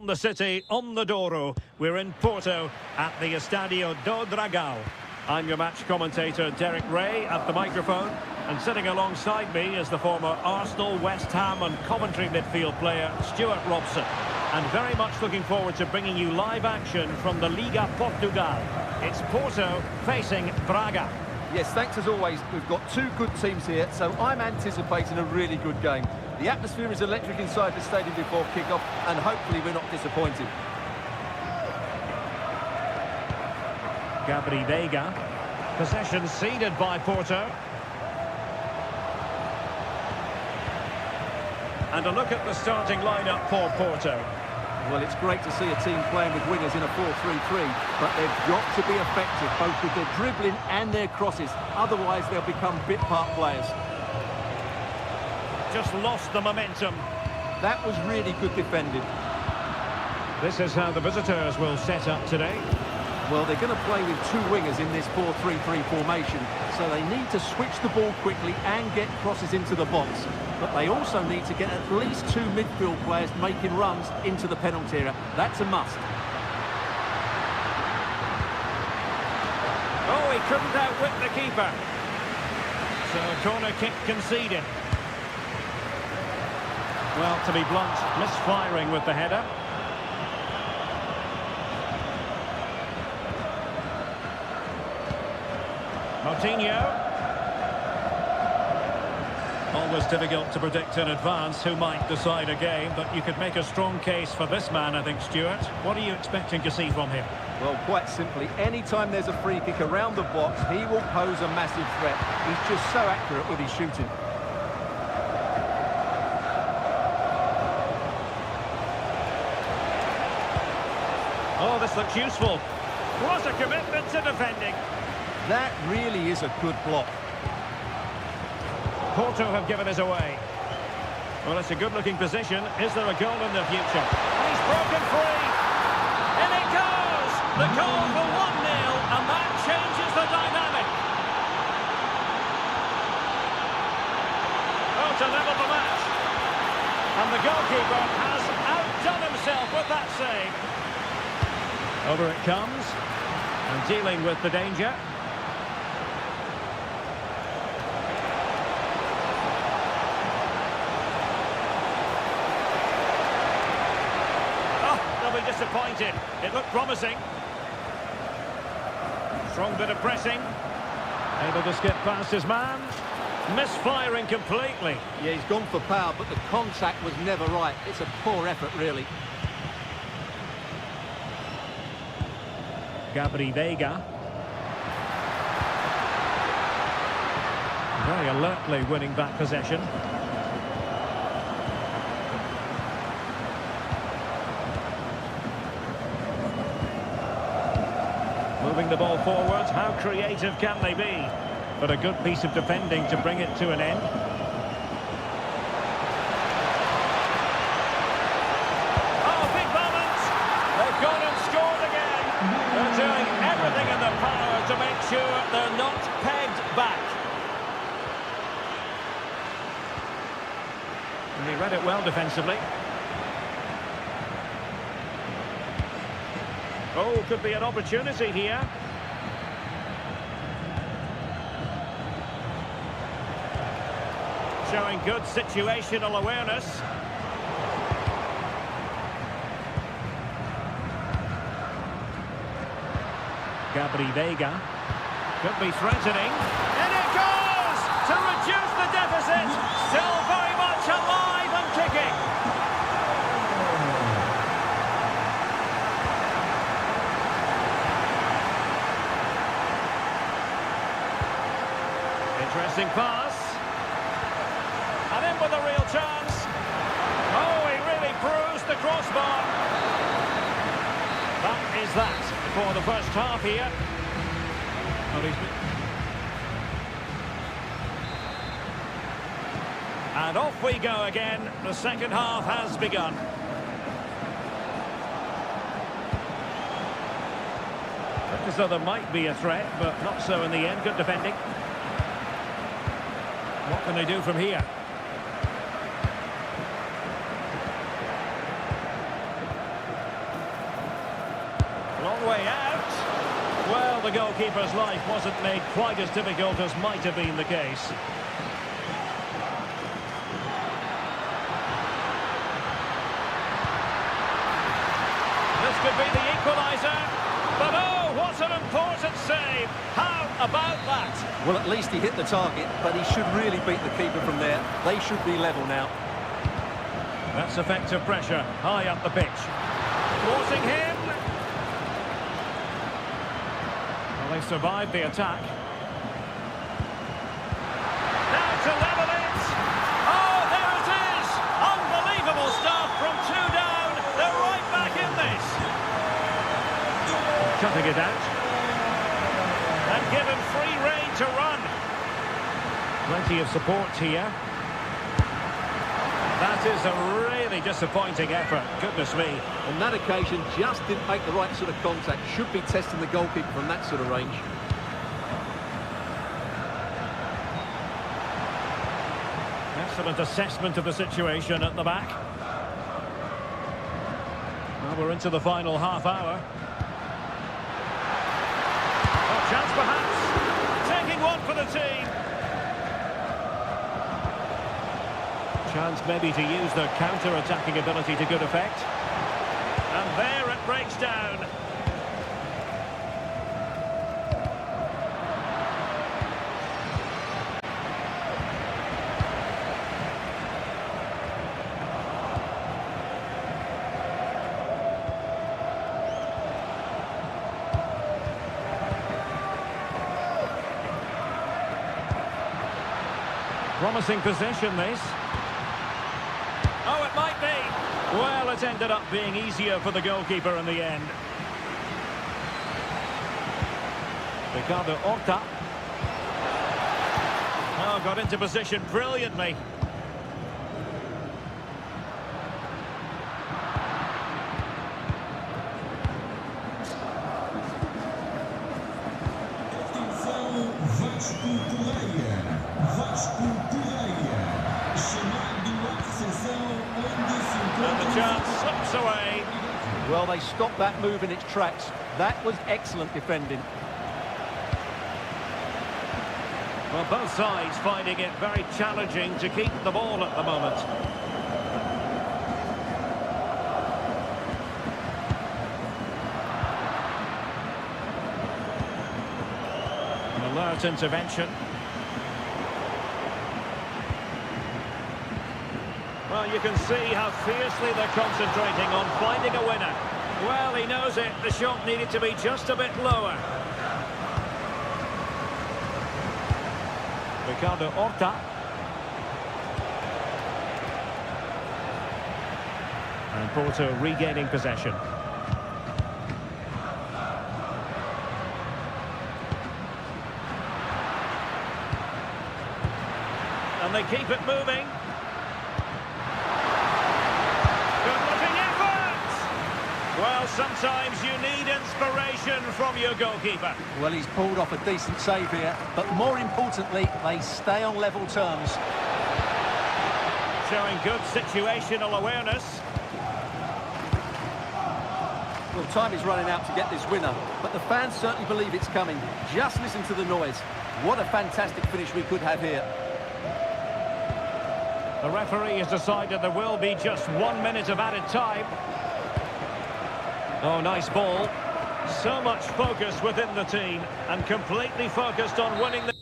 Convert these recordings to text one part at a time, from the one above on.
The city on the Douro. We're in Porto at the Estadio do Dragão. I'm your match commentator Derek Ray at the microphone, and sitting alongside me is the former Arsenal, West Ham and Coventry midfield player Stuart Robson. And very much looking forward to bringing you live action from the Liga Portugal. It's Porto facing Braga. Yes, thanks as always. We've got two good teams here, so I'm anticipating a really good game. The atmosphere is electric inside the stadium before kick-off, and hopefully we're not disappointed. Gabri Veiga. Possession ceded by Porto. And a look at the starting lineup for Porto. Well, it's great to see a team playing with wingers in a 4-3-3, but they've got to be effective, both with their dribbling and their crosses. Otherwise, they'll become bit-part players. Just lost the momentum. That was really good defending. This is how the visitors will set up today. Well, they're going to play with two wingers in this 4-3-3 formation, so they need to switch the ball quickly and get crosses into the box. But they also need to get at least two midfield players making runs into the penalty area. That's a must. Oh, he couldn't outwit the keeper. So corner kick conceded. Well, to be blunt, misfiring with the header. Moutinho. Always difficult to predict in advance who might decide a game, but you could make a strong case for this man, I think, Stuart. What are you expecting to see from him? Well, quite simply, anytime there's a free kick around the box, he will pose a massive threat. He's just so accurate with his shooting. Oh, this looks useful. What a commitment to defending. That really is a good block. Porto have given us away. Well, it's a good-looking position. Is there a goal in the future? He's broken free. In it goes! The goal for 1-0, and that changes the dynamic. Oh, to level the match. And the goalkeeper has outdone himself with that save. Over it comes, and dealing with the danger. Oh, they'll be disappointed. It looked promising. Strong bit of pressing. Able to skip past his man. Misfiring completely. Yeah, he's gone for power, but the contact was never right. It's a poor effort, really. Gabri Veiga. Very alertly winning back possession. Moving the ball forwards, how creative can they be? But a good piece of defending to bring it to an end. Oh, big moment! They've gone and scored again. They're doing everything in their power to make sure they're not pegged back. And he read it well defensively. Oh, could be an opportunity here. Showing good situational awareness. Gabri Veiga could be threatening, and it goes to reduce the deficit. Still very much alive and kicking. Interesting pass, and in with a real chance. Oh, he really bruised the crossbar. That is that for the first half here. And off we go again. The second half has begun. Looked as though there might be a threat, but not so in the end. Good defending. What can they do from here? the goalkeeper's life wasn't made quite as difficult as might have been the case. This could be the equaliser. But oh, what an important save! How about that? Well, at least he hit the target, but he should really beat the keeper from there. They should be level now. That's effective pressure, high up the pitch. Forcing him. Well, they survived the attack. Now to level it. Oh, there it is! Unbelievable stuff from two down. They're right back in this. Cutting it out. And given free rein to run. Plenty of support here. That is a really disappointing effort. Goodness me. On that occasion, just didn't make the right sort of contact. Should be testing the goalkeeper from that sort of range. Excellent assessment of the situation at the back. Well, we're into the final half hour. Oh, chance perhaps. Taking one for the team. Chance maybe to use their counter-attacking ability to good effect. And there it breaks down. Promising position, this. Oh, it might be. Well, it ended up being easier for the goalkeeper in the end. Ricardo Horta. Oh, got into position brilliantly. And the chance slips away. Well, they stopped that move in its tracks. That was excellent defending. Well, both sides finding it very challenging to keep the ball at the moment. An alert intervention. Well, you can see how fiercely they're concentrating on finding a winner. Well, he knows it. The shot needed to be just a bit lower. Ricardo Horta. And Porto regaining possession. And they keep it moving. Well, sometimes you need inspiration from your goalkeeper. Well, he's pulled off a decent save here, but more importantly, they stay on level terms. Showing good situational awareness. Well, time is running out to get this winner, but the fans certainly believe it's coming. Just listen to the noise. What a fantastic finish we could have here. The referee has decided there will be just 1 minute of added time. Oh, nice ball. So much focus within the team and completely focused on winning the...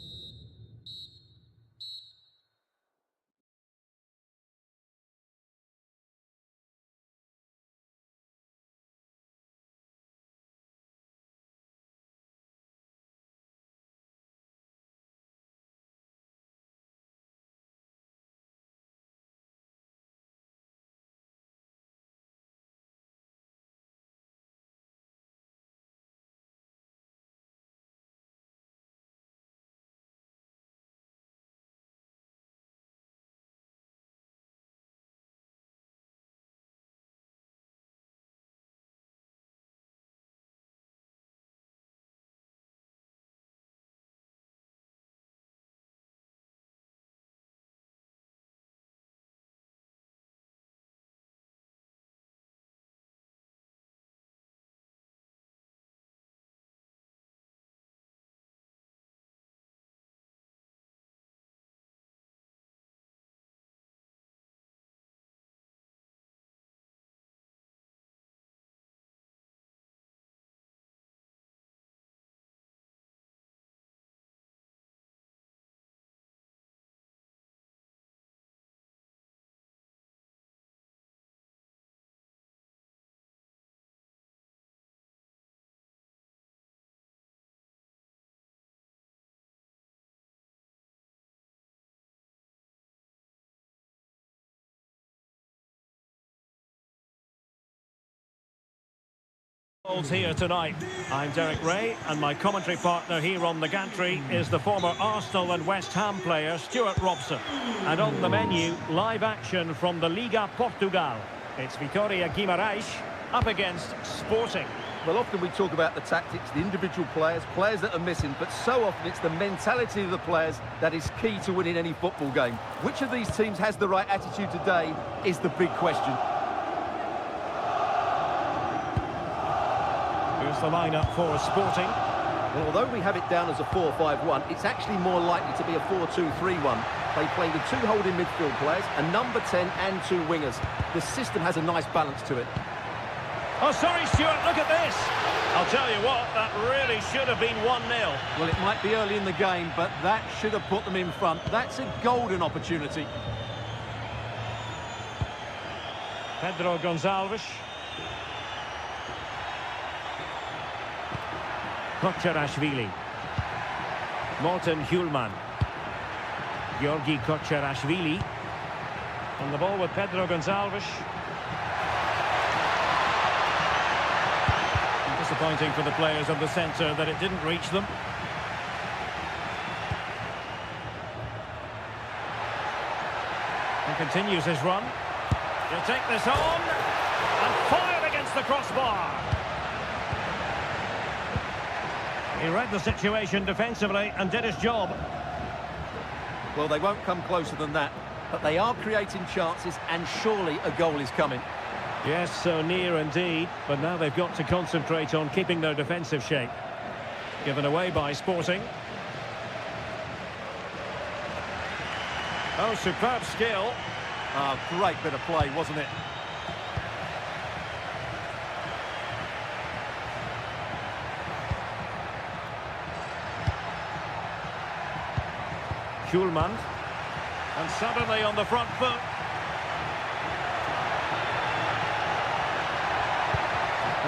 Here tonight. I'm Derek Ray, and my commentary partner here on the gantry is the former Arsenal and West Ham player Stuart Robson. And on the menu, live action from the Liga Portugal. It's Vitória Guimarães up against Sporting. Well, often we talk about the tactics, the individual players that are missing, but so often it's the mentality of the players that is key to winning any football game. Which of these teams has the right attitude today is the big question. Here's the lineup for Sporting. Well, although we have it down as a 4-5-1, it's actually more likely to be a 4-2-3-1. They play with two holding midfield players, a number 10 and two wingers. The system has a nice balance to it. Oh, sorry, Stuart, look at this. I'll tell you what, that really should have been 1-0. Well, it might be early in the game, but that should have put them in front. That's a golden opportunity. Pedro Gonçalves. Kocharashvili. Morten Hjulman. Georgi Kocharashvili. On the ball with Pedro Gonçalves. Disappointing for the players of the centre that it didn't reach them. He continues his run. He'll take this on and fire against the crossbar. He read the situation defensively and did his job. Well, they won't come closer than that, but they are creating chances, and surely a goal is coming. Yes, so near indeed, but now they've got to concentrate on keeping their defensive shape. Given away by Sporting. Oh, superb skill. Ah, great bit of play, wasn't it? Hjulman. And suddenly on the front foot.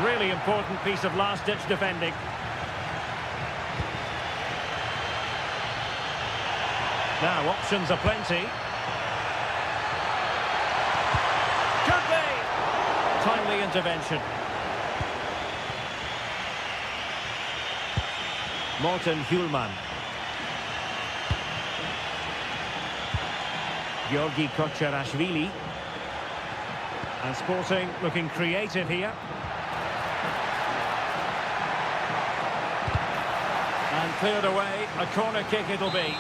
Really important piece of last-ditch defending. Now, options are plenty. Could be! Timely intervention. Morten Hjulman. Georgi Kocharashvili. And Sporting looking creative here. And cleared away, a corner kick it'll be.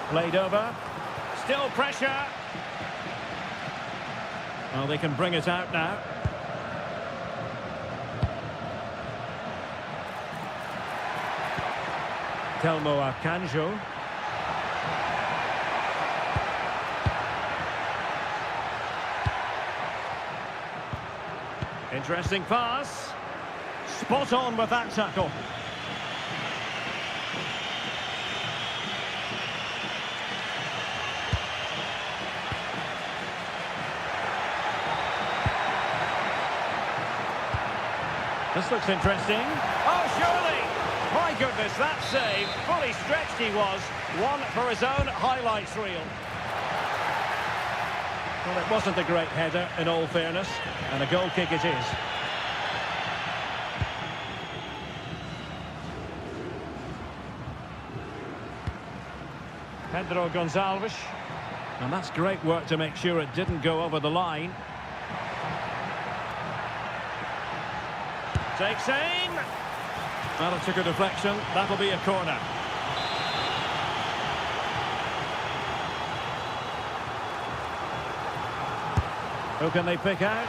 Played over, still pressure. Oh, they can bring it out now. Telmo Akanjo. Interesting pass. Spot on with that tackle. This looks interesting. Oh, surely! My goodness, that save. Fully stretched he was. One for his own highlights reel. Well, it wasn't a great header, in all fairness, and a goal kick it is. Pedro Gonçalves. And that's great work to make sure it didn't go over the line. Takes aim. Well, it took a deflection. That'll be a corner. Who can they pick out?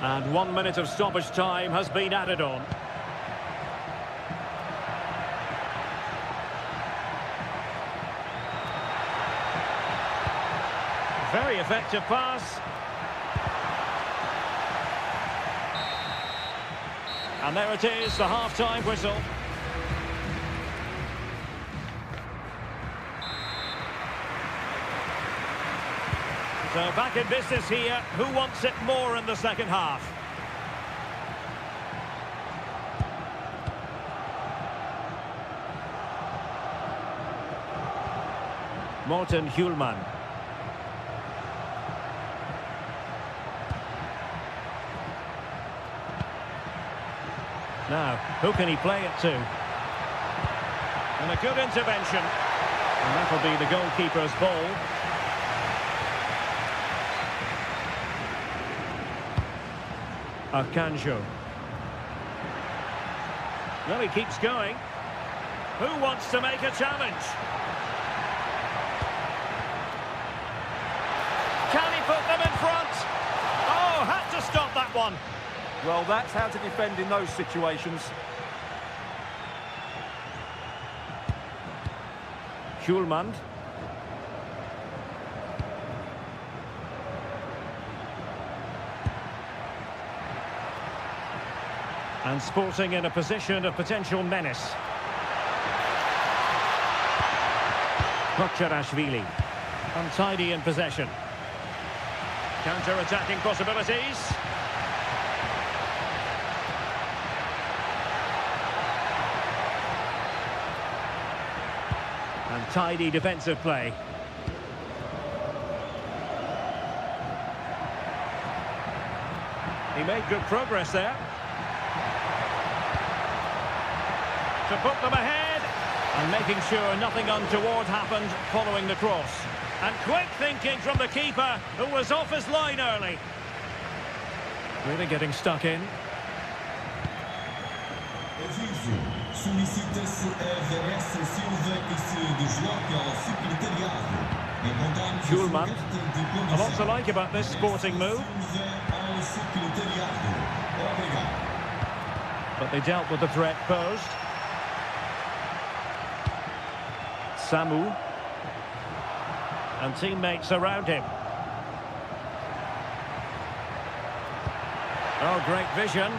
And 1 minute of stoppage time has been added on. Very effective pass. And there it is, the half-time whistle. So back in business here. Who wants it more in the second half? Morten Hjulman. Now, who can he play it to? And a good intervention. And that'll be the goalkeeper's ball. Arcanjo. Well, he keeps going. Who wants to make a challenge? Can he put them in front? Oh, had to stop that one. Well, that's how to defend in those situations. Hjulman. And Sporting in a position of potential menace. Kocherashvili. Untidy in possession. Counter-attacking possibilities. And tidy defensive play. He made good progress there. To put them ahead, and making sure nothing untoward happened following the cross. And quick thinking from the keeper, who was off his line early. Really getting stuck in. Aviso, solicita-se a Vanessa Silva que se desloque ao secretariado. Encontramos Hjulman. A lot to like about this Sporting move. ao secretariado. Obrigado. But they dealt with the threat posed. Samu. And teammates around him. Oh, great vision.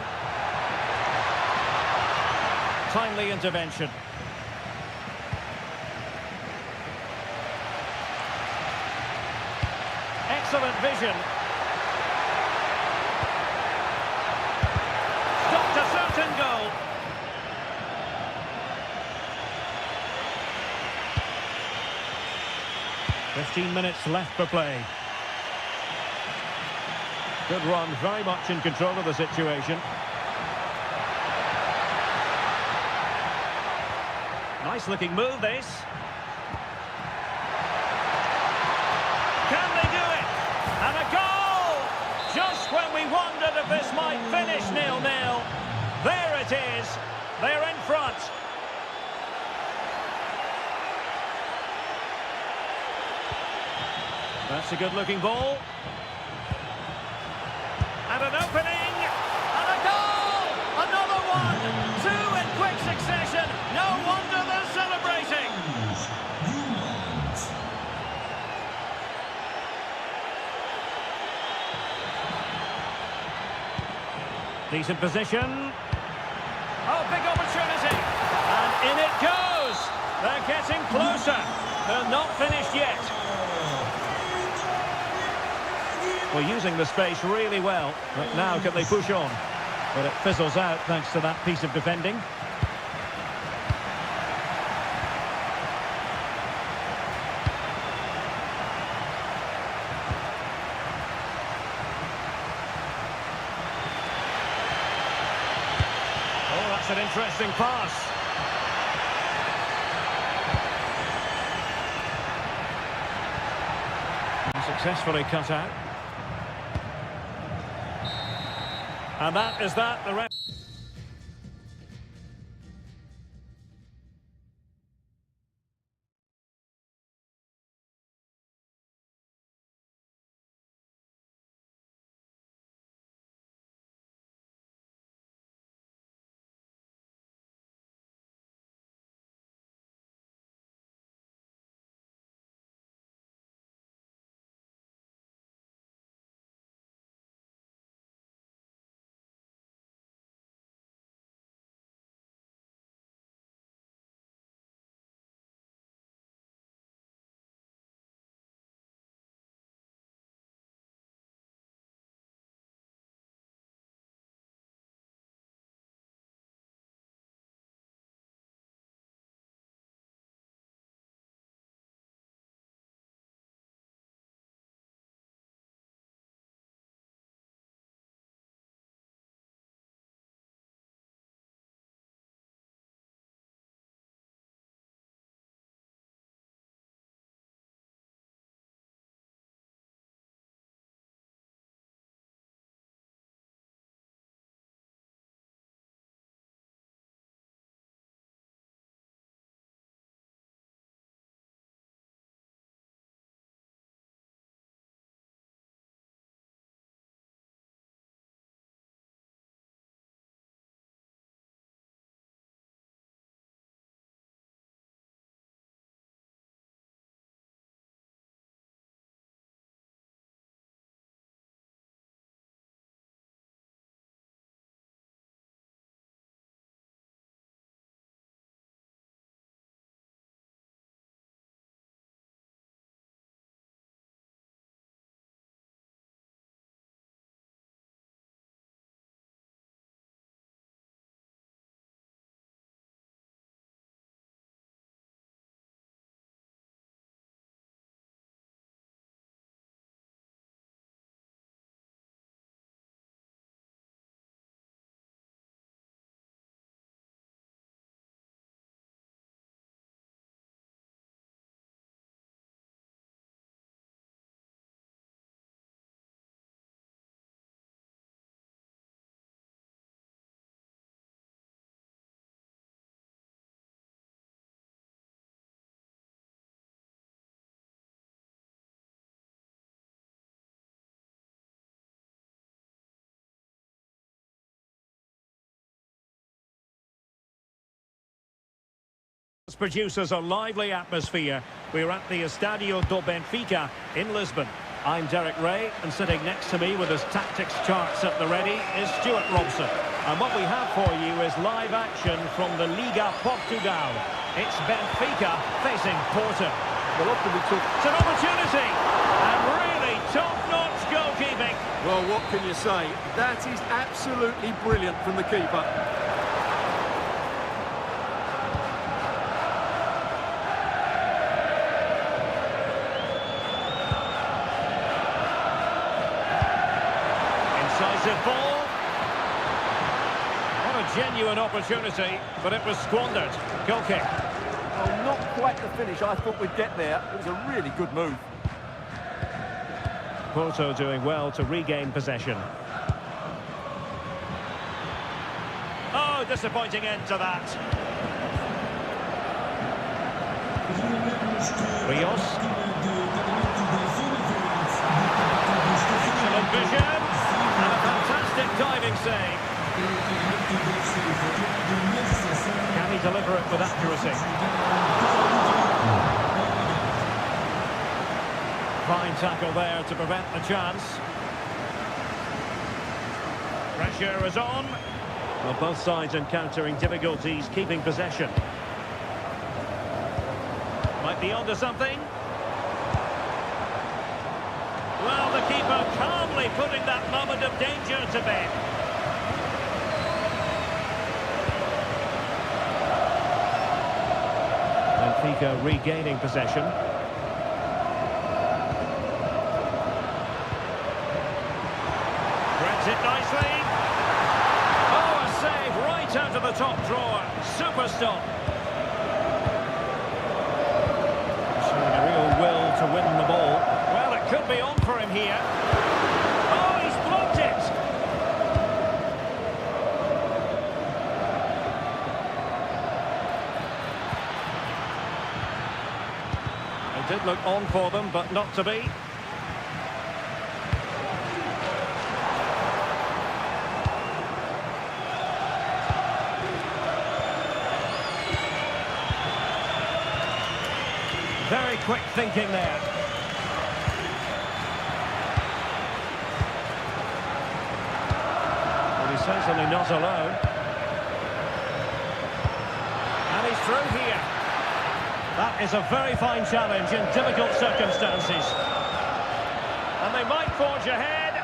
Timely intervention. Excellent vision. Stopped a certain goal. "15 minutes left for play. Good run, very much in control of the situation. Nice looking move, this. Can they do it? And a goal! Just when we wondered if this might finish 0-0. There it is. They're in front. That's a good-looking ball. And an opening. And a goal! Another one! Two in quick succession. No wonder they're celebrating. Decent position. Oh, big opportunity. And in it goes. They're getting closer. They're not finished yet. Well, using the space really well, but now can they push on? But it fizzles out thanks to that piece of defending. Oh, that's an interesting pass. And successfully cut out. And that is that. The rest. Produces a lively atmosphere. We're at the Estadio do Benfica in Lisbon. I'm Derek Ray, and sitting next to me with his tactics charts at the ready is Stuart Robson. And what we have for you is live action from the Liga Portugal. It's Benfica facing Porto. Well, often we talk... It's an opportunity, and really top-notch goalkeeping. Well, what can you say? That is absolutely brilliant from the keeper. Incisive ball. What a genuine opportunity, but it was squandered. Goal kick. Oh, not quite the finish I thought we'd get there. It was a really good move. Porto doing well to regain possession. Oh, disappointing end to that. Rios. Excellent vision. And a fantastic diving save. Can he deliver it with accuracy? Fine tackle there to prevent the chance. Pressure is on. Well, both sides encountering difficulties keeping possession. Might be onto something. Well, the keeper calmly putting that moment of danger to bed. Benfica regaining possession. Threads it nicely. Oh, a save right out of the top drawer. Super stop. Showing a real will to win the ball. Well, it could be on for him here. Oh, he's blocked it. It did look on for them, but not to be. Very quick thinking there. But he's certainly not alone. And he's through here. That is a very fine challenge in difficult circumstances. And they might forge ahead.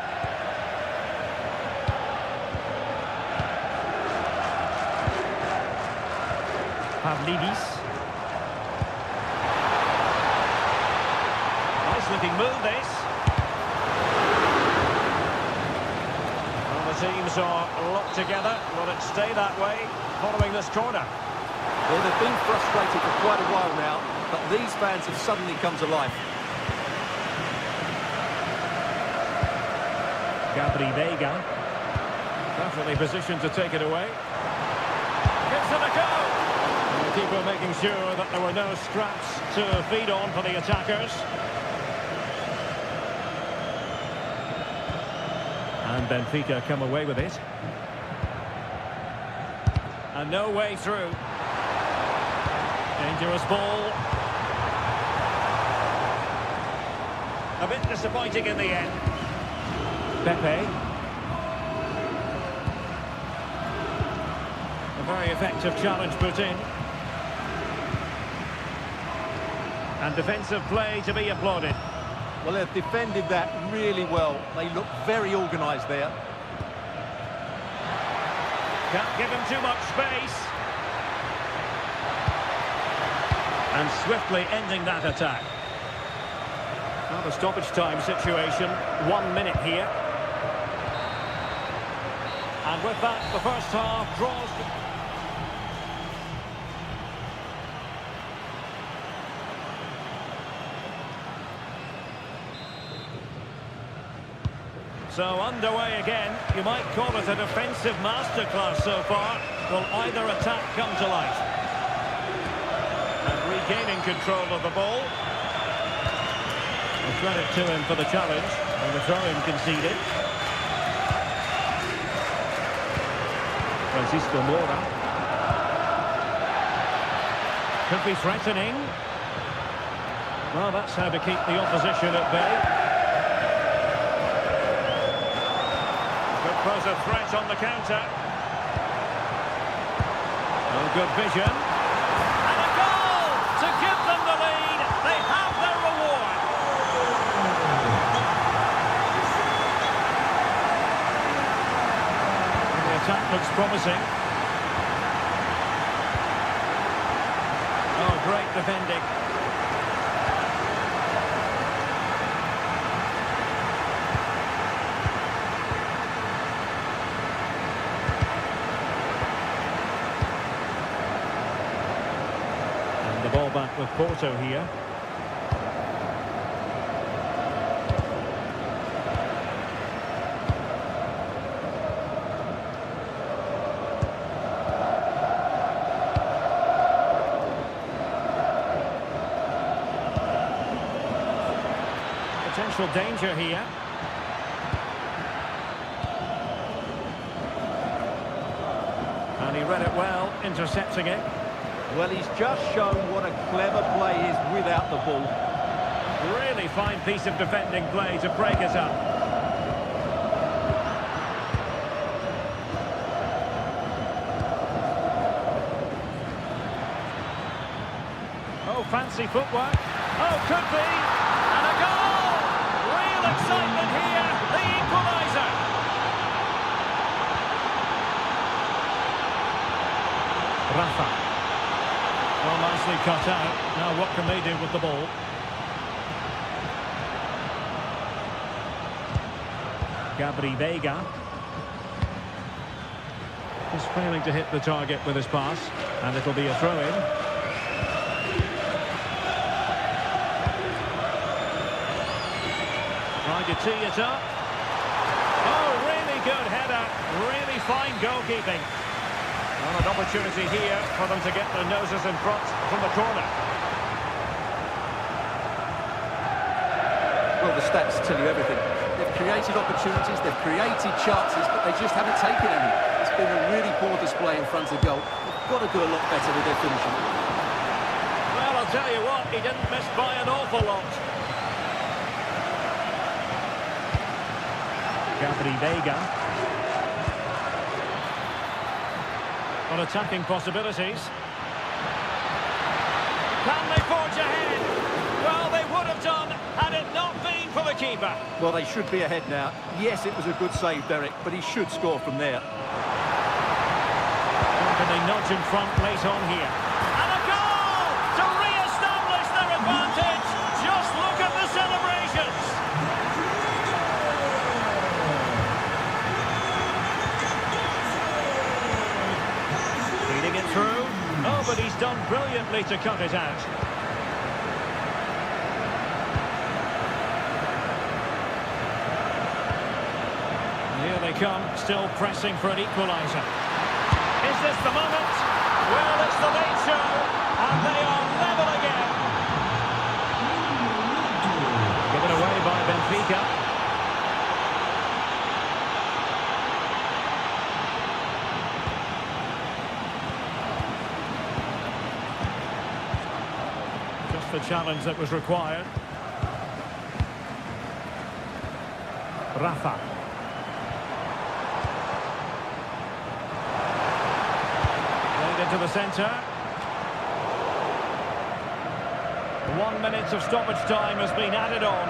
Pavlidis. Looking move this. Well, the teams are locked together. Will it stay that way following this corner? Well, they've been frustrated for quite a while now, but these fans have suddenly come to life. Gabri Veiga. Perfectly positioned to take it away. Gets to the goal. And the keeper making sure that there were no scraps to feed on for the attackers. And Benfica come away with it. And no way through. Dangerous ball. A bit disappointing in the end. Pepe. A very effective challenge put in. And defensive play to be applauded. Well, they've defended that really well. They look very organised there. Can't give him too much space. And swiftly ending that attack. Well, the stoppage time situation, 1 minute here. And with that, the first half draws... So underway again. You might call it a defensive masterclass so far. Will either attack come to light? And regaining control of the ball. Well, credit to him for the challenge. And the throw-in conceded. Francisco Moura. Could be threatening. Well, that's how to keep the opposition at bay. Could pose a threat on the counter. Oh, good vision. And a goal to give them the lead. They have their reward. The attack looks promising. Oh, great defending. And the ball back with Porto here. Potential danger here. And he read it well, intercepting it. Well, he's just shown what a clever play is without the ball. Really fine piece of defending play to break it up. Oh, fancy footwork. Oh, could be. And a goal! Real excitement here. The equaliser. Rafa. Well, nicely cut out. Now what can they do with the ball? Gabri Vega. He's failing to hit the target with his pass. And it'll be a throw-in. Trying to tee it up. Oh, really good header. Really fine goalkeeping. Well, an opportunity here for them to get their noses in front from the corner. Well, the stats tell you everything. They've created opportunities, they've created chances, but they just haven't taken any. It's been a really poor display in front of goal. They've got to do a lot better with their finishing. Well, I'll tell you what, he didn't miss by an awful lot. Gabri Vega. On attacking possibilities. Can they forge ahead? Well, they would have done had it not been for the keeper. Well, they should be ahead now. Yes, it was a good save, Derek, but he should score from there. Can they nudge in front late on here? And a goal to re-establish their advantage. Just look at the celebrations. Feeding it through. Oh, but he's done brilliantly to cut it out. Here they come, still pressing for an equaliser. Is this the moment? Well, it's the late show, and they are level again. Given away by Benfica. Just the challenge that was required. Rafa. Into the centre. 1 minute of stoppage time has been added on.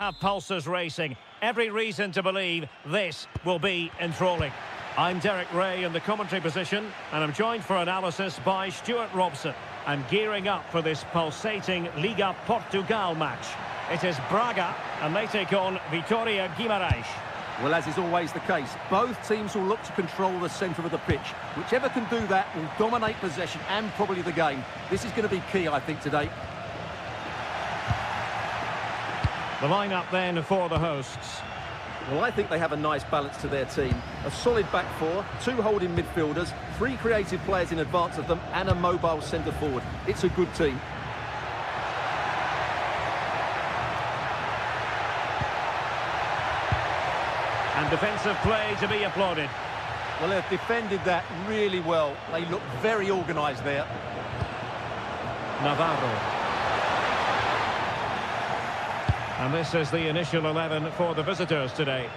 Have pulses racing. Every reason to believe this will be enthralling. I'm Derek Ray in the commentary position, and I'm joined for analysis by Stuart Robson. And gearing up for this pulsating Liga Portugal match. It is Braga, and they take on Vitória Guimarães. Well, as is always the case, both teams will look to control the centre of the pitch. Whichever can do that will dominate possession and probably the game. This is going to be key, I think, today. The line-up then for the hosts. Well, I think they have a nice balance to their team. A solid back four, two holding midfielders, three creative players in advance of them, and a mobile centre forward. It's a good team. And defensive play to be applauded. Well, they've defended that really well. They look very organised there. Navarro. And this is the initial 11 for the visitors today.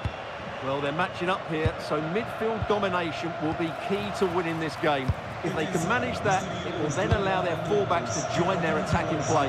Well, they're matching up here, so midfield domination will be key to winning this game. If they can manage that, it will then allow their fullbacks to join their attacking play.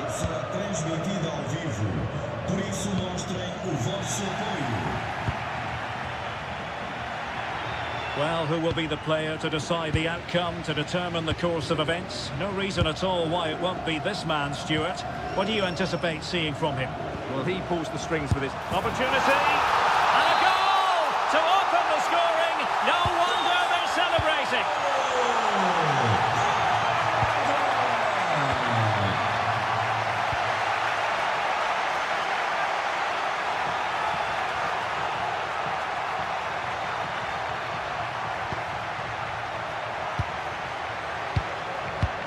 Well, who will be the player to decide the outcome, to determine the course of events? No reason at all why it won't be this man, Stuart. What do you anticipate seeing from him? Well, he pulls the strings for this. Opportunity, and a goal to open the scoring. No wonder they're celebrating.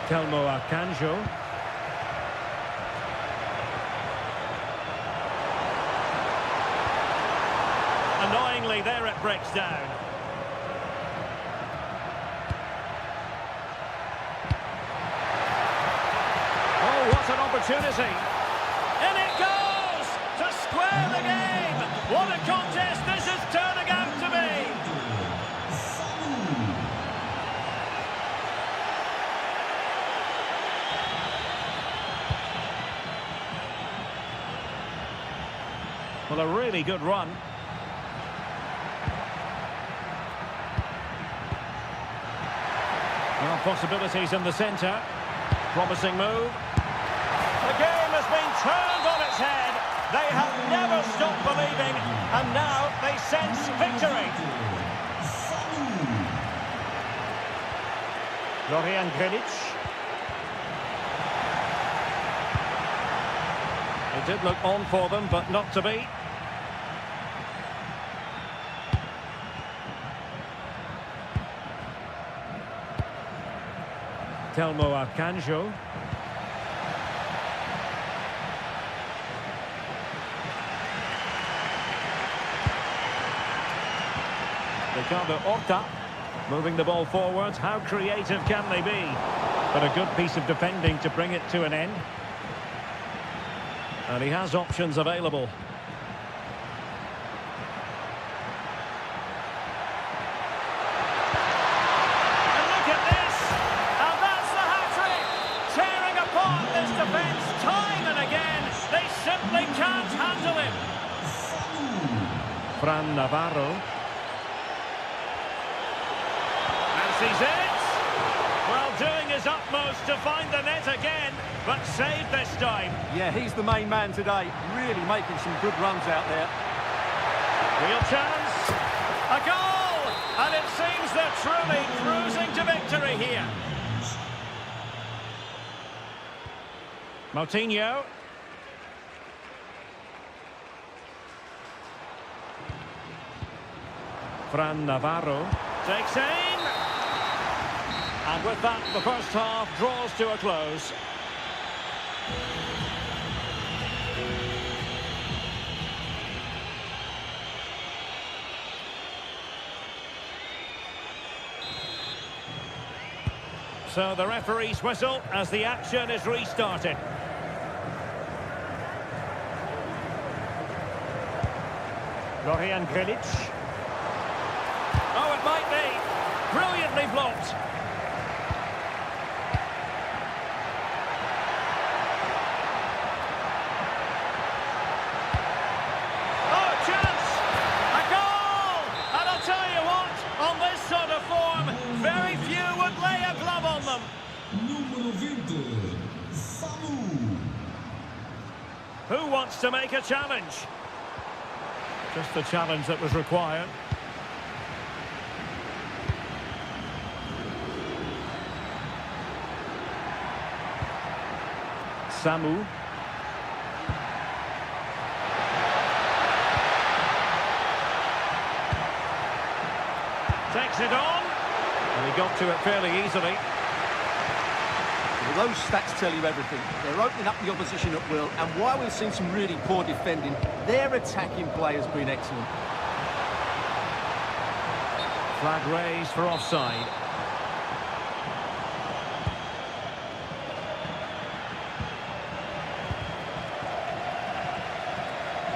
Telmo Akanjo. Annoyingly, there it breaks down. Oh, what an opportunity. In it goes to square the game. What a contest this is turning out to be. Well, a really good run. Well, possibilities in the centre. Promising move. The game has been turned on its head. They have never stopped believing, and now they sense victory. Dorian Grilic. It did look on for them, but not to be. Telmo Akanjo. Ricardo Horta moving the ball forwards. How creative can they be? But a good piece of defending to bring it to an end. And he has options available. And look at this! And that's the hat-trick! Tearing apart this defence time and again. They simply can't handle him. Fran Navarro. Sees it. Well, doing his utmost to find the net again, but saved this time. Yeah, he's the main man today, really making some good runs out there. Real chance. A goal! And it seems they're truly cruising to victory here. Moutinho. Fran Navarro takes aim. And with that, the first half draws to a close. So the referee's whistle as the action is restarted. Dorian Grilic. Oh, it might be. Brilliantly blocked. Looks to make a challenge. Just the challenge that was required. Samu. Takes it on. And he got to it fairly easily. Well, those stats tell you everything. They're opening up the opposition at will, and while we've seen some really poor defending, their attacking play has been excellent. Flag raised for offside.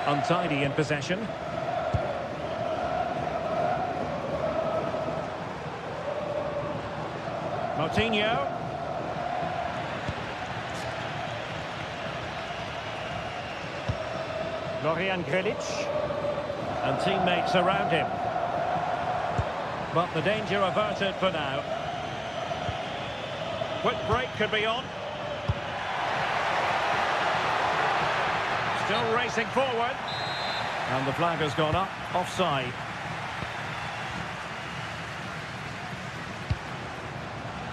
Untidy in possession. Moutinho. Dorian Grilic. And teammates around him. But the danger averted for now. Quick break could be on. Still racing forward. And the flag has gone up, offside.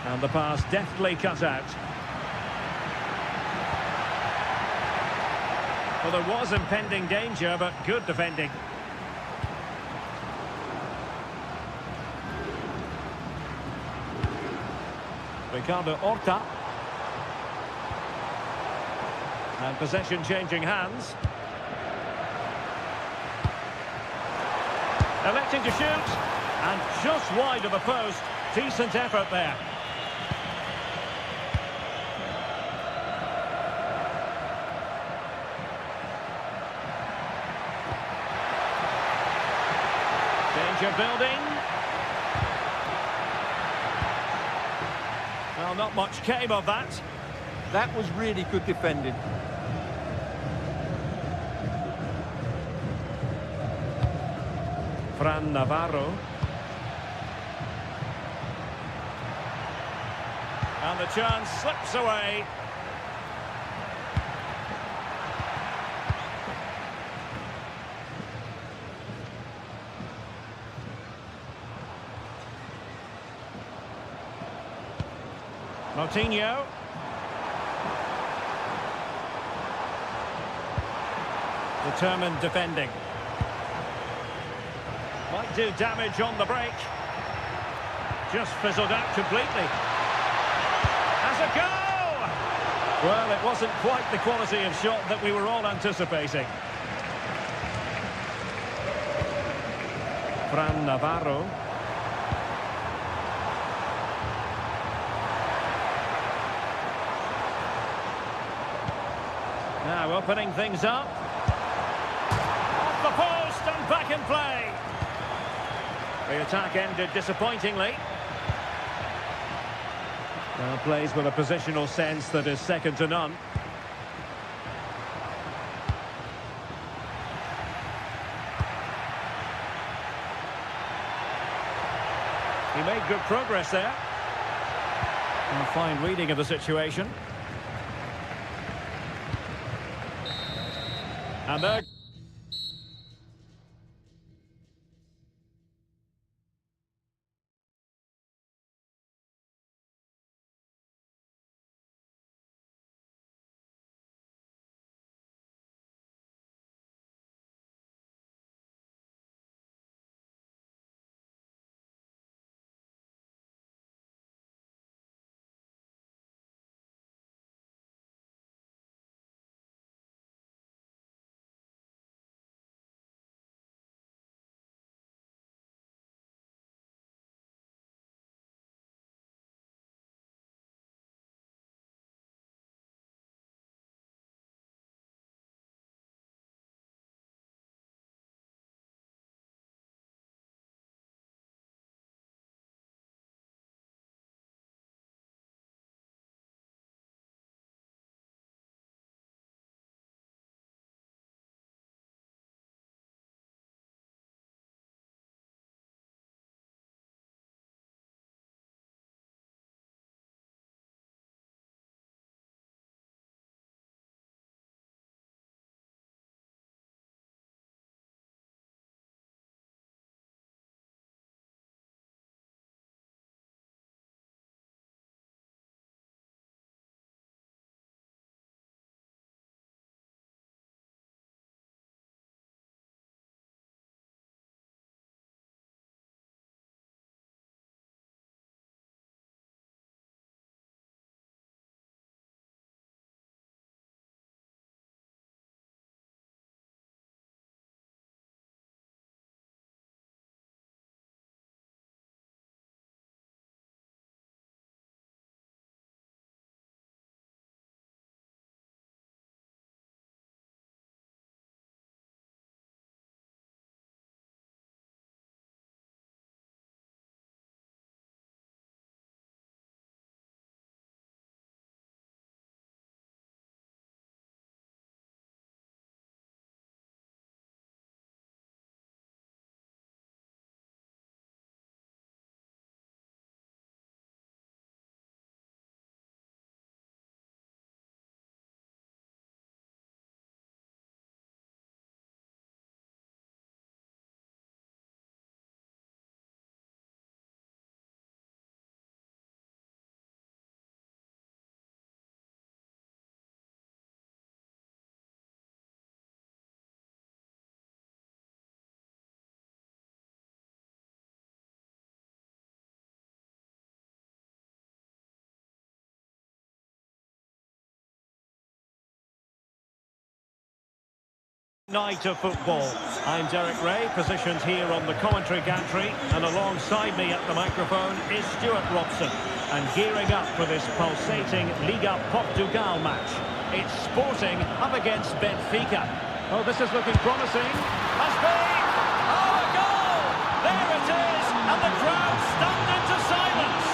And the pass deftly cut out. Well, there was impending danger, but good defending. Ricardo Horta. And possession changing hands. Electing to shoot. And just wide of the post. Decent effort there. Danger building. Well, not much came of that. That was really good defending. Fran Navarro. And the chance slips away. Moutinho. Determined defending. Might do damage on the break. Just fizzled out completely. Has a go! Well, it wasn't quite the quality of shot that we were all anticipating. Fran Navarro. Now opening things up. Off the post and back in play. The attack ended disappointingly. Now plays with a positional sense that is second to none. He made good progress there. And a fine reading of the situation. And there Night of football. I'm Derek Ray, positioned here on the commentary gantry, and alongside me at the microphone is Stuart Robson, and gearing up for this pulsating Liga Portugal match. It's Sporting up against Benfica. Oh, this is looking promising. Must be! Oh, a goal! There it is, and the crowd stunned into silence.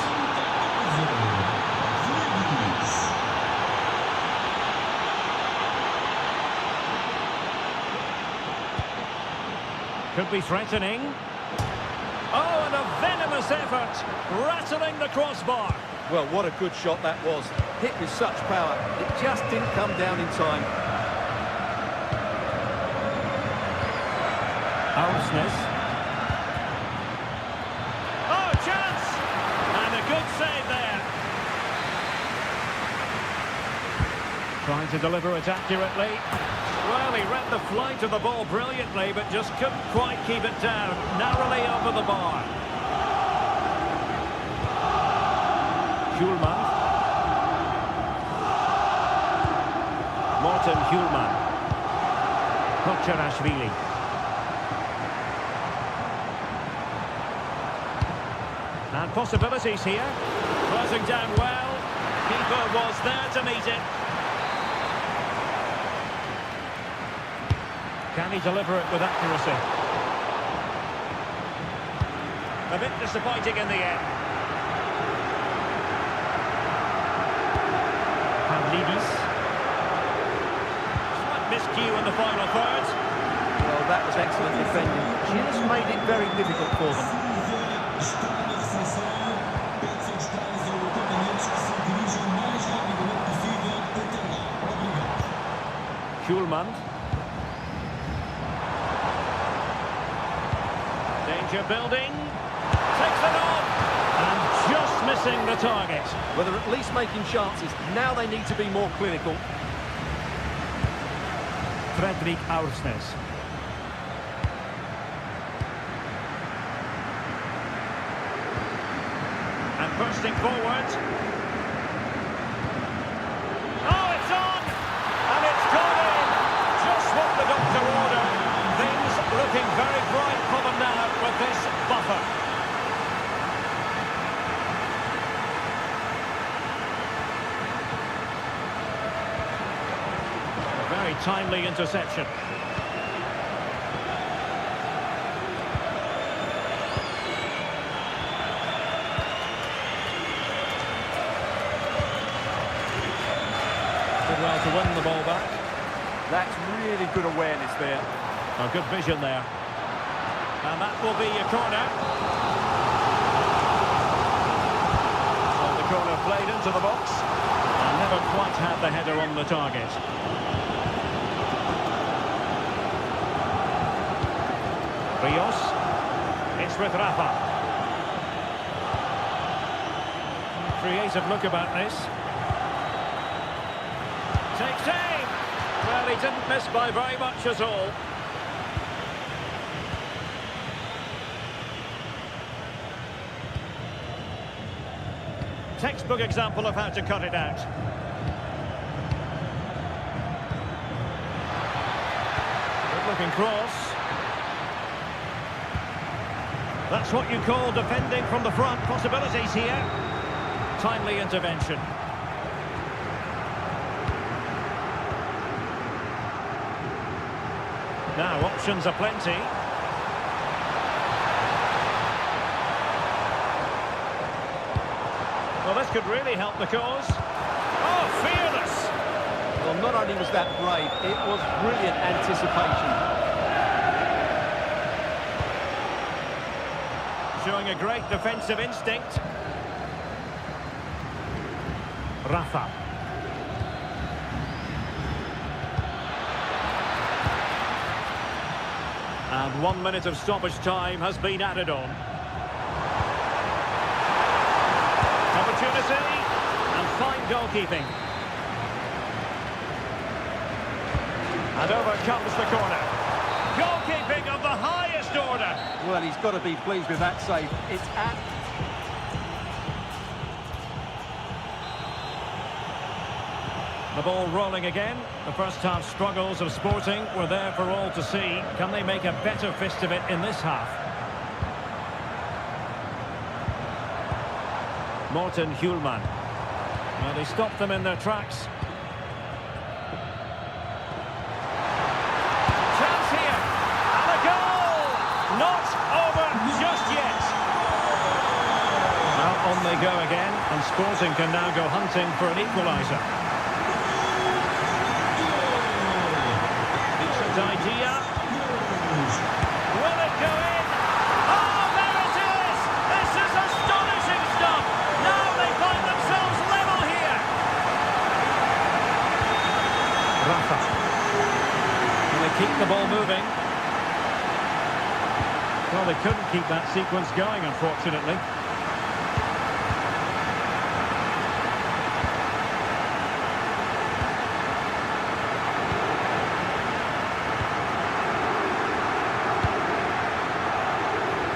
Could be threatening. Oh, and a venomous effort, rattling the crossbar. Well, what a good shot that was. Hit with such power. It just didn't come down in time. Arsenal. Oh, chance! And a good save there. Trying to deliver it accurately. Well, he read the flight of the ball brilliantly, but just couldn't quite keep it down. Narrowly over the bar. Hjulman. Morten Hjulman. Kocharashvili. And possibilities here. Closing down well. Keeper was there to meet it. Can he deliver it with accuracy? A bit disappointing in the end. Pavlidis. Slight miscue in the final third. Well, that was excellent defending. Just made it very difficult for them. Hjulman. Danger building. Takes it on. And just missing the target. Well, they're at least making chances. Now they need to be more clinical. Fredrik Aursnes. And bursting forward. Oh, it's on! And it's gone in! Just what the doctor ordered. Things looking very bright for them now with this buffer. A very timely interception. Did well to win the ball back. That's really good awareness there. A good vision there. And that will be a corner. So the corner played into the box. And never quite had the header on the target. Rios. It's with Rafa. Creative look about this. Takes aim. Well, he didn't miss by very much at all. Textbook example of how to cut it out. Good looking cross. That's what you call defending from the front. Possibilities here. Timely intervention. Now options are plenty. Well, this could really help the cause. Oh, fearless! Well, not only was that brave, it was brilliant anticipation. Showing a great defensive instinct. Rafa. And 1 minute of stoppage time has been added on. Opportunity and fine goalkeeping. And over comes the corner. Goalkeeping of the highest order. Well, he's got to be pleased with that save. It's at... The ball rolling again. The first half struggles of Sporting were there for all to see. Can they make a better fist of it in this half? Morten Hjulman. Well, they stopped them in their tracks. Chance here. And a goal! Not over just yet. Now on they go again, and Sporting can now go hunting for an equaliser. Idea. Will it go in? Oh, there it is! This is astonishing stuff! Now they find themselves level here! Rafa. And they keep the ball moving. Well, they couldn't keep that sequence going, unfortunately.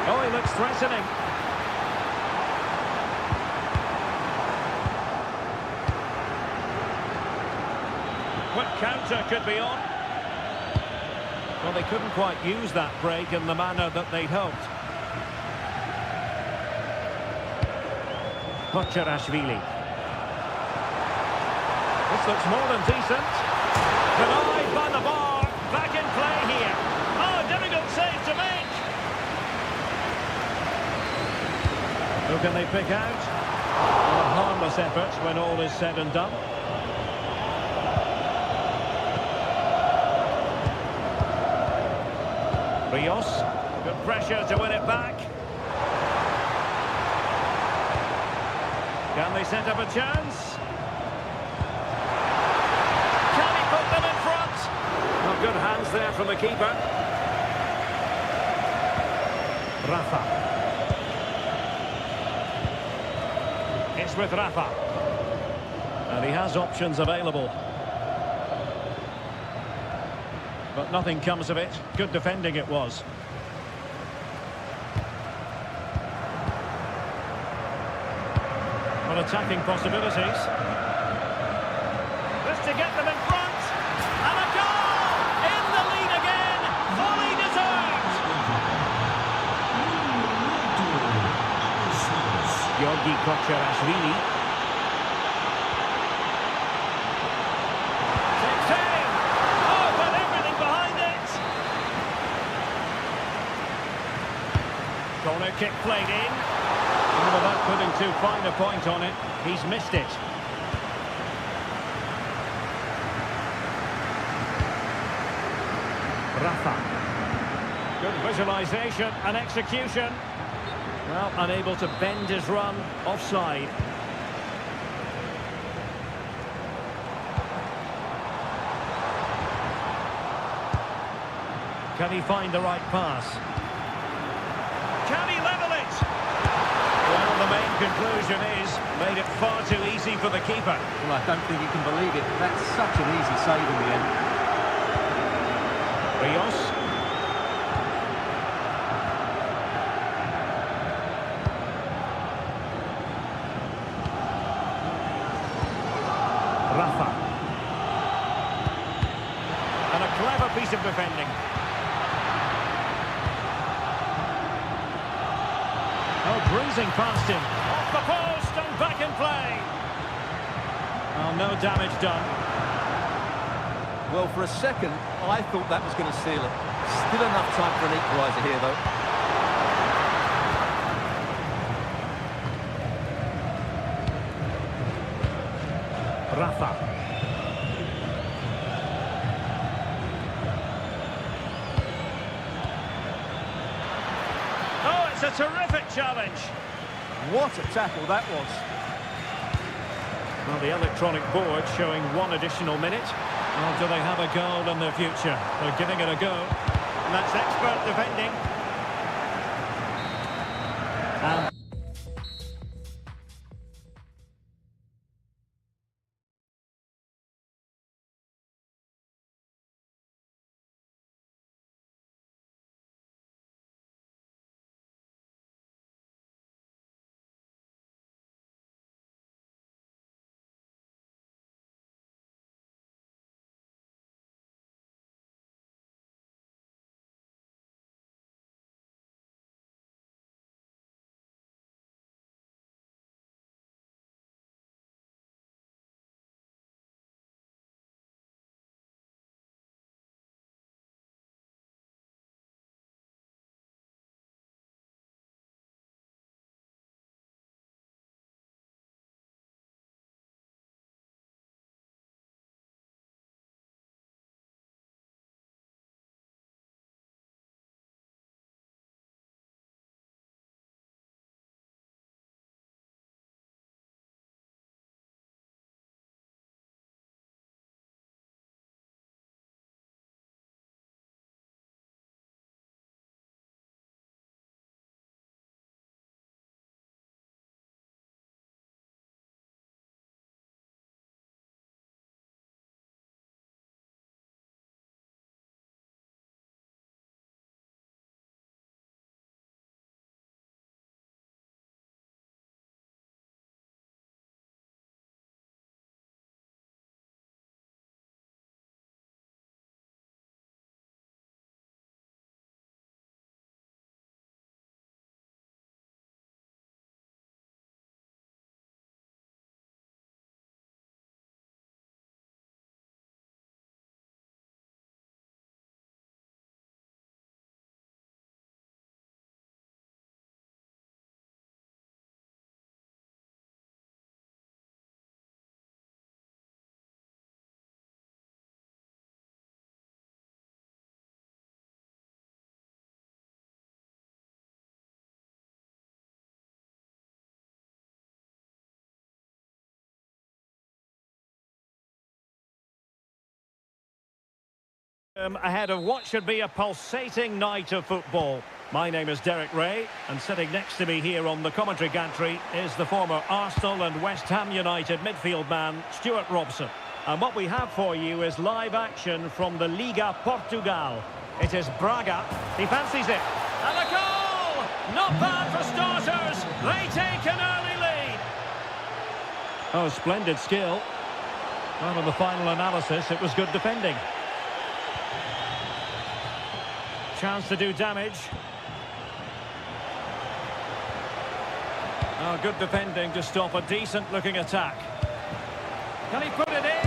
Oh, he looks threatening. Quick counter could be on. Well, they couldn't quite use that break in the manner that they'd hoped. Kocherashvili. This looks more than decent. Denied by the bar. Back in play here. Oh, difficult save to make. Who can they pick out? Well, a harmless effort when all is said and done. Rios, good pressure to win it back. Can they set up a chance? Can he put them in front? Well, good hands there from the keeper. Rafa. It's with Rafa. And he has options available. But nothing comes of it. Good defending it was. Well, attacking possibilities. This to get them in front. And a goal! In the lead again. Fully deserved. Georgi Kocherashvili. Takes aim. Oh, but everything behind it. Corner kick played in. And without putting too fine a point on it, he's missed it. Rafa. Good visualisation and execution. Well, unable to bend his run, offside. Can he find the right pass? Can he level it? Well, the main conclusion is, made it far too easy for the keeper. Well, I don't think you can believe it. That's such an easy save in the end. Rios. Rafa. And a clever piece of defending. Oh, bruising past him. Off the post and back in play. Oh, no damage done. Well, for a second, I thought that was going to seal it. Still enough time for an equaliser here, though. Rafa. Oh, it's a terrific challenge. What a tackle that was. Well, the electronic board showing one additional minute. Well, do they have a goal in their future? They're giving it a go. And that's expert defending. And Ahead of what should be a pulsating night of football. My name is Derek Ray, and sitting next to me here on the commentary gantry is the former Arsenal and West Ham United midfield man, Stuart Robson. And what we have for you is live action from the Liga Portugal. It is Braga. He fancies it. And a goal! Not bad for starters. They take an early lead. Oh, splendid skill. Well, in the final analysis, it was good defending. Chance to do damage. Oh, good defending to stop a decent-looking attack. Can he put it in?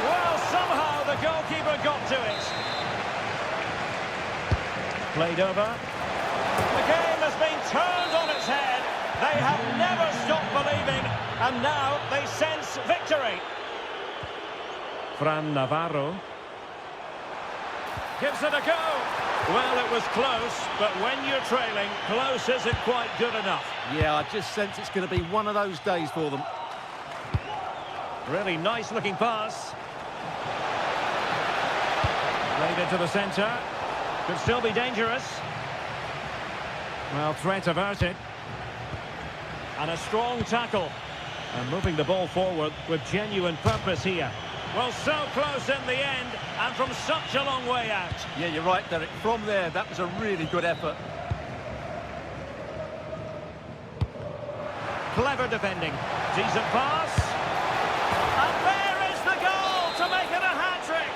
Well, somehow the goalkeeper got to it. Played over. The game has been turned on its head. They have never stopped believing, and now they sense victory. Fran Navarro gives it a go. Well, it was close, but when you're trailing, close isn't quite good enough. Yeah, I just sense it's going to be one of those days for them. Really nice-looking pass. Played into the centre. Could still be dangerous. Well, threat averted. And a strong tackle. And moving the ball forward with genuine purpose here. Well, so close in the end, and from such a long way out. Yeah, you're right, Derek. From there, that was a really good effort. Clever defending. Decent pass. And there is the goal to make it a hat-trick.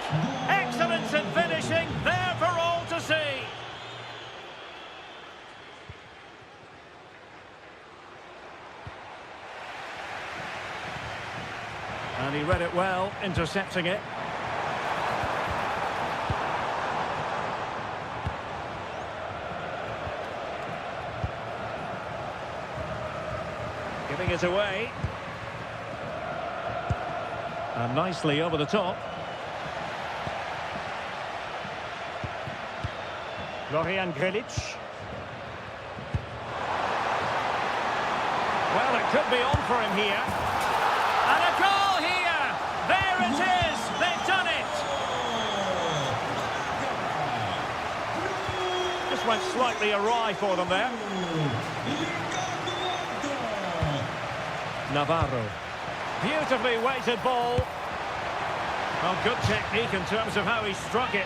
Excellence in finishing, there for all to see. And he read it well, intercepting it. Giving it away. And nicely over the top. Florian Grilic. Well, it could be on for him here. And a goal here! There it is! They've done it! Just went slightly awry for them there. Navarro. Beautifully weighted ball. Well, good technique in terms of how he struck it.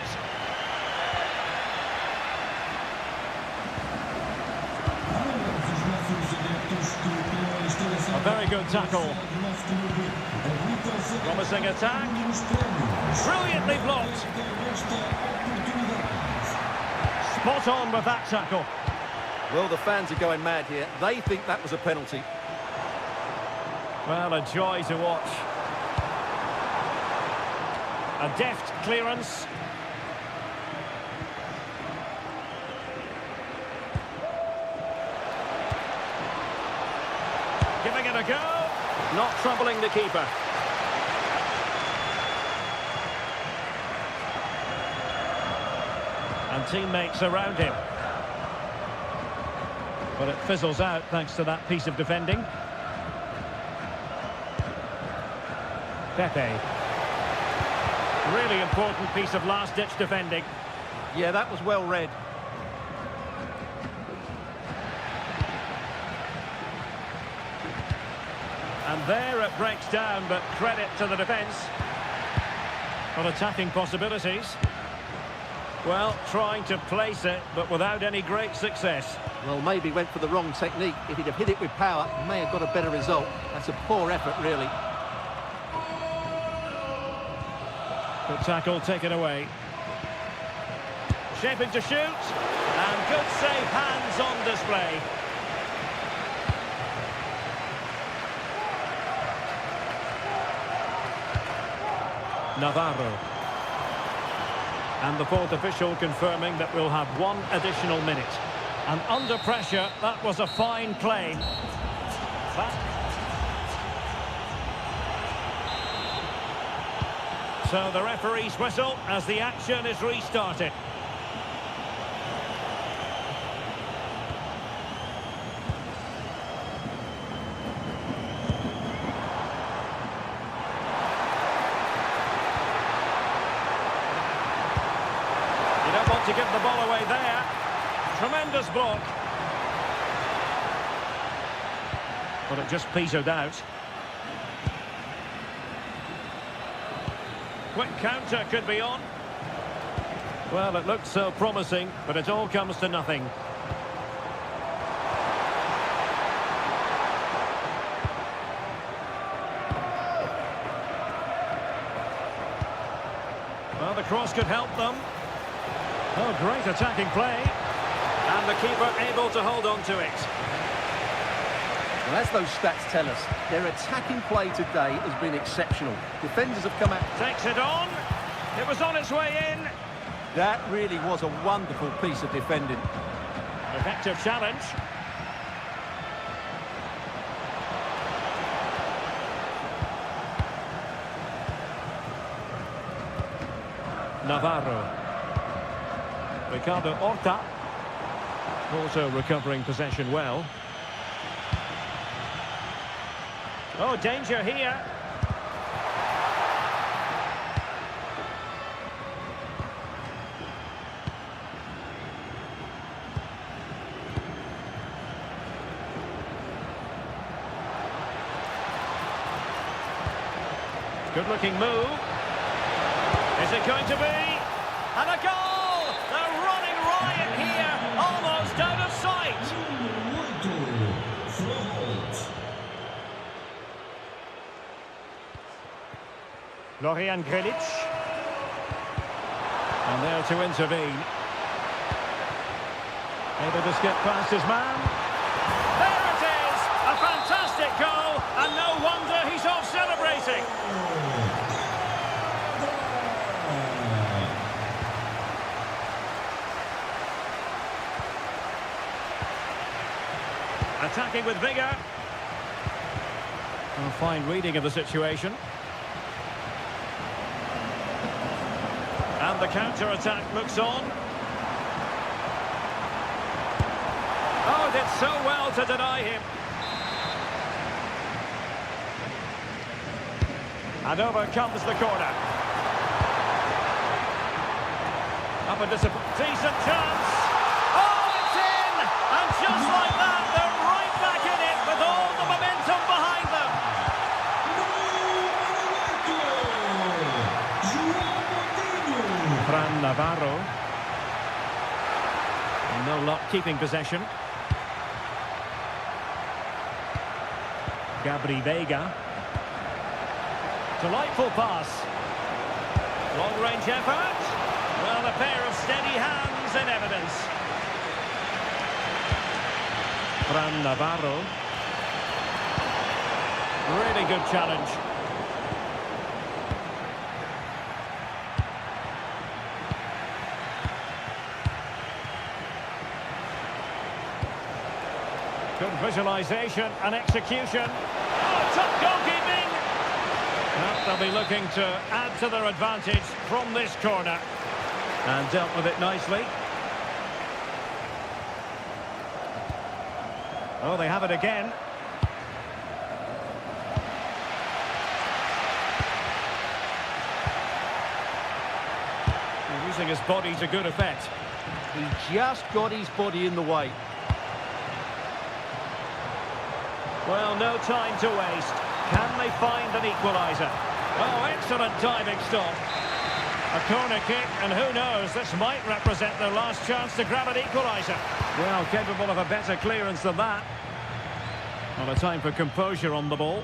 A very good tackle. Promising attack. Brilliantly blocked. Spot on with that tackle. Well, the fans are going mad here. They think that was a penalty. Well, a joy to watch. A deft clearance. Giving it a go. Not troubling the keeper. And teammates around him. But it fizzles out thanks to that piece of defending. Pepe. Really important piece of last-ditch defending. Yeah, that was well read. And there it breaks down, but credit to the defence. On attacking possibilities. Well, trying to place it, but without any great success. Well, maybe went for the wrong technique. If he'd have hit it with power, he may have got a better result. That's a poor effort, really. Good tackle taken away. Shaping to shoot. And good safe hands on display. Navarro. And the fourth official confirming that we'll have one additional minute. And under pressure, that was a fine play. So the referee's whistle as the action is restarted. the ball away there. Tremendous block. But it just petered out. Quick counter could be on. Well, it looked so promising, but it all comes to nothing. Well, the cross could help them. Oh, great attacking play. And the keeper able to hold on to it. Well, as those stats tell us, their attacking play today has been exceptional. Defenders have come out. Takes it on. It was on its way in. That really was a wonderful piece of defending. Effective challenge. Navarro. Ricardo Horta. Also recovering possession well. Oh, danger here. Good-looking move. Is it going to be? And a goal! They're running riot here, almost out of sight. Florian Grilic. And there to intervene. Able to skip past his man. There it is! A fantastic goal, and no wonder he's off celebrating. Attacking with vigour. A fine reading of the situation. And the counter-attack looks on. Oh, did so well to deny him. And over comes the corner. Up a decent chance. Oh, it's in! And just like that, they're right back in it with all the momentum behind them. Fran Navarro. And no luck keeping possession. Gabri Veiga. Delightful pass. Long-range effort. Well, a pair of steady hands in evidence. Fran Navarro. Really good challenge. Good visualisation and execution. Oh, top goalkeeping! Well, they'll be looking to add to their advantage from this corner. And dealt with it nicely. Oh, they have it again. He's using his body to good effect. He just got his body in the way. Well, no time to waste. Can they find an equaliser? Oh, excellent diving stop. A corner kick, and who knows, this might represent their last chance to grab an equaliser. Well, capable of a better clearance than that. Well, a time for composure on the ball.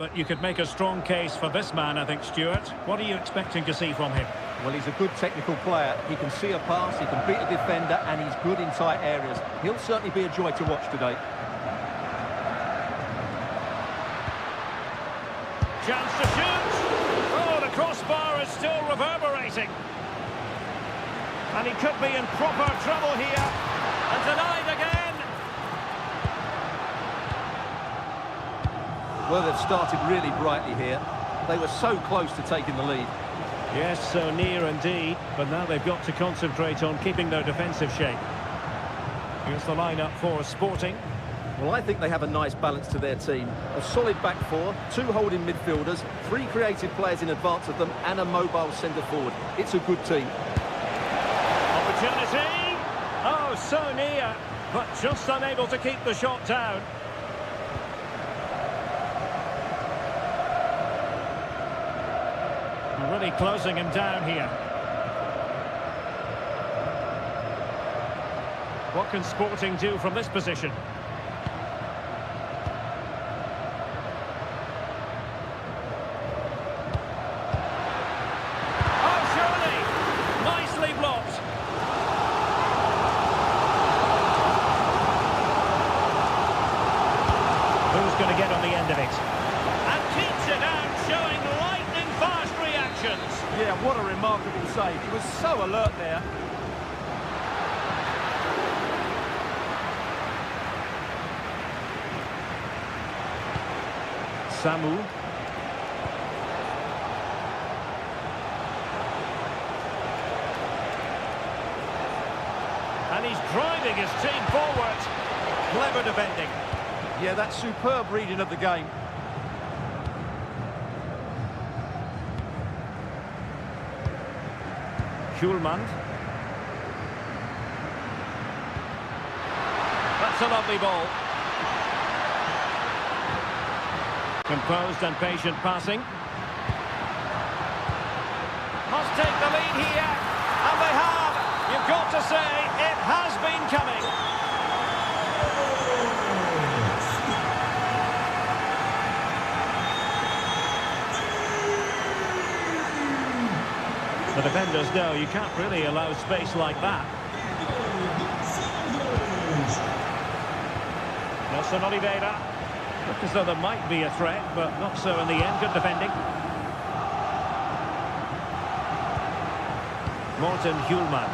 But you could make a strong case for this man, I think, Stuart. What are you expecting to see from him? Well, he's a good technical player. He can see a pass, he can beat a defender, and he's good in tight areas. He'll certainly be a joy to watch today. Chance to shoot! Oh, the crossbar is still reverberating. And he could be in proper trouble here. And denied again! Well, they've started really brightly here. They were so close to taking the lead. Yes, so near indeed, but now they've got to concentrate on keeping their defensive shape. Here's the lineup for Sporting. Well, I think they have a nice balance to their team. A solid back four, 2 holding midfielders, 3 creative players in advance of them, and a mobile centre forward. It's a good team. Opportunity! Oh, so near, but just unable to keep the shot down. Really closing him down here. What can Sporting do from this position? Oh, surely! Nicely blocked. Who's going to get on the end of it? And keeps it out, showing lightning-fast reactions. Yeah, what a remarkable save. He was so alert there. Samu. And he's driving his team forward. Clever defending. Yeah, that's superb reading of the game. Schulman. That's a lovely ball. Composed and patient passing. Must take the lead here. And they have. You've got to say, it has been coming. The defenders know you can't really allow space like that. Nelson Oliveira. Look as though there might be a threat, but not so in the end. Good defending. Morten Hjulman.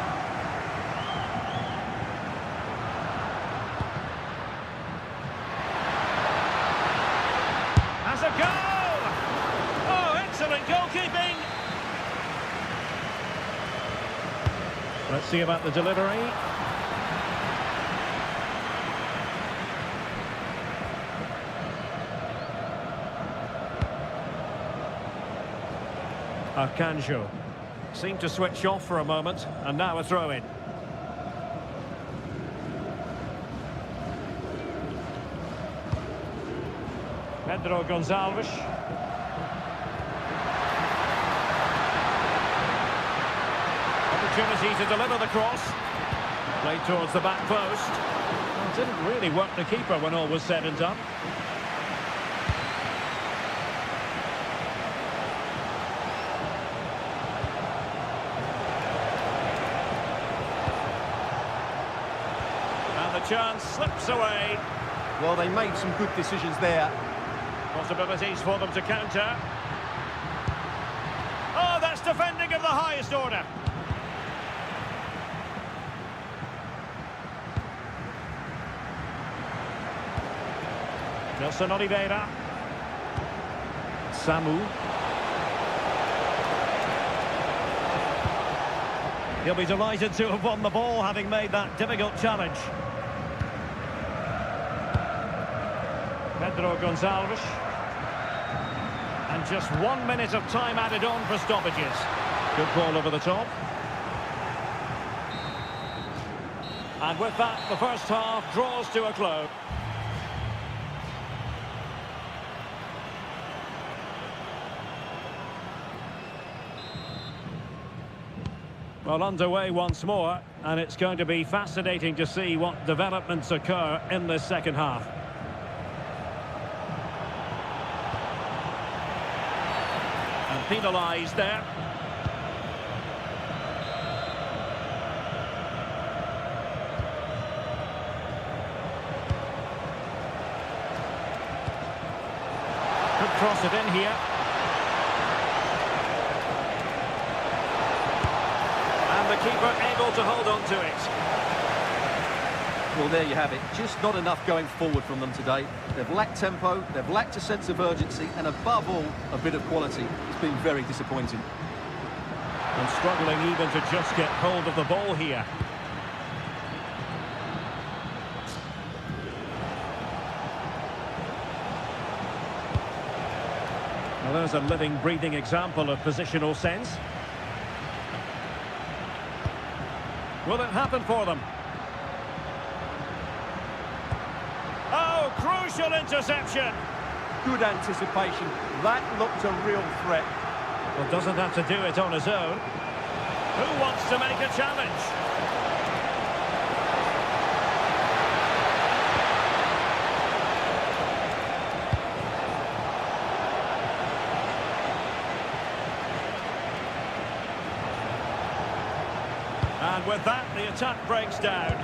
Has a goal! Oh, excellent goalkeeping! Let's see about the delivery. Arcanjo seemed to switch off for a moment, and now a throw-in. Pedro Gonçalves. Opportunity to deliver the cross. Played towards the back post. Well, didn't really work the keeper when all was said and done. And the chance slips away. Well, they made some good decisions there. Possibilities for them to counter. Oh, that's defending of the highest order. Nelson Oliveira. Samu. He'll be delighted to have won the ball, having made that difficult challenge. Pedro Gonçalves. And just 1 minute of time added on for stoppages. Good ball over the top. And with that, the first half draws to a close. Well, underway once more, and it's going to be fascinating to see what developments occur in this second half. penalised there. Could cross it in here. And the keeper able to hold on to it. Well, there you have it. Just not enough going forward from them today. They've lacked tempo, they've lacked a sense of urgency, and above all, a bit of quality. It's been very disappointing. And struggling even to just get hold of the ball here. Well, there's a living, breathing example of positional sense. Will it happen for them? Oh, crucial interception. Good anticipation. That looked a real threat. Well, doesn't have to do it on his own. Who wants to make a challenge? And with that, the attack breaks down.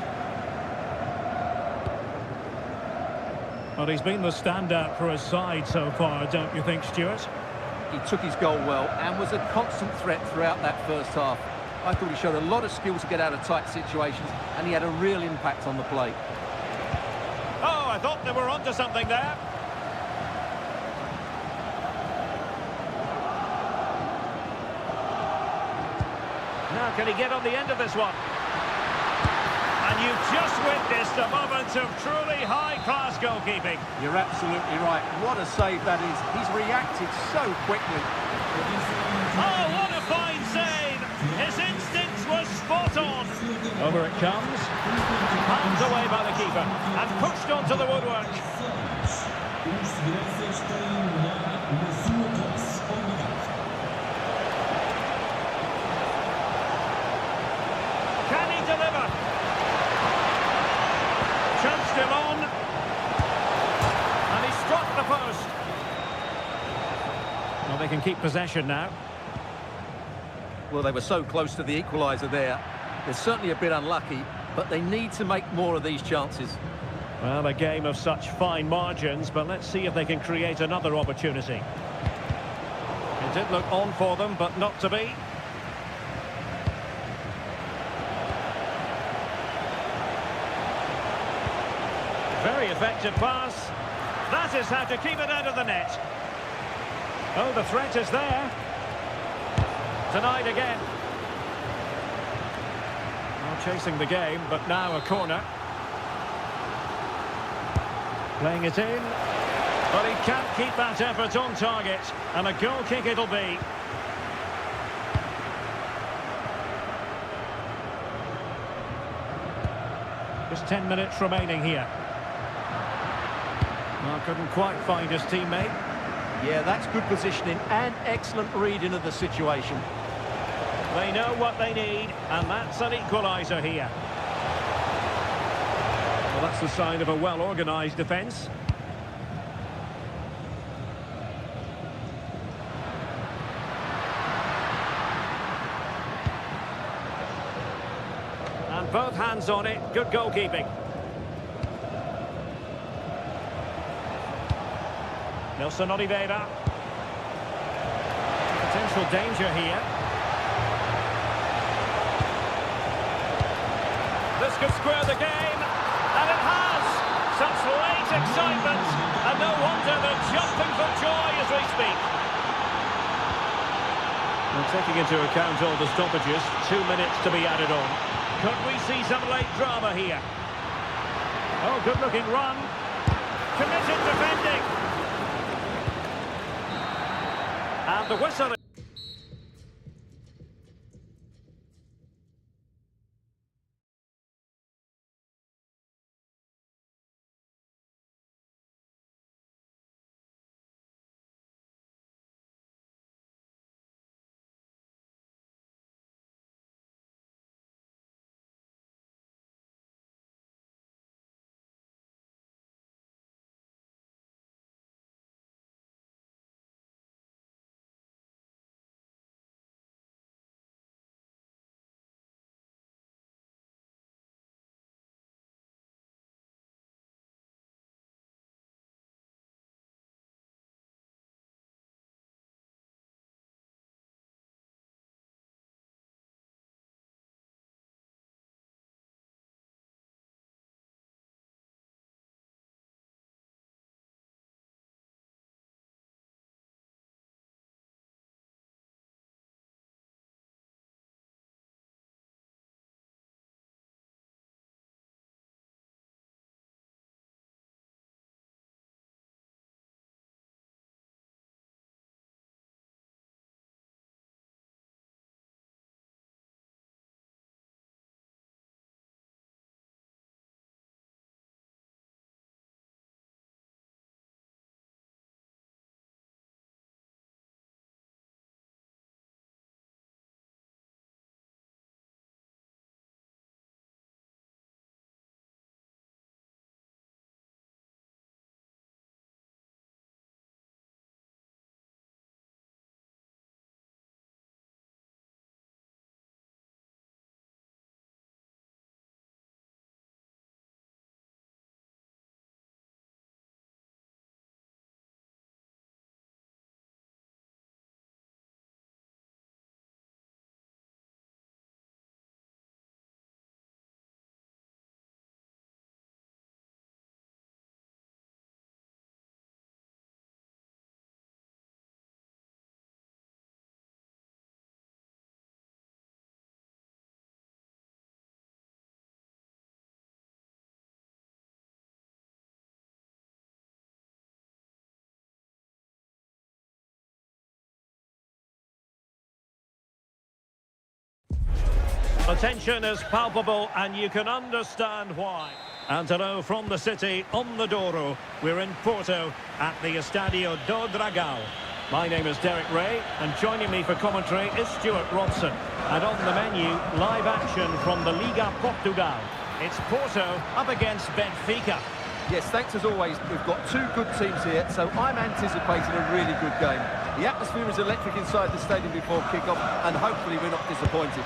Well, he's been the standout for his side so far, don't you think, Stuart? He took his goal well and was a constant threat throughout that first half. I thought he showed a lot of skill to get out of tight situations, and he had a real impact on the play. Oh, I thought they were onto something there. Now, can he get on the end of this one? And you've just witnessed a moment of truly high-class goalkeeping. You're absolutely right. What a save that is. He's reacted so quickly. Oh, what a fine save! His instinct was spot on. Over it comes. Hands away by the keeper. And pushed onto the woodwork. Os seguranças têm um lugar na sua classe. Obrigado. Can he deliver? Chance still on. And he struck the post. Well, they can keep possession now. Well, they were so close to the equaliser there. They're certainly a bit unlucky, but they need to make more of these chances. Well, a game of such fine margins, but let's see if they can create another opportunity. It did look on for them, but not to be. Very effective pass. That is how to keep it out of the net. Oh, the threat is there. Denied again. Well, chasing the game, but now a corner. Playing it in. But he can't keep that effort on target. And a goal kick it'll be. Just 10 minutes remaining here. Well, couldn't quite find his teammate. Yeah, that's good positioning and excellent reading of the situation. They know what they need, and that's an equaliser here. Well, that's the sign of a well-organised defence. And both hands on it, good goalkeeping. Nelson Oliveira. Potential danger here. This could square the game, and it has! Such late excitement, and no wonder they're jumping for joy as we speak. Well, taking into account all the stoppages, 2 minutes to be added on. Could we see some late drama here? Oh, good-looking run. Committed defending. And the whistle The tension is palpable and you can understand why. And hello from the city on the Douro. We're in Porto at the Estadio do Dragão. My name is Derek Ray and joining me for commentary is Stuart Robson. And on the menu, live action from the Liga Portugal. It's Porto up against Benfica. Yes, thanks as always. We've got two good teams here, so I'm anticipating a really good game. The atmosphere is electric inside the stadium before kick-off, and hopefully we're not disappointed.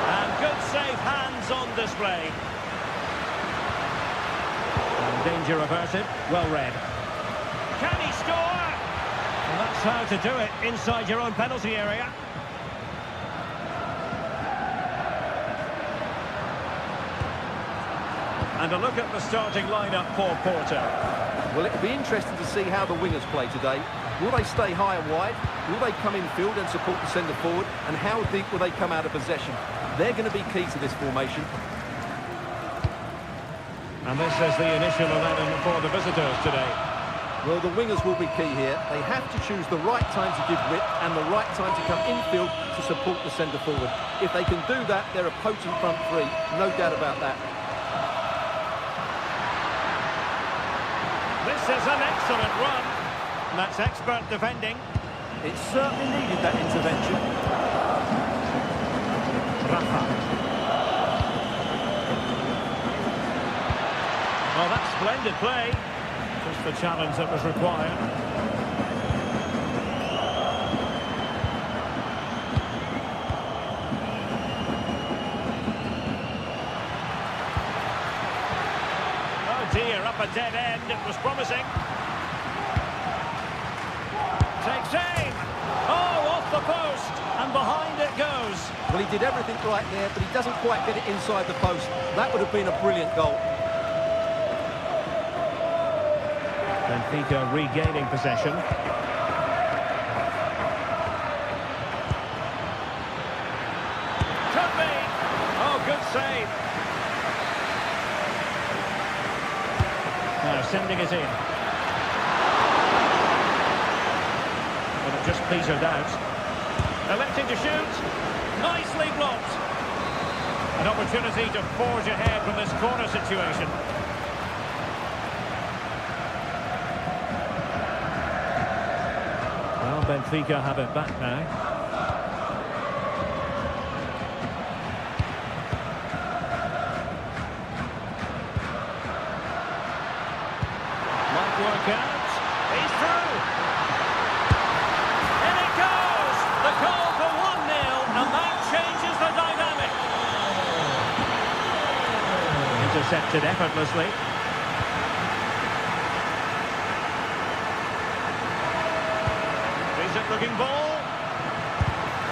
And good safe hands on display. And danger averted, well read. Can he score? Well, that's how to do it inside your own penalty area. And a look at the starting lineup for Porto. Well, it'll be interesting to see how the wingers play today. Will they stay high and wide? Will they come in field and support the centre forward? And how deep will they come out of possession? They're going to be key to this formation. And this is the initial 11 for the visitors today. Well, the wingers will be key here. They have to choose the right time to give width and the right time to come infield to support the centre forward. If they can do that, they're a potent front three. No doubt about that. This is an excellent run. That's expert defending. It certainly needed that intervention. Rafa. Well, that's splendid play. Just the challenge that was required. Oh dear, up a dead end. It was promising. Takes aim. Oh, off the post. And behind it goes. Well, he did everything right there, but he doesn't quite get it inside the post. That would have been a brilliant goal. Benfica regaining possession. Could be. Oh, good save. Now sending it in. But it just petered out. Electing to shoot. Nicely blocked. An opportunity to forge ahead from this corner situation. Well, Benfica have it back now. Might work out. He's through. In it goes. The goal for 1-0, and that changes the dynamic. Intercepted effortlessly. Looking ball.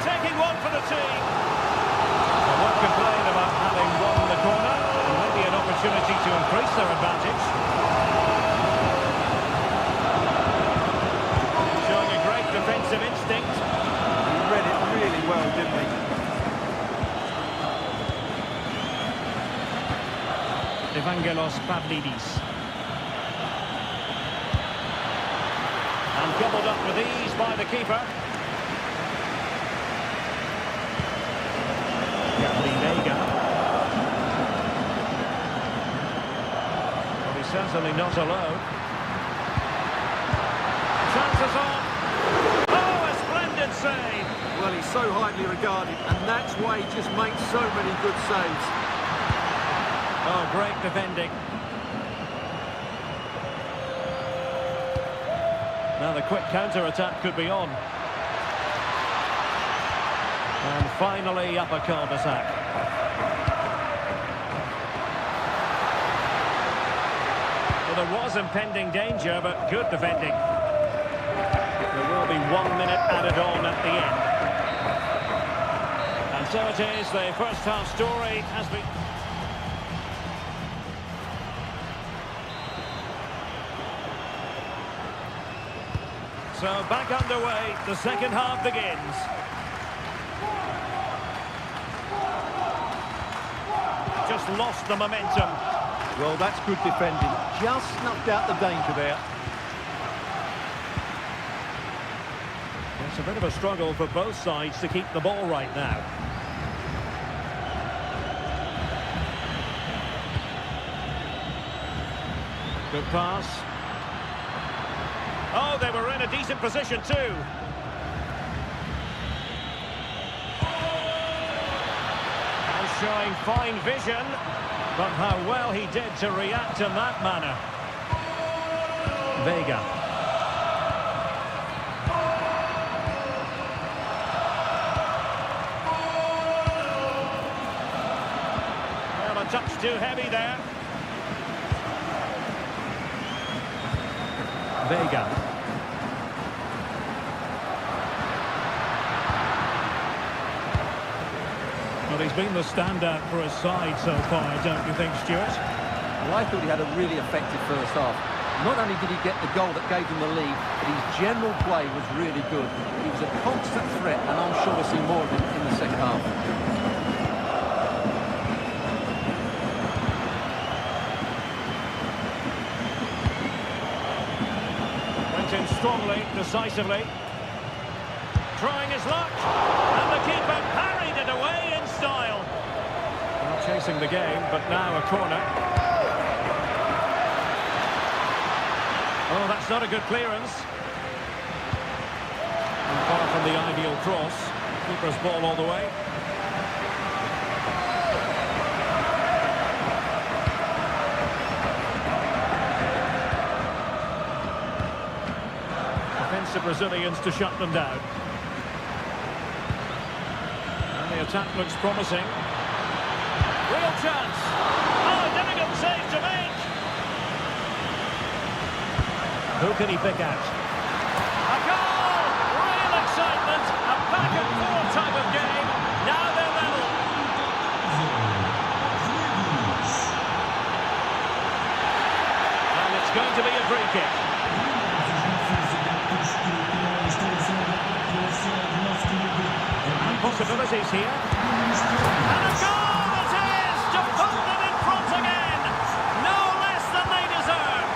Taking one for the team. They won't complain about having won the corner. And maybe an opportunity to increase their advantage. Showing a great defensive instinct. He read it really well, didn't he? Evangelos Pavlidis. And gobbled up with ease by the keeper. Vega. Well, he's certainly not alone. Chances on. Oh, a splendid save. Well, he's so highly regarded, and that's why he just makes so many good saves. Oh, great defending. Now the quick counter-attack could be on. And finally up a cul-de-sac. Well, there was impending danger, but good defending. There will be 1 minute added on at the end. And so it is, the first half story has been... So back underway, the second half begins. Just lost the momentum. Well, that's good defending. Just snuffed out the danger there. It's a bit of a struggle for both sides to keep the ball right now. Good pass. Oh, they were in a decent position too. And showing fine vision, but how well he did to react in that manner. Vega. Well, a touch too heavy there. Vega. Well, he's been the standout for his side so far, don't you think, Stuart? Well, I thought he had a really effective first half. Not only did he get the goal that gave him the lead, but his general play was really good. He was a constant threat, and I'm sure we'll see more of him in the second half. Went in strongly, decisively. Trying his luck, and the keeper parried it away in style. Well, chasing the game, but now a corner. Oh, that's not a good clearance. And far from the ideal cross. Keeper's ball all the way. Defensive Brazilians to shut them down. And the attack looks promising. Real chance. Oh, difficult save to make. Who can he pick out? A goal! Real excitement! A back-and-forth type of game. Now they're level. And it's going to be a free kick. And possibilities here. And a goal it is! To put them in front again! No less than they deserve.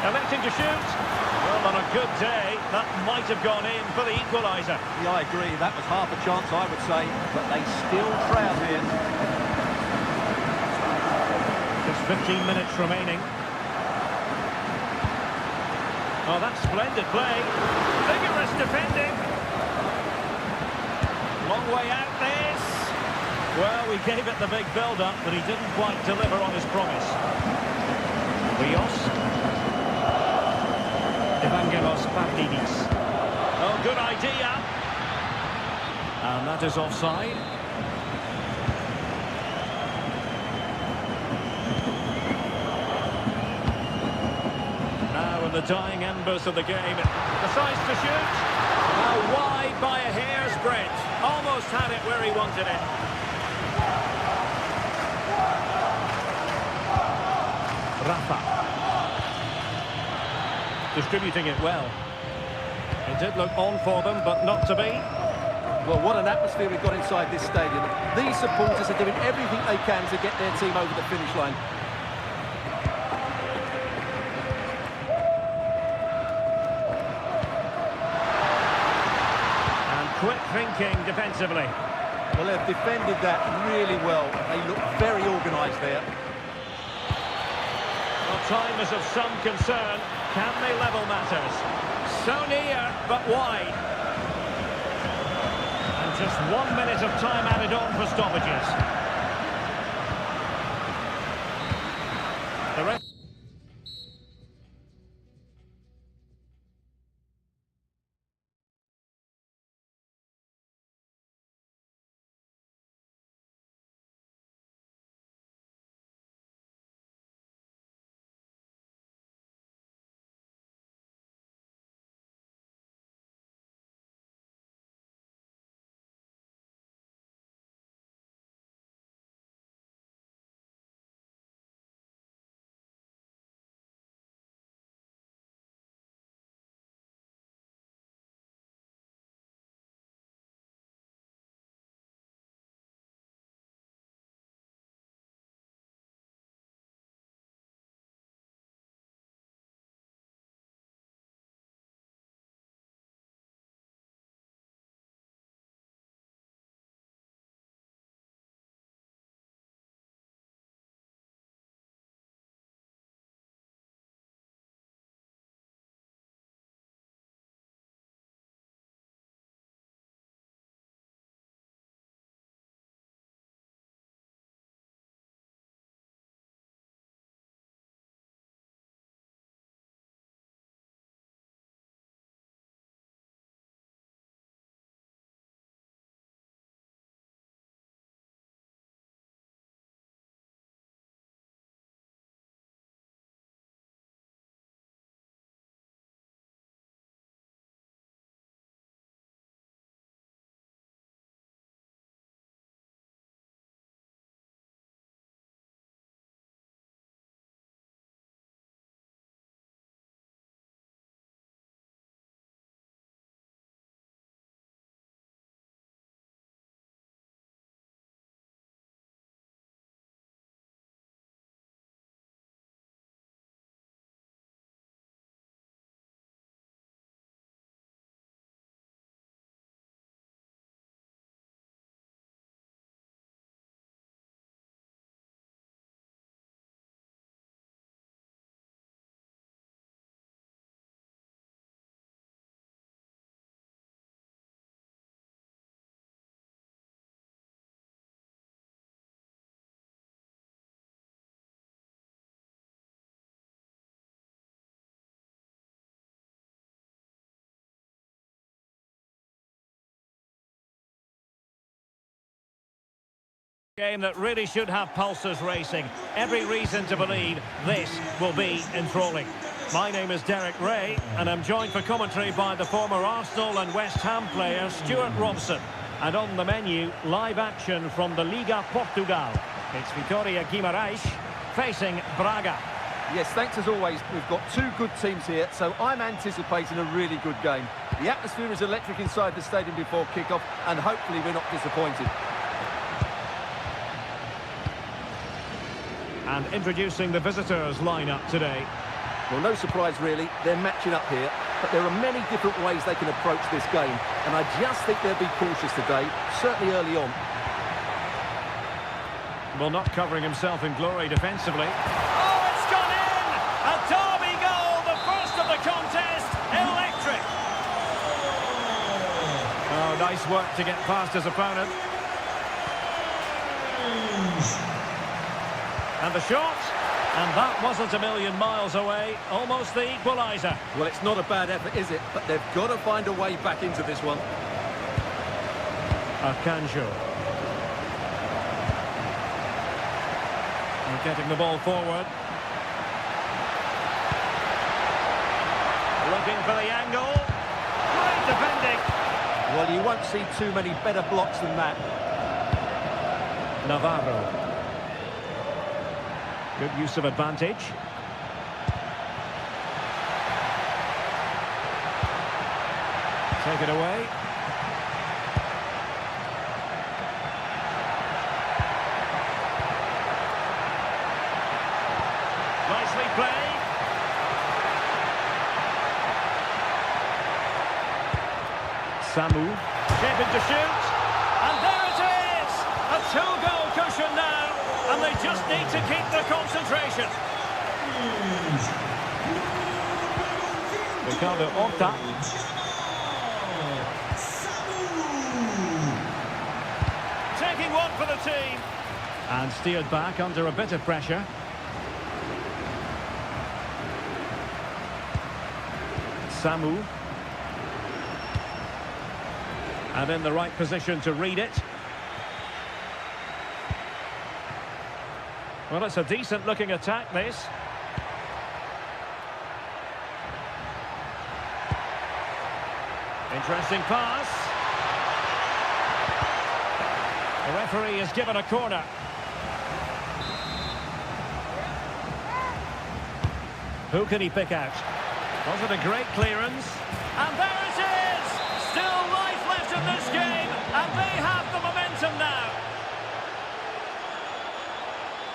Electing to shoot. Well, on a good day, that might have gone in for the equaliser. Yeah, I agree. That was half a chance, I would say, but they still trail here. Just 15 minutes remaining. Oh, that's splendid play. Vigorous defending. Long way out this. Well, we gave it the big build-up, but he didn't quite deliver on his promise. Rios. Evangelos Pavlidis. Oh, good idea. And that is offside. Now in the dying embers of the game, decides to shoot. Now wide by a hair's breadth. Almost had it where he wanted it. Rafa. Distributing it well. It did look on for them, but not to be. Well, what an atmosphere we've got inside this stadium. These supporters are doing everything they can to get their team over the finish line. And quick thinking defensively. Well, they've defended that really well. They look very organised there. Well, time is of some concern. Can they level matters? So near, but wide. And just 1 minute of time added on for stoppages. The rest Game that really should have pulses racing. Every reason to believe this will be enthralling. My name is Derek Ray, and I'm joined for commentary by the former Arsenal and West Ham player Stuart Robson. And on the menu, live action from the Liga Portugal. It's Vitória Guimarães facing Braga. Yes, thanks as always. We've got two good teams here, so I'm anticipating a really good game. The atmosphere is electric inside the stadium before kick-off, and hopefully we're not disappointed. And introducing the visitors lineup today. Well, no surprise really, they're matching up here, but there are many different ways they can approach this game, and I just think they'll be cautious today, certainly early on. Well, not covering himself in glory defensively. Oh, it's gone in! A derby goal, the first of the contest, electric! Oh, nice work to get past his opponent. And the shot, and that wasn't a million miles away, almost the equaliser. Well, it's not a bad effort, is it? But they've got to find a way back into this one. Arcanjo. We're getting the ball forward. Looking for the angle. Great defending. Well, you won't see too many better blocks than that. Navarro. Good use of advantage. Take it away. Nicely played. Samu. Shaping to shoot. And there it is! A two-goal cushion now. And they just need to keep the concentration. Ricardo Horta. Taking one for the team. And steered back under a bit of pressure. Samu. And in the right position to read it. Well, it's a decent-looking attack, this. Interesting pass. The referee has given a corner. Who can he pick out? Was it a great clearance? And there it is! Still life left in this game, and they have the momentum now.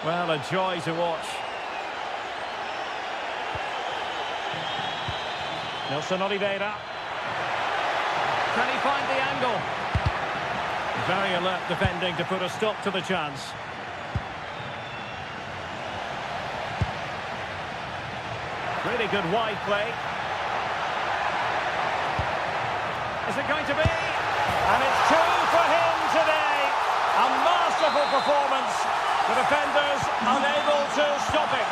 Well, a joy to watch. Nelson Oliveira. Can he find the angle? Very alert defending to put a stop to the chance. Really good wide play. Is it going to be? And it's two for him today. A masterful performance. The defenders unable to stop it.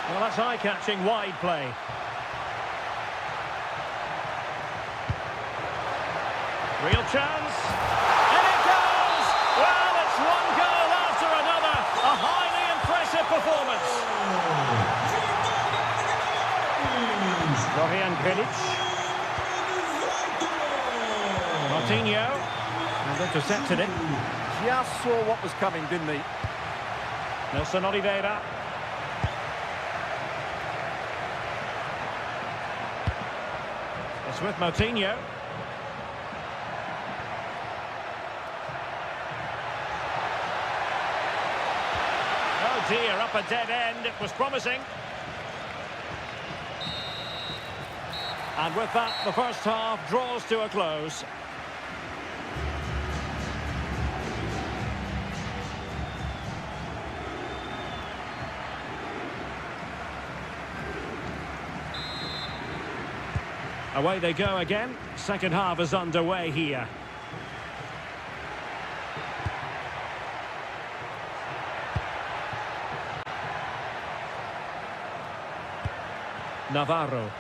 Well, that's eye-catching wide play. Real chance. And it goes! Well, it's one goal after another. A highly impressive performance. Florian Grilic. Martinho. And intercepted it. Just saw what was coming, didn't he? Nelson Oliveira. It's with Martinho. Oh dear, up a dead end. It was promising. And with that, the first half draws to a close. Away they go again. Second half is underway here. Navarro.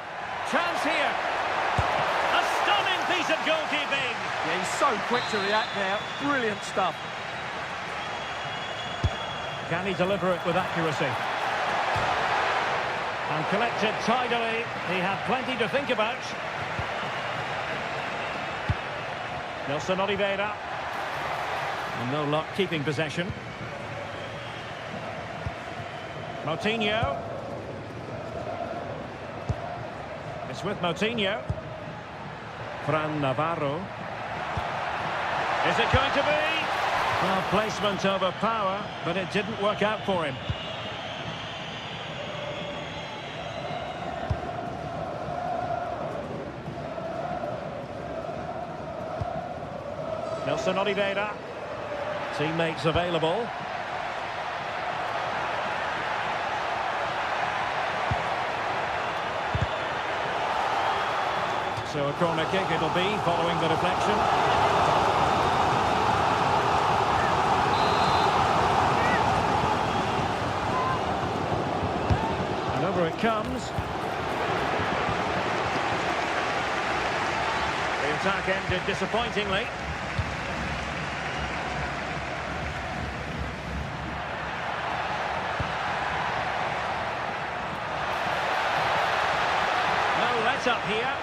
Chance here. A stunning piece of goalkeeping. Yeah, he's so quick to react there. Brilliant stuff. Can he deliver it with accuracy? And collected tidily. He had plenty to think about. Nelson Oliveira. And no luck keeping possession. Moutinho. It's with Moutinho. Fran Navarro. Is it going to be? Well, placement over power, but it didn't work out for him. Nelson Oliveira. Teammates available. So a corner kick it'll be following the deflection. And over it comes. The attack ended disappointingly. No let up here.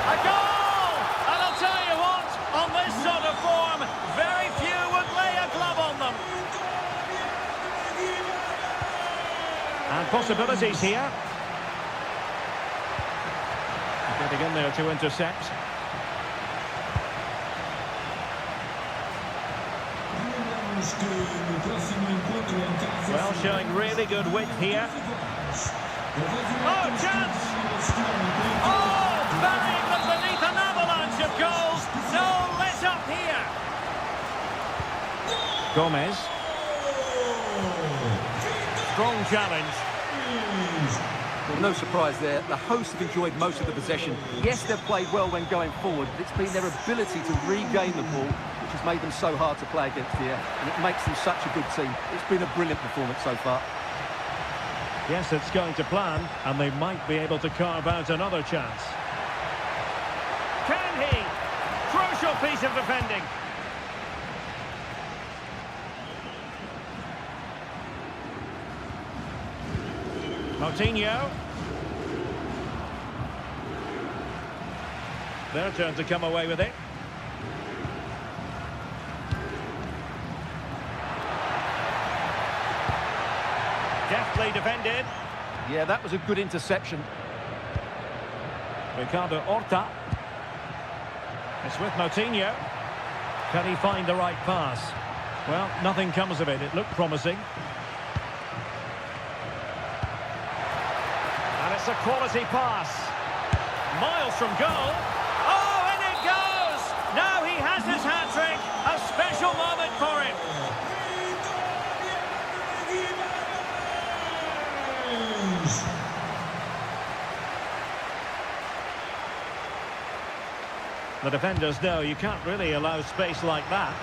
A goal! And I'll tell you what, on this sort of form, very few would lay a glove on them. And possibilities here. Getting in there to intercept. Well, showing really good width here. Oh, chance! Oh, burying them beneath an avalanche of goals. No let up here. Gomez. Strong challenge. Well, no surprise there. The hosts have enjoyed most of the possession. Yes, they've played well when going forward, but it's been their ability to regain the ball which has made them so hard to play against here, and it makes them such a good team. It's been a brilliant performance so far. Yes, it's going to plan, and they might be able to carve out another chance. Can he? Crucial piece of defending. Moutinho. Their turn to come away with it. Deftly defended. Yeah, that was a good interception. Ricardo Horta. It's with Moutinho. Can he find the right pass? Well, nothing comes of it. It looked promising. And it's a quality pass. Miles from goal. Oh, and it goes! Now he has his hat-trick. A special moment for him. The defenders know you can't really allow space like that.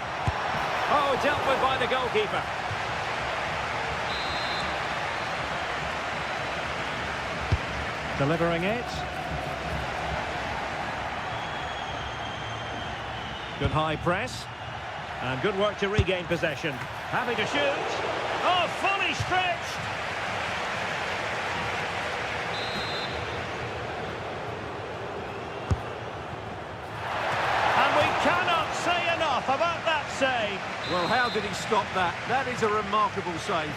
Oh, dealt with by the goalkeeper. Delivering it. Good high press. And good work to regain possession. Happy to shoot. Oh, fully stretched. Cannot say enough about that save. Well, how did he stop that? That is a remarkable save.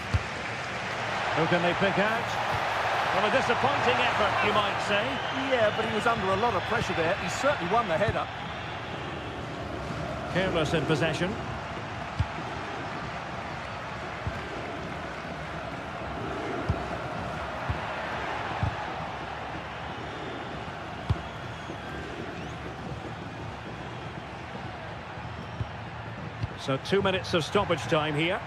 Who can they pick out? Well, a disappointing effort, you might say. Yeah, but he was under a lot of pressure there. He certainly won the header. Careless in possession. So 2 minutes of stoppage time here.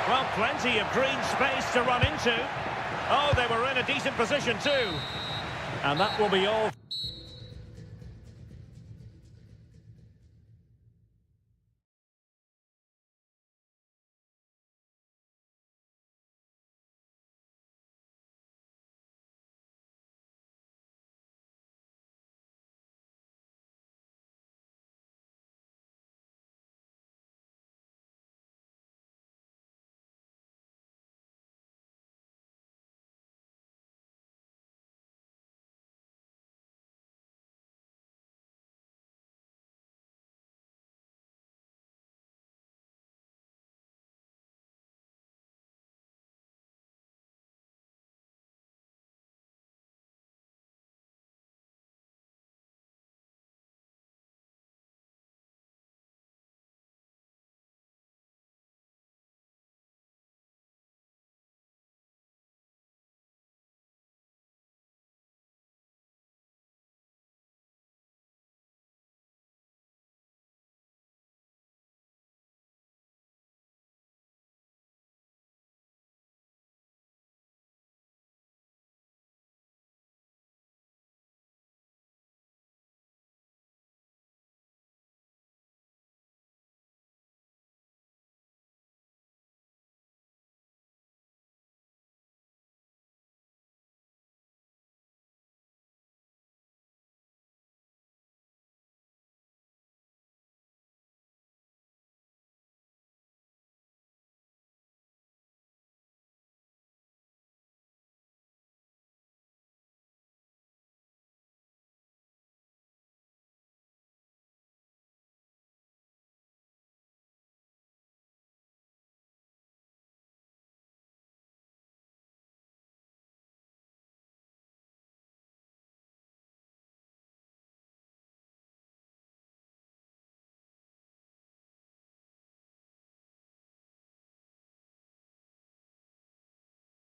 Well, plenty of green space to run into. Oh, they were in a decent position too. And that will be all.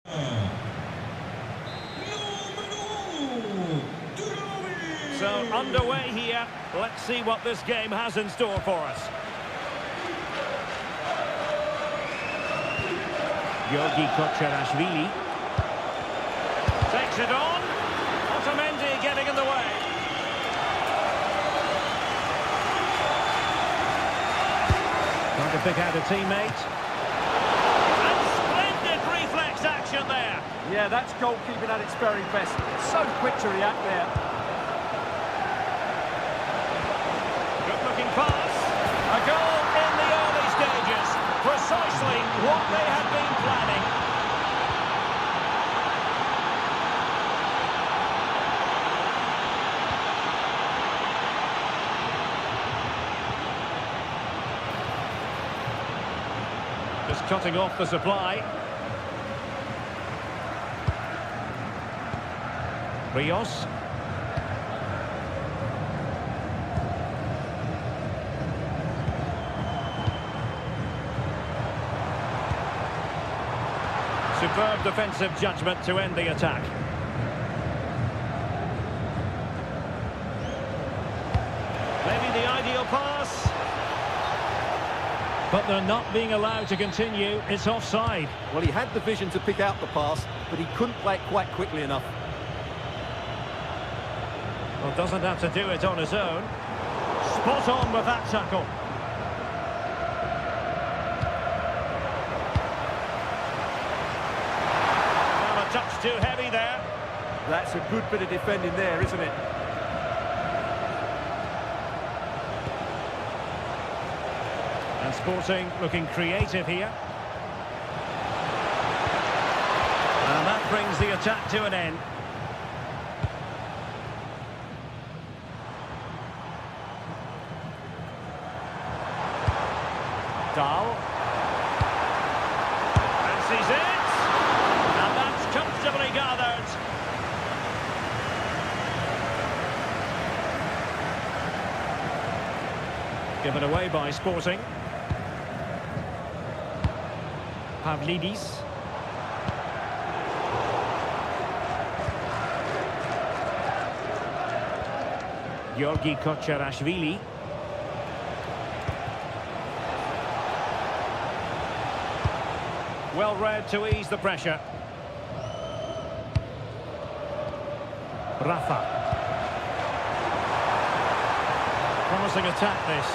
So underway here. Let's see what this game has in store for us. Kocherashvili takes it on. Otamendi getting in the way. Trying to pick out a teammate. And splendid reflex action there. Yeah, that's goalkeeping at its very best. So quick to react there. Good-looking pass. A goal in the early stages. Precisely what they had been planning. Just cutting off the supply. Rios. Superb defensive judgment to end the attack. Maybe the ideal pass. But they're not being allowed to continue. It's offside. Well, he had the vision to pick out the pass, but he couldn't play it quite quickly enough. Well, doesn't have to do it on his own. Spot on with that tackle. Well, a touch too heavy there. That's a good bit of defending there, isn't it? And Sporting looking creative here. And that brings the attack to an end. Dahl. Fancies it. And that's comfortably gathered. Given away by Sporting. Pavlidis. Kocherashvili. Well read to ease the pressure. Rafa. Promising attack this.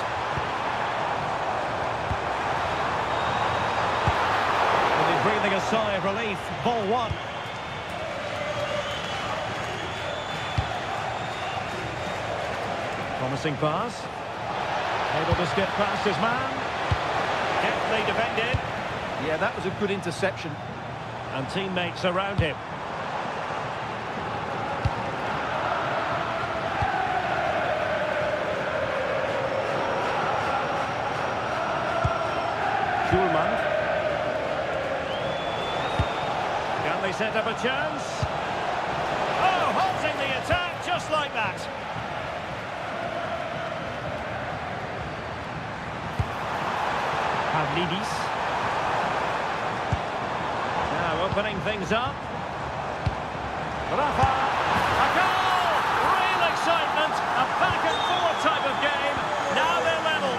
Will be breathing a sigh of relief. Ball one. Promising pass. Able to skip past his man. Deftly defended. Yeah, that was a good interception. And teammates around him. Schulman. Can they set up a chance? Oh, halting the attack just like that. Pavlidis. Opening things up. Rafa. A goal! Real excitement. A back and forth type of game. Now they're level.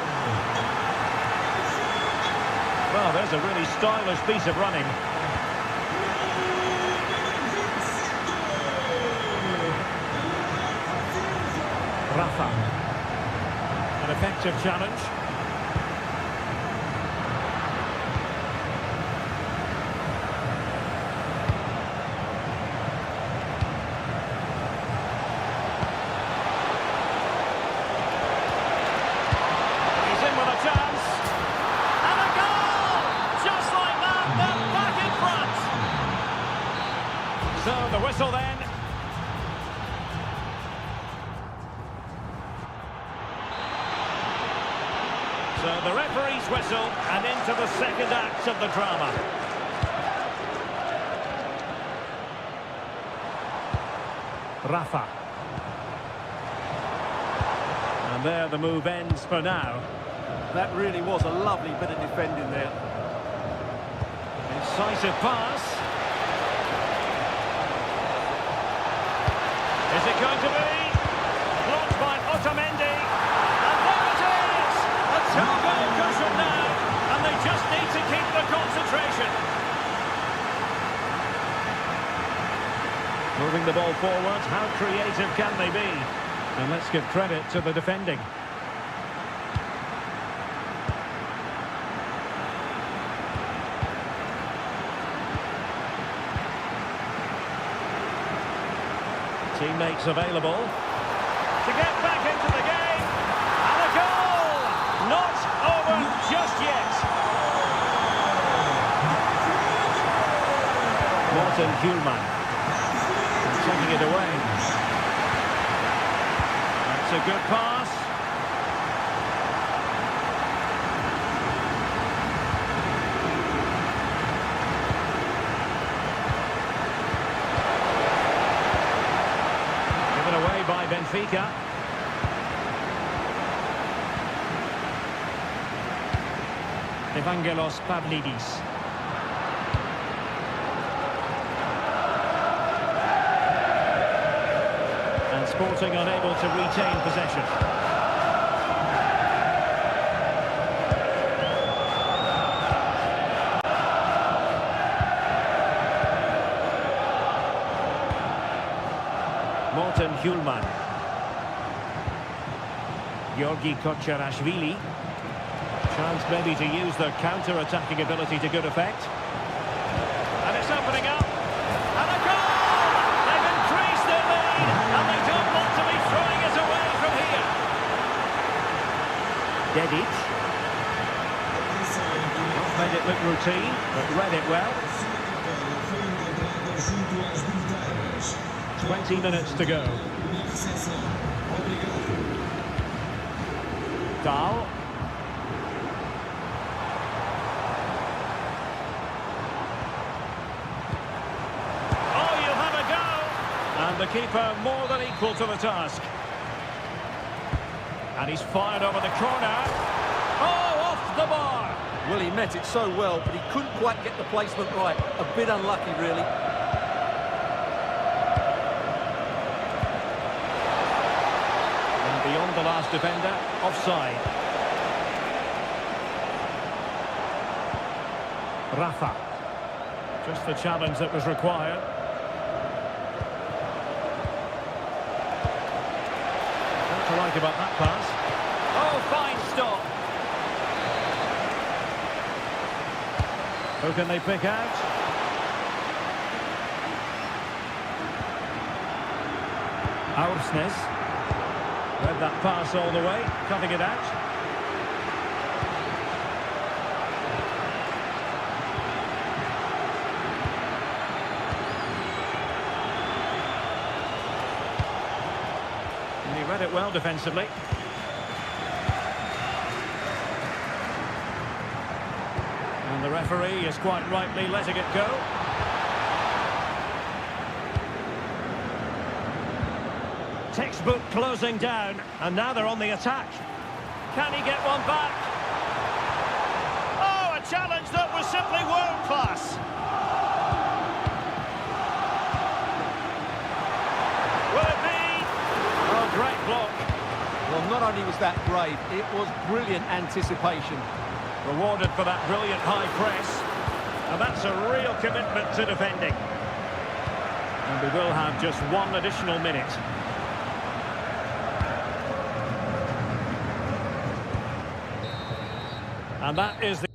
Well, there's a really stylish piece of running. Rafa. An effective challenge. So the whistle then. So the referee's whistle and into the second act of the drama. Rafa. And there the move ends for now. That really was a lovely bit of defending there. Incisive pass. going to be blocked by Otamendi. And there it is! A two-goal cushion now, and they just need to keep the concentration. Moving the ball forward, how creative can they be? And let's give credit to the defending. Teammates available to get back into the game, and a goal! Not over just yet. Martin Hjulman taking it away. That's a good pass. Away by Benfica. Evangelos Pavlidis. And Sporting unable to retain possession. Martin Hjulman. Georgi Kocharashvili. Chance maybe to use their counter-attacking ability to good effect. And it's opening up. And a goal! They've increased their lead, and they don't want to be throwing it away from here. Dedic. Not made it look routine, but read it well. 20 minutes to go. Dahl. Oh, you'll have a go! And the keeper more than equal to the task. And he's fired over the corner. Oh, off the bar! Well, he met it so well, but he couldn't quite get the placement right. A bit unlucky, really. Beyond the last defender, offside. Rafa. Just the challenge that was required. What to like about that pass? Oh, fine stop. Who can they pick out? Aursnes. Read that pass all the way, cutting it out. And he read it well defensively. And the referee is quite rightly letting it go. Textbook closing down, and now they're on the attack. Can he get one back? Oh, a challenge that was simply world class. Will it be? Oh, great block. Well, not only was that brave, it was brilliant anticipation. Rewarded for that brilliant high press. And that's a real commitment to defending. And we will have just one additional minute. And that is the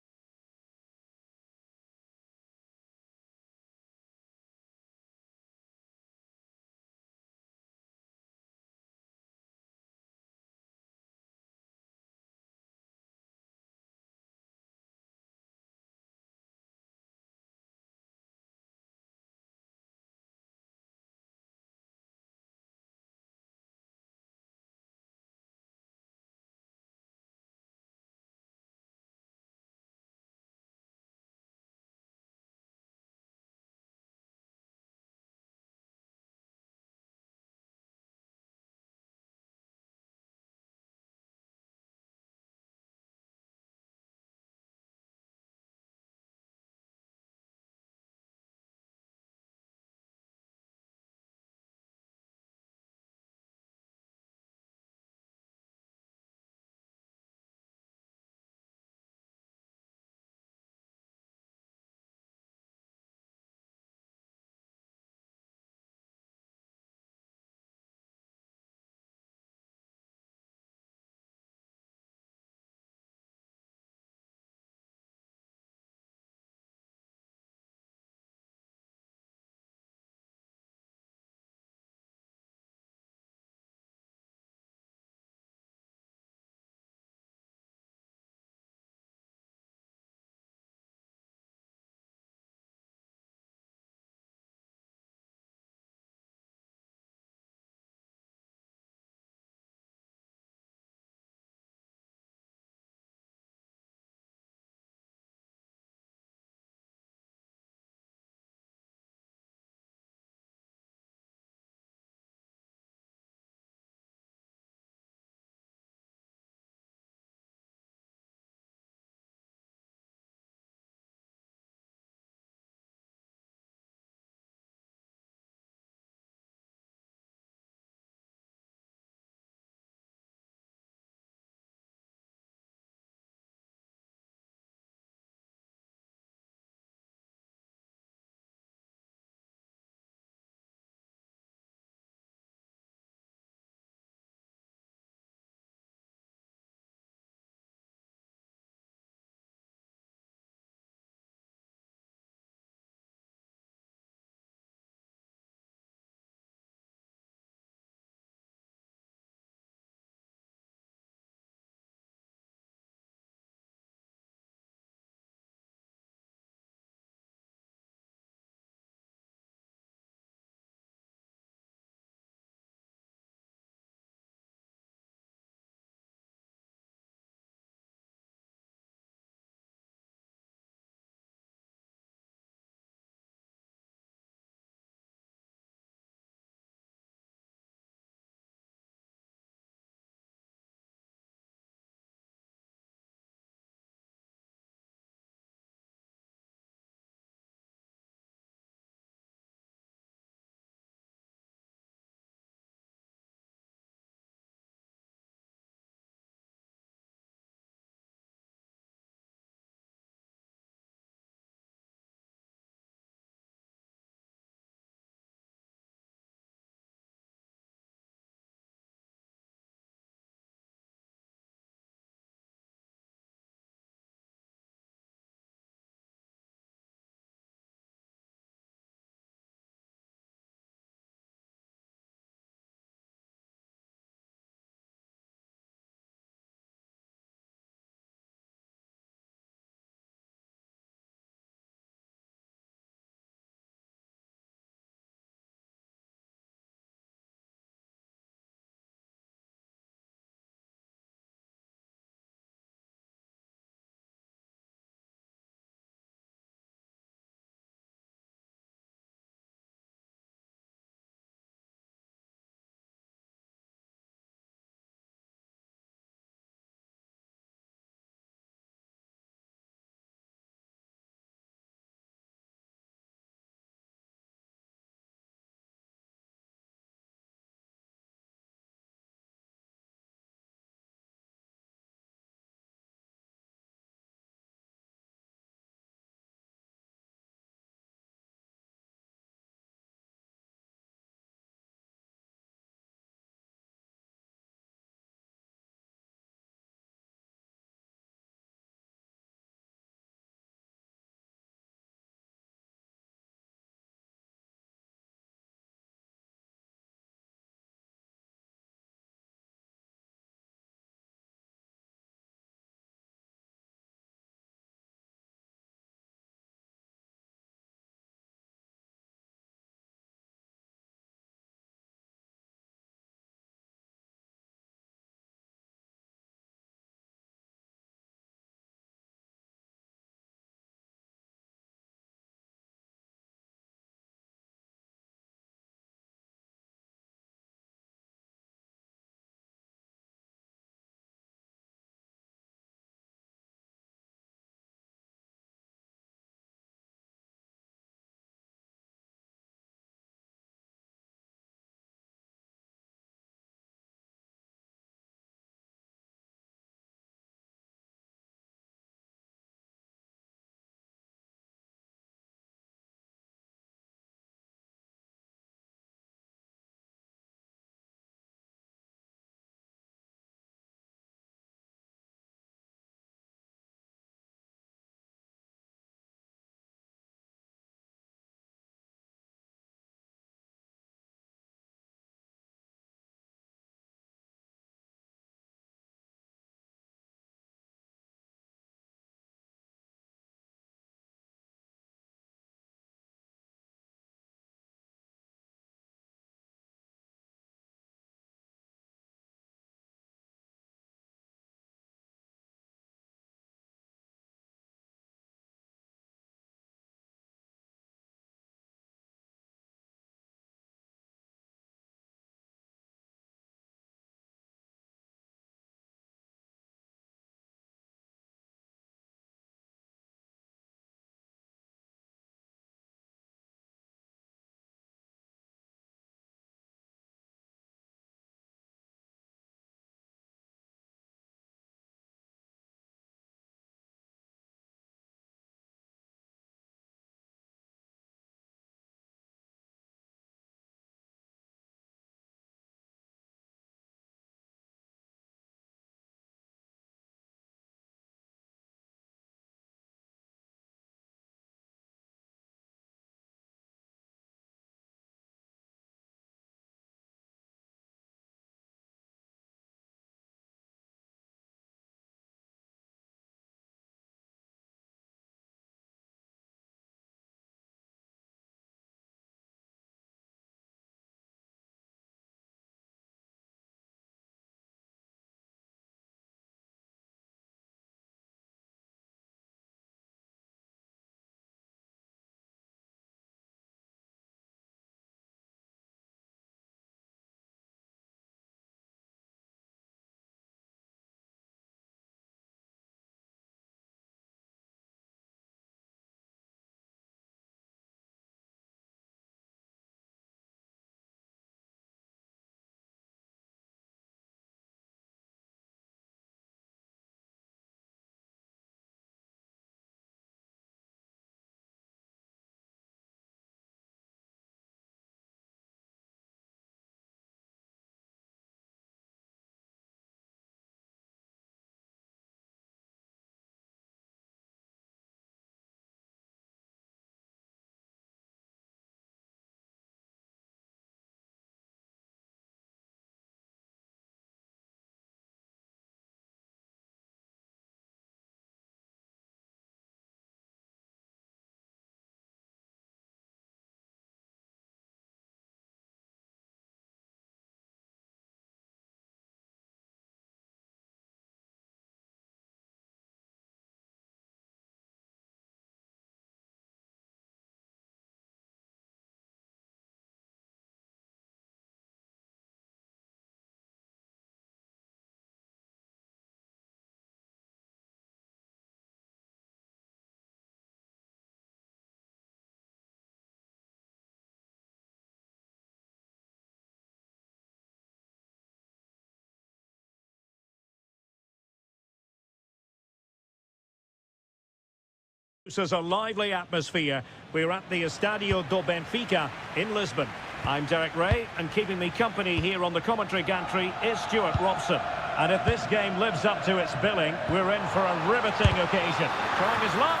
There's a lively atmosphere. We're at the Estadio do Benfica in Lisbon. I'm Derek Ray, and keeping me company here on the commentary gantry is Stuart Robson. And if this game lives up to its billing, we're in for a riveting occasion. Trying his luck.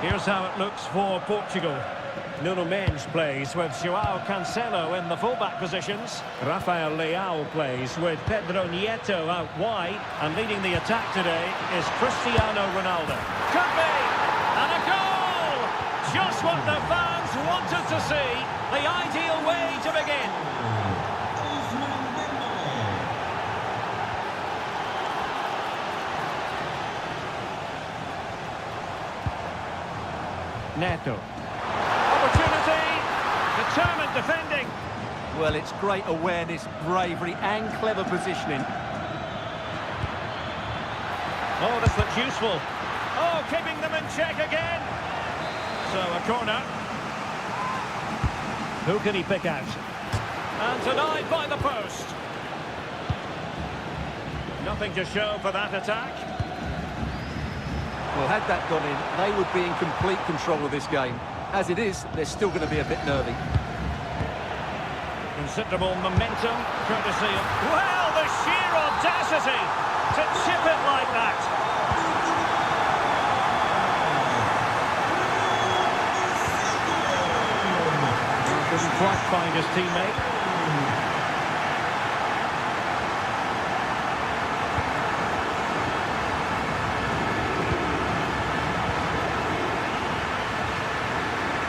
Here's how it looks for Portugal. Nuno Mendes plays with João Cancelo in the fullback positions. Rafael Leao plays with Pedro Nieto out wide. And leading the attack today is Cristiano Ronaldo. Could be! And a goal! Just what the fans wanted to see. The ideal way to begin. Neto. Opportunity. Determined defending. Well, it's great awareness, bravery and clever positioning. Oh, this looks useful. Oh, keeping them in check again. So a corner. Who can he pick out? And denied by the post. Nothing to show for that attack. Well, had that gone in, they would be in complete control of this game. As it is, they're still going to be a bit nervy. Considerable momentum, courtesy of... Well, the sheer audacity to chip it like that. Couldn't quite find his teammate.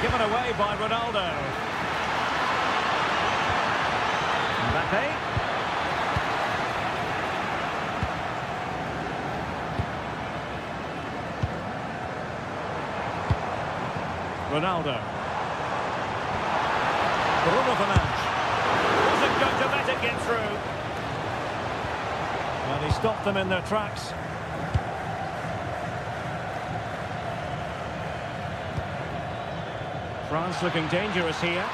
Given away by Ronaldo. Mbappe. Ronaldo. Bruno Fernandes. Wasn't going to let it get through. Well, he stopped them in their tracks. France looking dangerous here.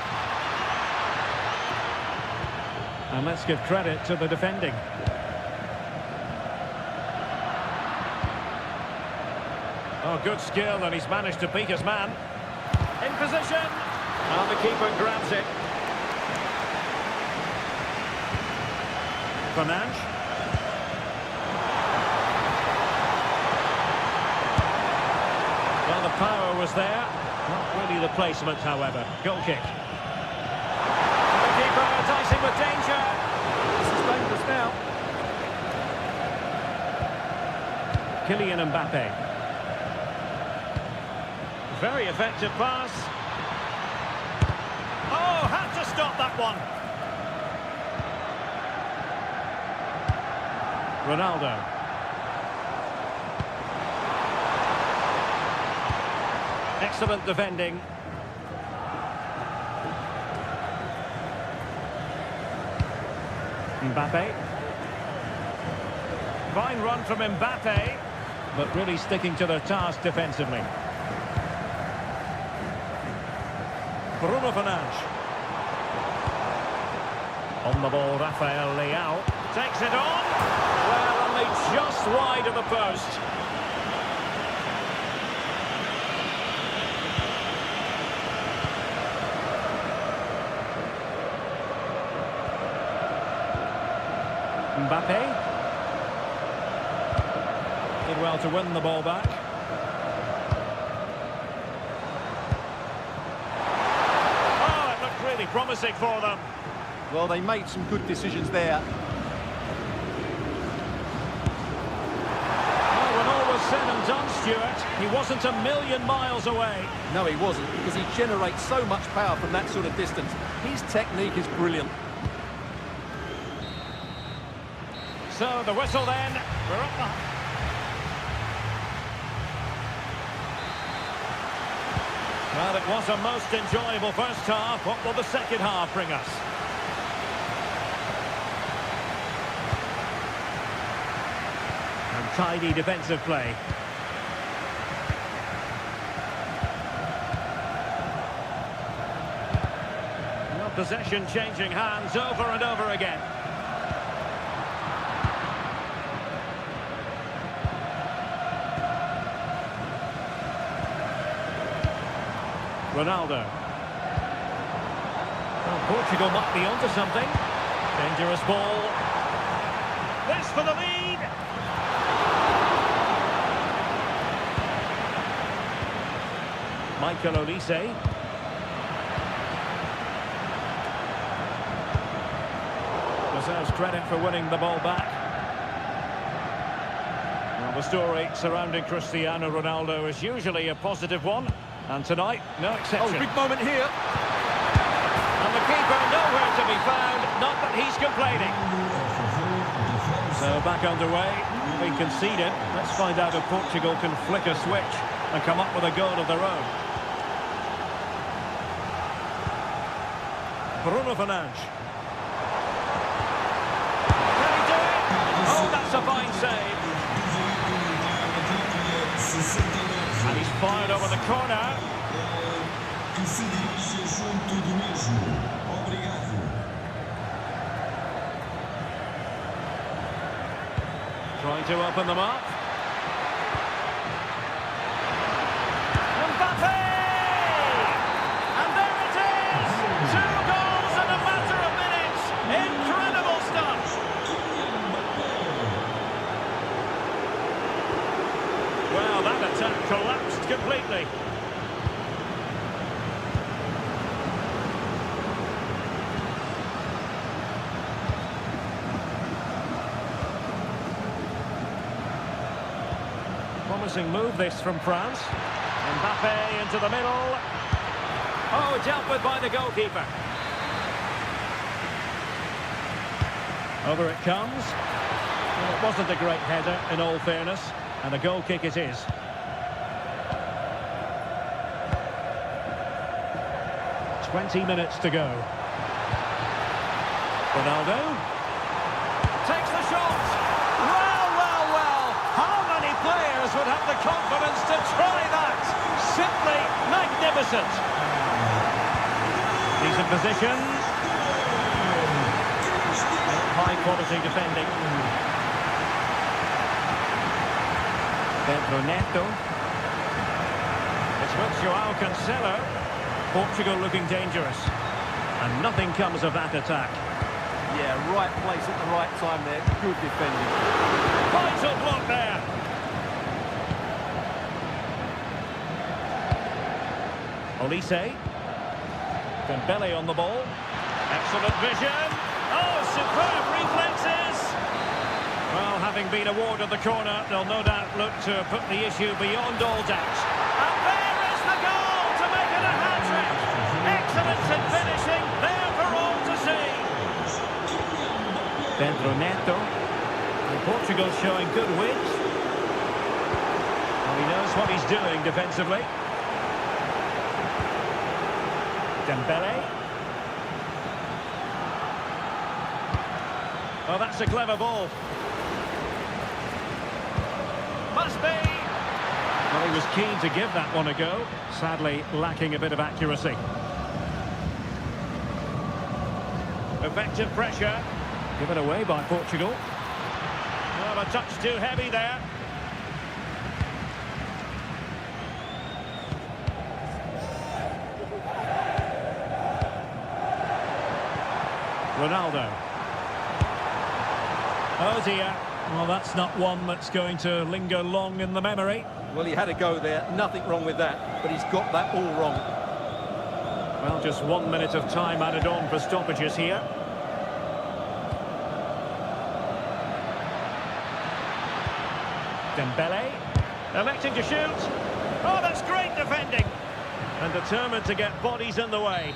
And let's give credit to the defending. Oh, good skill, and he's managed to beat his man. In position. And the keeper grabs it. Fernandes. Well, the power was there. Not really the placement, however. Goal kick. The keeper dicing with danger. This is dangerous now. Kylian Mbappe. Very effective pass. Oh, had to stop that one. Ronaldo. Excellent defending. Mbappe. Fine run from Mbappe, but really sticking to their task defensively. Bruno Fernandes. On the ball, Rafael Leao. Takes it on. Well, only just wide of the post. Mbappe. Did well to win the ball back. Oh, it looked really promising for them. Well, they made some good decisions there. Well, when all was said and done, Stuart, he wasn't a million miles away. No, he wasn't, because he generates so much power from that sort of distance. His technique is brilliant. So the whistle then. We're up the... Well, it was a most enjoyable first half. What will the second half bring us? And tidy defensive play. Well, possession changing hands over and over again. Ronaldo. Well, Portugal might be onto something. Dangerous ball. This for the lead. Michael Olise. Deserves credit for winning the ball back. Well, the story surrounding Cristiano Ronaldo is usually a positive one, and tonight, no exception. Oh, big moment here. And the keeper nowhere to be found, not that he's complaining. So back underway, they conceded. Let's find out if Portugal can flick a switch and come up with a goal of their own. Bruno Fernandes. Can he do it? Oh, that's a fine save. And he's fired over the corner. Que se dirige junto do mesmo. Obrigado. Trying to open them up. Mbappe! And there it is! 2 goals in a matter of minutes! Incredible stuff! Well, that attack collapsed completely. Promising move this from France. Mbappe into the middle. Oh, dealt with by the goalkeeper. Over it comes. Well, it wasn't a great header, in all fairness, and a goal kick it is. "20 minutes to go. Ronaldo takes the shot. Well, well, well. How many players would have the confidence to try that? Simply magnificent. Decent position. High quality defending. Pedro Neto. It's with Joao Cancelo. Portugal looking dangerous. And nothing comes of that attack. Yeah, right place at the right time there. Good defending. Vital block there. Olise. Dembele on the ball. Excellent vision. Oh, superb reflexes. Well, having been awarded the corner, they'll no doubt look to put the issue beyond all doubt. And there is the goal to make it a hat-trick. Excellence in finishing, there for all to see. Pedro Neto. And Portugal showing good wit. Well, he knows what he's doing defensively. Dembele. Oh, that's a clever ball. Must be. Well, he was keen to give that one a go. Sadly, lacking a bit of accuracy. Effective pressure. Given away by Portugal. Well, a touch too heavy there. Ronaldo. Oh dear. Well, that's not one that's going to linger long in the memory. Well, he had a go there. Nothing wrong with that. But he's got that all wrong. Well, just 1 minute of time added on for stoppages here. Dembele. Electing to shoot. Oh, that's great defending. And determined to get bodies in the way.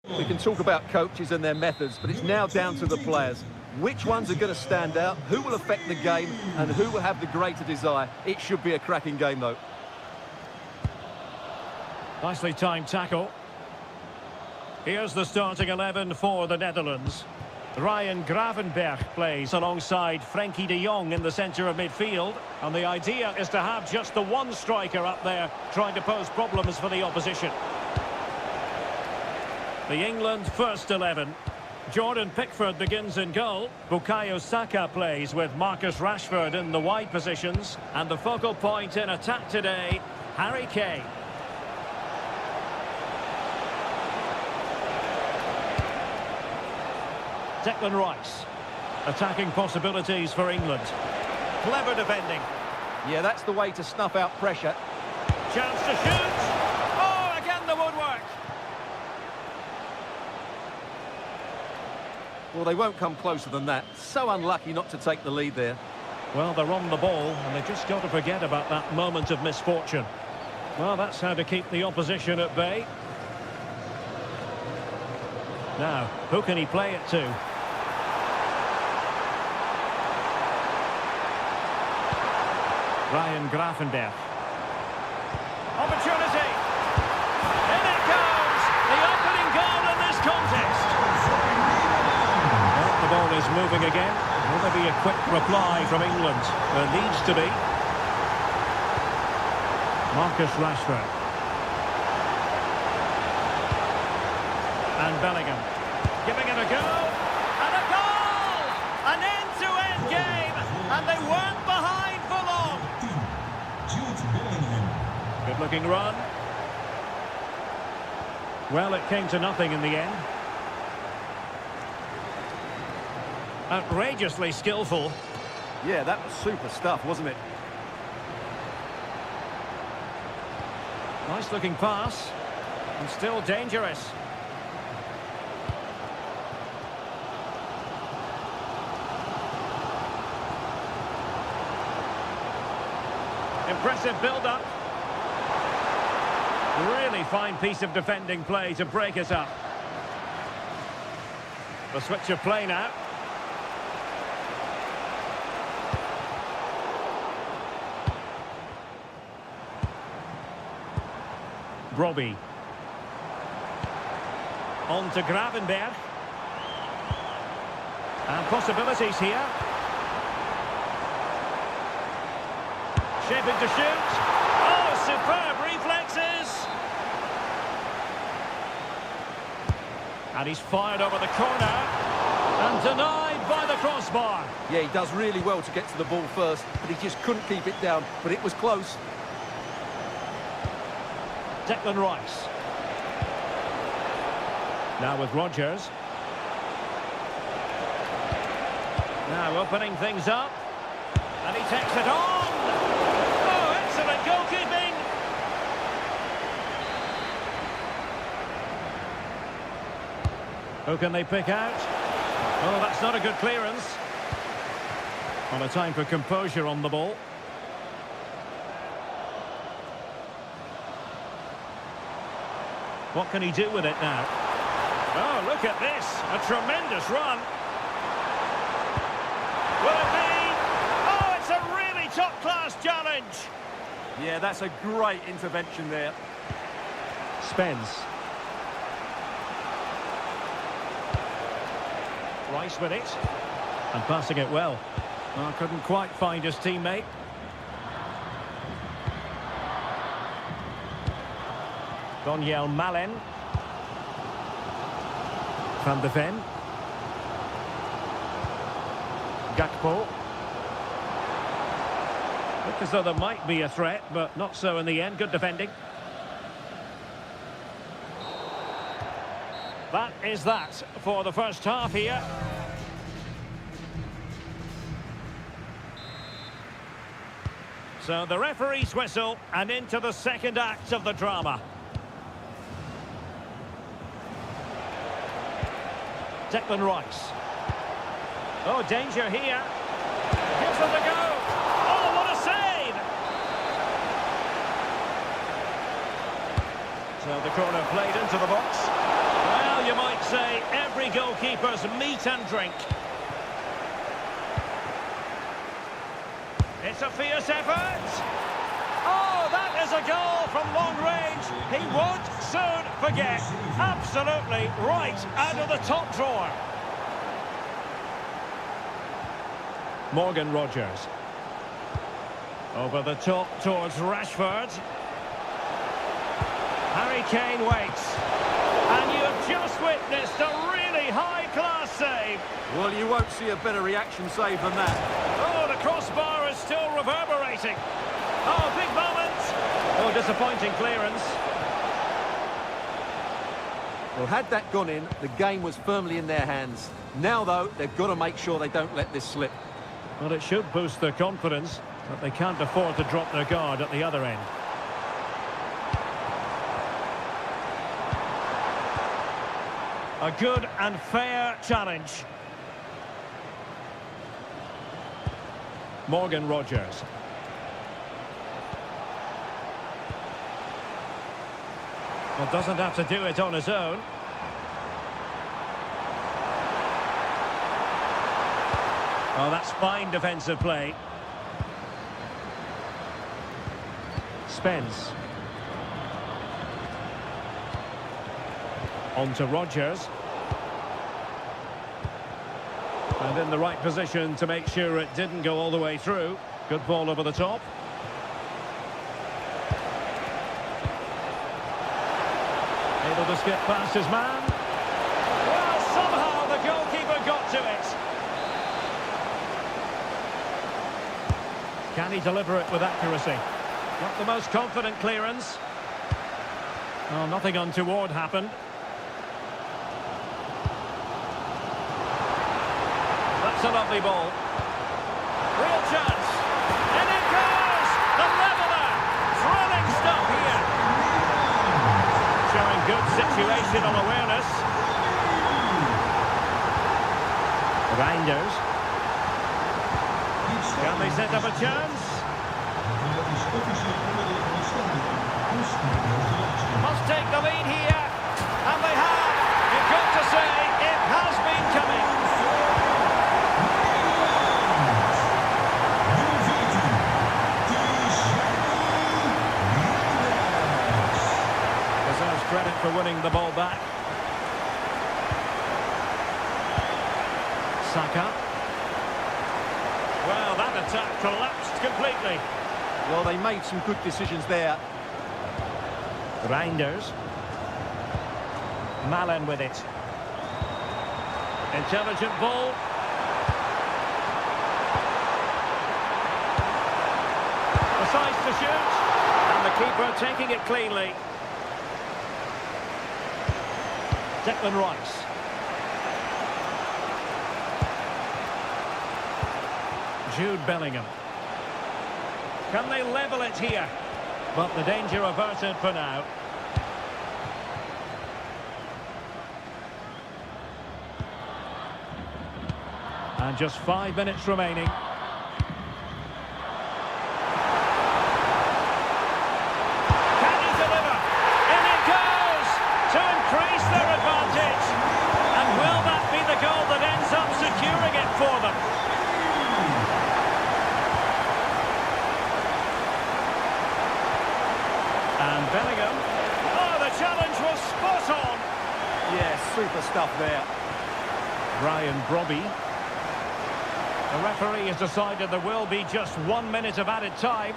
We can talk about coaches and their methods, but it's now down to the players. Which ones are going to stand out, who will affect the game, and who will have the greater desire. It should be a cracking game, though. Nicely timed tackle. Here's the starting 11 for the Netherlands. Ryan Gravenberch plays alongside Frenkie de Jong in the centre of midfield. And the idea is to have just the one striker up there trying to pose problems for the opposition. The England first 11. Jordan Pickford begins in goal. Bukayo Saka plays with Marcus Rashford in the wide positions. And the focal point in attack today, Harry Kane. Declan Rice. Attacking possibilities for England. Clever defending. Yeah, that's the way to snuff out pressure. Chance to shoot. Oh, again the woodwork. Well, they won't come closer than that. So unlucky not to take the lead there. Well, they're on the ball, and they've just got to forget about that moment of misfortune. Well, that's how to keep the opposition at bay. Now, who can he play it to? Ryan Gravenberch. Opportunity! In it goes! The opening goal in this contest! Well, the ball is moving again. Will there be a quick reply from England? There needs to be. Marcus Rashford. And Bellingham. Giving it a go. And a goal! An end-to-end game! And they weren't behind for long. Good-looking run. Well, it came to nothing in the end. Outrageously skillful. Yeah, that was super stuff, wasn't it? Nice-looking pass. And still dangerous. Impressive build-up. Really fine piece of defending play to break us up. The switch of play now. Robbie. On to Gravenberch. And possibilities here. Shaping to shoot. Oh, superb reflexes. And he's fired over the corner. And denied by the crossbar. Yeah, he does really well to get to the ball first, but he just couldn't keep it down. But it was close. Declan Rice. Now with Rodgers. Now opening things up. And he takes it on. Oh, excellent goalkeeping. Who can they pick out? Oh, that's not a good clearance. On a time for composure on the ball. What can he do with it now? Oh, look at this. A tremendous run. Will it be? Oh, it's a really top-class challenge. Yeah, that's a great intervention there. Spence. Rice with it. And passing it well. Oh, couldn't quite find his teammate. Daniel Malen. Van de Ven. Gakpo. Look as though there might be a threat, but not so in the end. Good defending. That is that for the first half here. So the referee's whistle and into the second act of the drama. Declan Rice. Oh, danger here. Gives them the go. Oh, what a save! So the corner played into the box. Well, you say, every goalkeeper's meat and drink. It's a fierce effort. Oh, that is a goal from long range. He won't soon forget. Absolutely right out of the top drawer. Morgan Rogers. Over the top towards Rashford. Harry Kane waits. And you've just witnessed a really high-class save. Well, you won't see a better reaction save than that. Oh, the crossbar is still reverberating. Oh, big moment. Oh, disappointing clearance. Well, had that gone in, the game was firmly in their hands. Now, though, they've got to make sure they don't let this slip. Well, it should boost their confidence, but they can't afford to drop their guard at the other end. A good and fair challenge. Morgan Rogers. Well, doesn't have to do it on his own. Oh, that's fine defensive play. Spence. On to Rogers. And in the right position to make sure it didn't go all the way through. Good ball over the top. Able to skip past his man. Well, somehow the goalkeeper got to it. Can he deliver it with accuracy? Not the most confident clearance. Oh, nothing untoward happened. That's a lovely ball. Real chance. And it goes! The leveller! Thrilling stuff here. Showing good situational awareness. Reinders. Can they set up a chance? Must take the lead here. And they have. You've got to say, it has been coming. Deserves credit for winning the ball back. Saka. Well, that attack collapsed completely. Well, they made some good decisions there. Reinders. Malen with it. Intelligent ball. Decides to shoot. And the keeper taking it cleanly. Declan Rice. Jude Bellingham. Can they level it here? But the danger averted for now. And just 5 minutes remaining. Can he deliver? In it goes! To increase their advantage. And will that be the goal that ends up securing it for them? And Bellingham. Oh, the challenge was spot on. Yeah, super stuff there. Brian Brobby. The referee has decided there will be just 1 minute of added time.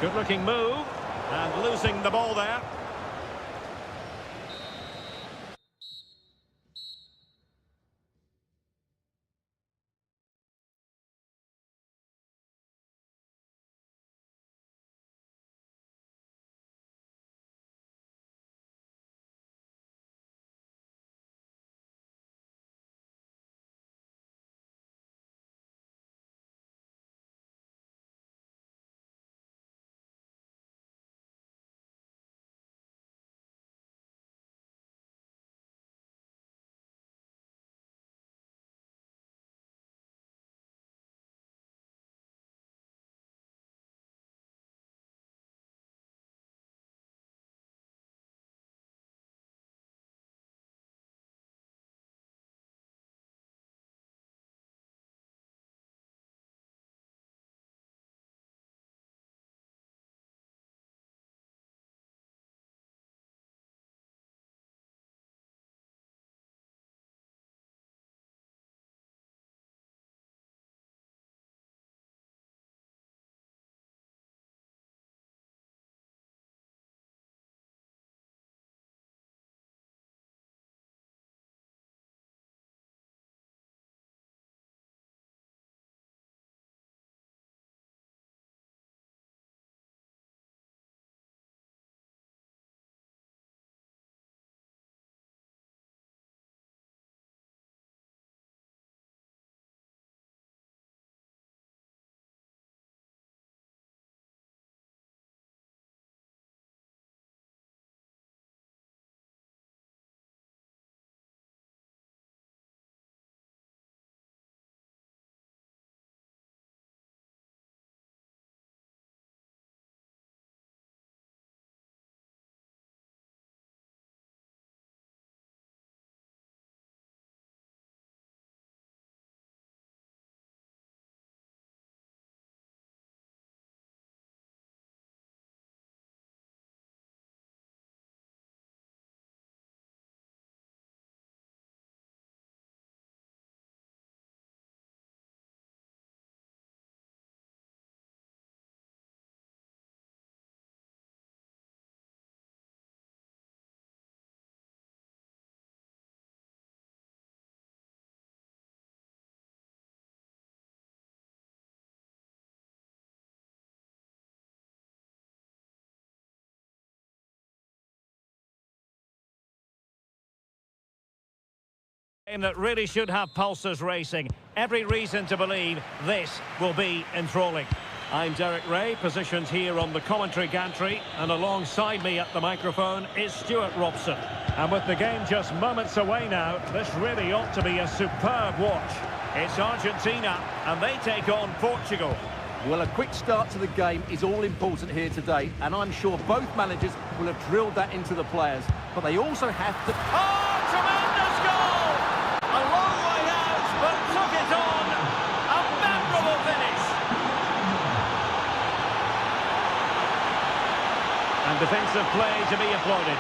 Good looking move. And losing the ball there. Game that really should have pulses racing. Every reason to believe this will be enthralling. I'm Derek Ray, positioned here on the commentary gantry, and alongside me at the microphone is Stuart Robson. And with the game just moments away now, this really ought to be a superb watch. It's Argentina, and they take on Portugal. Well, a quick start to the game is all important here today, and I'm sure both managers will have drilled that into the players. But they also have to... Oh, tremendous goal! A long way out, but took it on. A memorable finish. And defensive play to be applauded.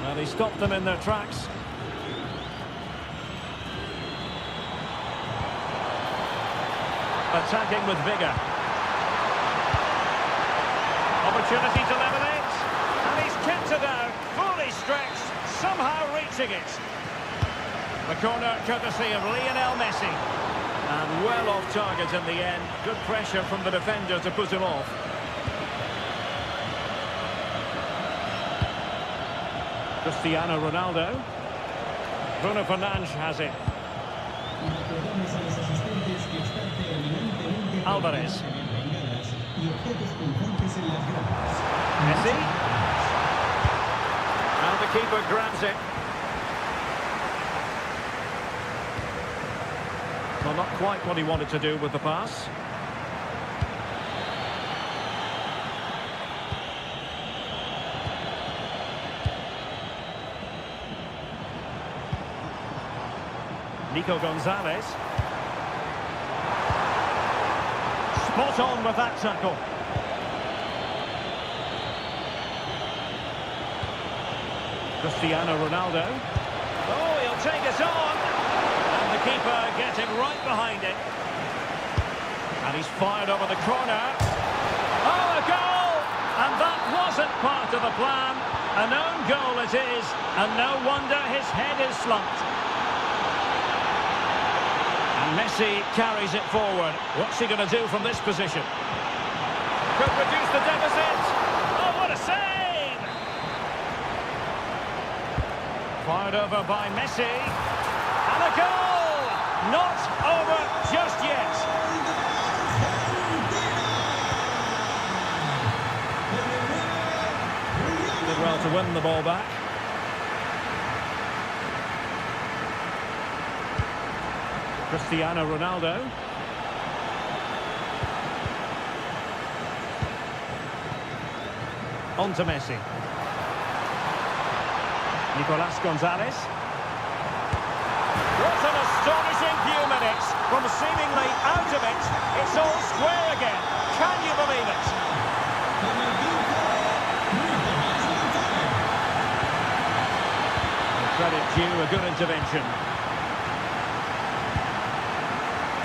Well, he stopped them in their tracks. Attacking with vigour. Opportunity to level it. And he's kept it out, fully stretched, somehow reaching it. The corner courtesy of Lionel Messi. And well off target in the end. Good pressure from the defender to put him off. Cristiano Ronaldo. Bruno Fernandes has it. Alvarez. Messi. And the keeper grabs it. Well, not quite what he wanted to do with the pass. Nico Gonzalez. Spot on with that tackle. Cristiano Ronaldo. Oh, he'll take it on. And the keeper getting right behind it. And he's fired over the corner. Oh, a goal! And that wasn't part of the plan. An own goal it is, and no wonder his head is slumped. Messi carries it forward. What's he going to do from this position? Could reduce the deficit. Oh, what a save! Fired over by Messi. And a goal! Not over just yet. Did well to win the ball back. Cristiano Ronaldo. On to Messi. Nicolas Gonzalez. What an astonishing few minutes. From seemingly out of it, it's all square again. Can you believe it? Credit due, a good intervention.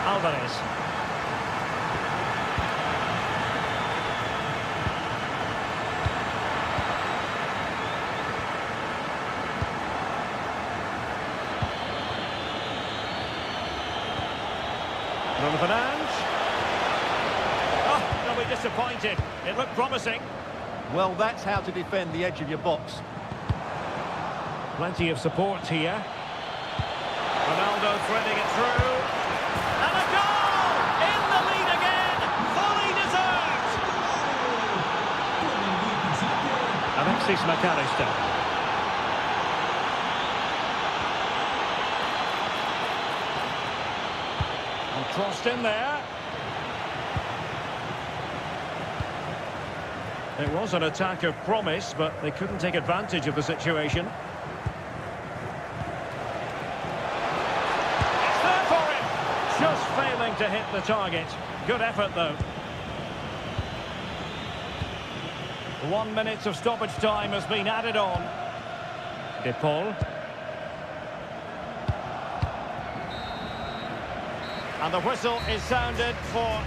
Alvarez. Bruno Fernandes. Oh, they'll be disappointed. It looked promising. Well, that's how to defend the edge of your box. Plenty of support here. Ronaldo threading it through. And a goal! In the lead again! Fully deserved! Alexis McAllister. And crossed in there. It was an attack of promise, but they couldn't take advantage of the situation. Just failing to hit the target. Good effort, though. 1 minute of stoppage time has been added on. De Paul. And the whistle is sounded for...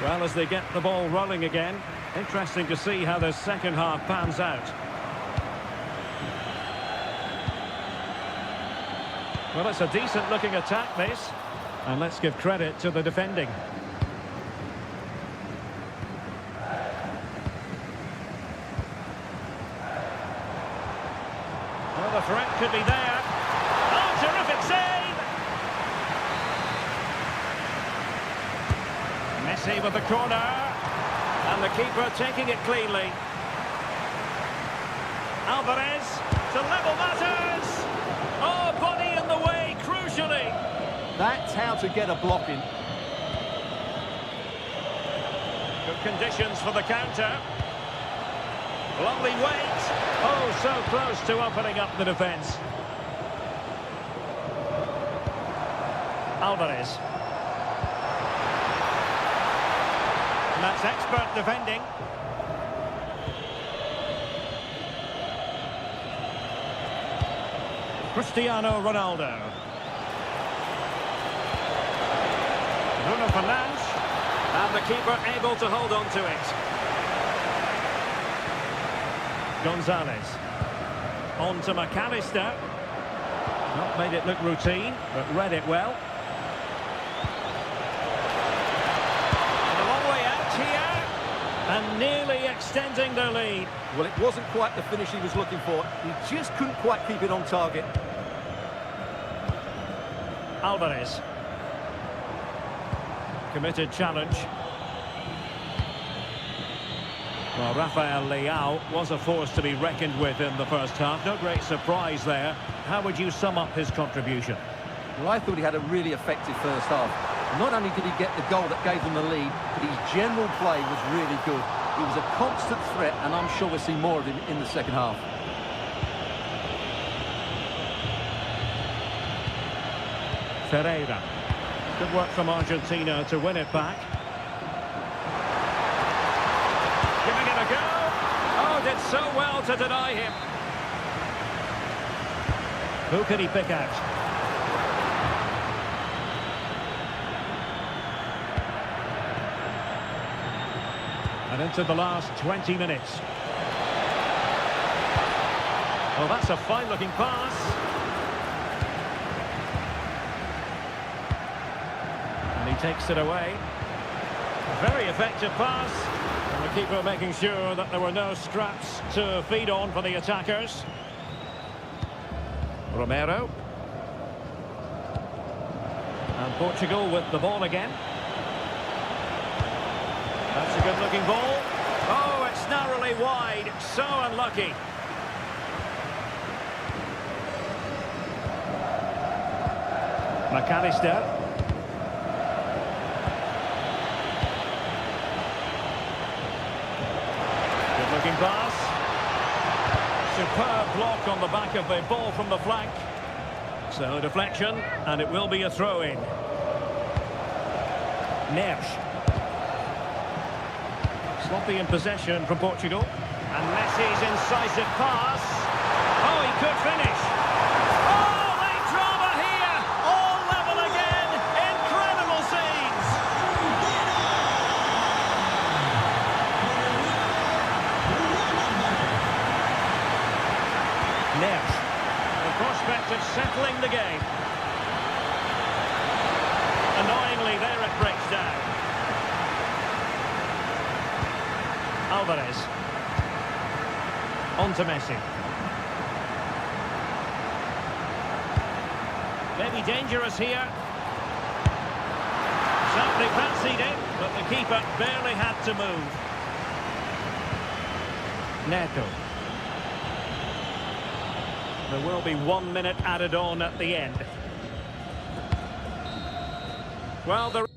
Well, as they get the ball rolling again, interesting to see how the second half pans out. Well, it's a decent-looking attack, this. And let's give credit to the defending. Well, the threat could be there. Oh, terrific save! Messi with the corner. And the keeper taking it cleanly. Alvarez to level matters. Oh, body in the way, crucially. That's how to get a block in. Good conditions for the counter. Lovely weight. Oh, so close to opening up the defence. Alvarez. And that's expert defending. Cristiano Ronaldo. Bruno Fernandes. And the keeper able to hold on to it. Gonzalez. On to McAllister. Not made it look routine, but read it well. And a long way out here. And nearly extending their lead. Well, it wasn't quite the finish he was looking for. He just couldn't quite keep it on target. Alvarez. Committed challenge. Well, Rafael Leao was a force to be reckoned with in the first half. No great surprise there. How would you sum up his contribution? Well, I thought he had a really effective first half. Not only did he get the goal that gave them the lead, but his general play was really good. He was a constant threat, and I'm sure we'll see more of him in the second half. Ferreira. Good work from Argentina to win it back. Giving it a go. Oh, did so well to deny him. Who can he pick out? And into the last 20 minutes. Well, that's a fine-looking pass. And he takes it away. Very effective pass. And the keeper making sure that there were no scraps to feed on for the attackers. Romero. And Portugal with the ball again. That's a good-looking ball. Oh, it's narrowly wide. So unlucky. McAllister. Good-looking pass. Superb block on the back of the ball from the flank. So deflection, and it will be a throw-in. Neres. Sloppy in possession from Portugal. And Messi's incisive pass. Oh, he could finish. Oh, late drama here. All level again. Incredible scenes. Neres. The prospect of settling the game. Annoyingly, there it breaks down. Alvarez. On to Messi. Maybe dangerous here. Certainly fancied it, but the keeper barely had to move. Neto. There will be 1 minute added on at the end. Well, the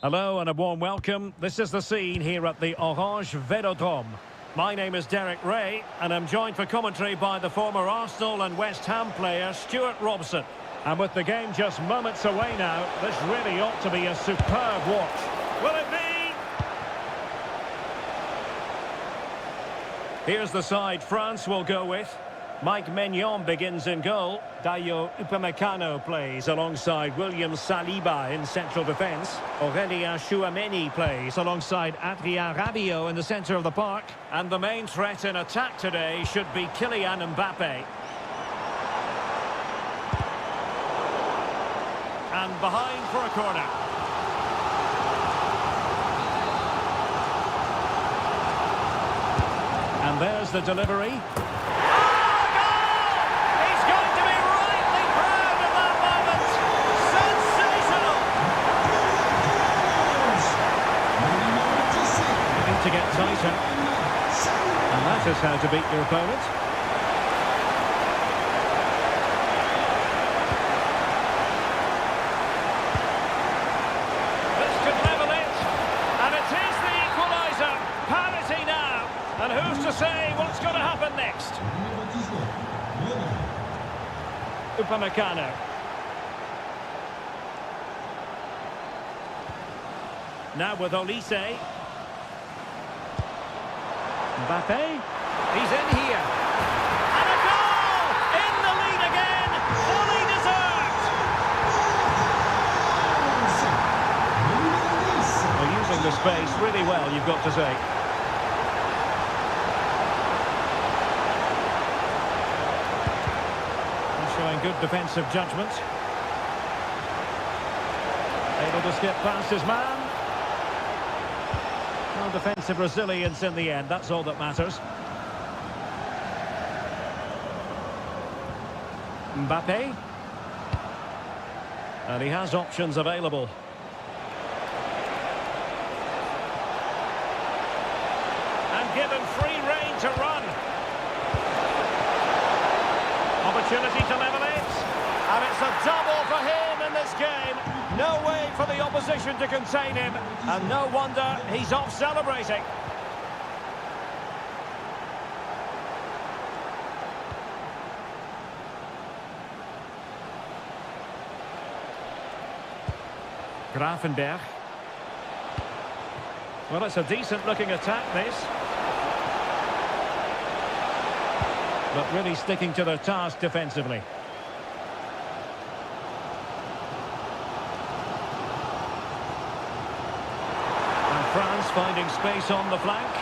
Hello and a warm welcome. This is the scene here at the Orange Velodrome. My name is Derek Ray and I'm joined for commentary by the former Arsenal and West Ham player Stuart Robson. And with the game just moments away now, this really ought to be a superb watch. Will it be? Here's the side France will go with. Mike Maignan begins in goal. Dayo Upamecano plays alongside William Saliba in central defence. Aurélien Tchouameni plays alongside Adrien Rabiot in the centre of the park. And the main threat in attack today should be Kylian Mbappe. And behind for a corner. And there's the delivery. To get tighter, and that is how to beat your opponent. This could level it, and it is the equaliser. Parity now, and who's to say what's going to happen next? Upamecano. Now with Olise. Mbappe, he's in here, and a goal! In the lead again, fully deserved! Well, using the space really well, you've got to say. He's showing good defensive judgment. Able to skip past his man. Well, defensive resilience in the end, that's all that matters. Mbappe. And he has options available. And given free rein to run. Opportunity to level it. And it's a double for him in this game. No way for the opposition to contain him, and no wonder he's off celebrating. Grafenberg. Well, it's a decent-looking attack, this. But really sticking to their task defensively. France finding space on the flank.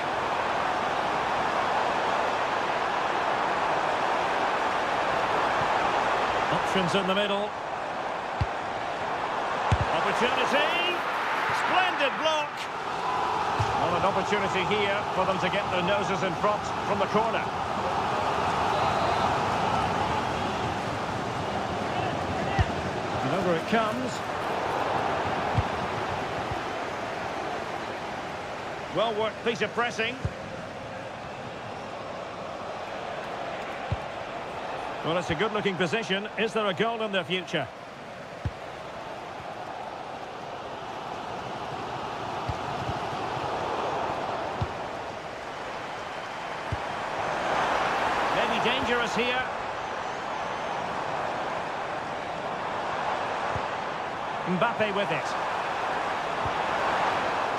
Options in the middle. Opportunity. Splendid block. Well, an opportunity here for them to get their noses in front from the corner. And over it comes. Well worked piece of pressing. Well, it's a good-looking position. Is there a goal in the future? Maybe dangerous here. Mbappe with it.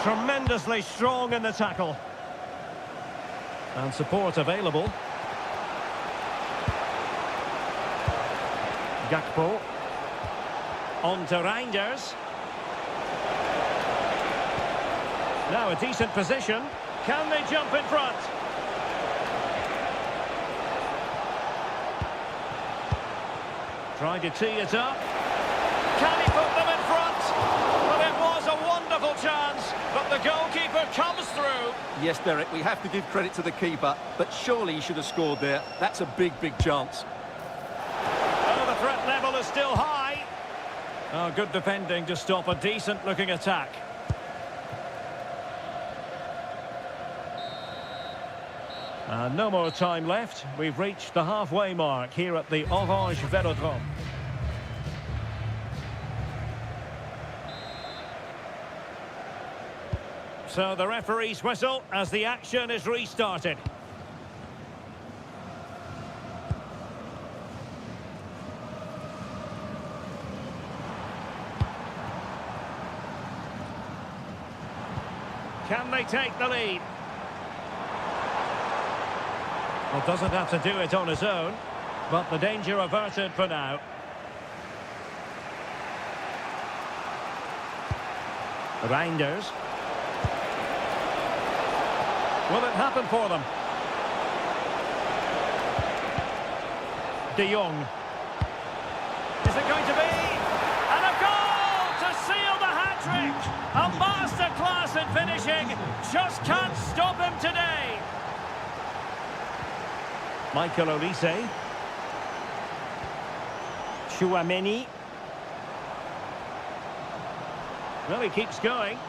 Tremendously strong in the tackle. And support available. Gakpo. On to Reinders. Now a decent position. Can they jump in front? Trying to tee it up. Can he put them in front? Well, it was a wonderful chance, but the goalkeeper comes through. Yes, Derek, we have to give credit to the keeper, but surely he should have scored there. That's a big, big chance. Oh, the threat level is still high. Oh, good defending to stop a decent-looking attack. No more time left. We've reached the halfway mark here at the Orange Velodrome. So the referee's whistle as the action is restarted. Can they take the lead? Well, doesn't have to do it on his own, but the danger averted for now. Reinders. Will it happen for them? De Jong. Is it going to be? And a goal to seal the hat-trick! A masterclass in finishing. Just can't stop him today. Michael Olise. Chouameni. Well, he keeps going.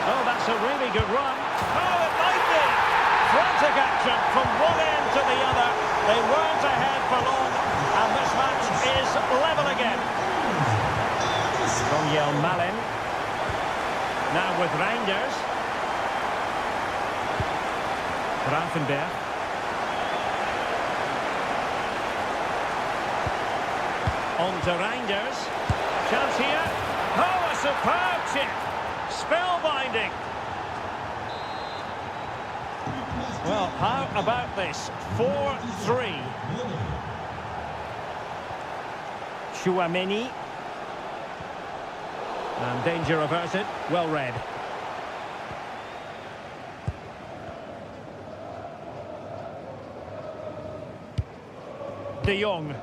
Oh, that's a really good run. Oh, it might be. Frantic action from one end to the other. They weren't ahead for long, and this match is level again. Daniel Malin. Now with Reinders. Grafenberg. On to Reinders. Chance here. Oh, a superb chip. Spellbinding. Well, how about this? 4-3. Chouameni. And danger averted. Well read. De Jong.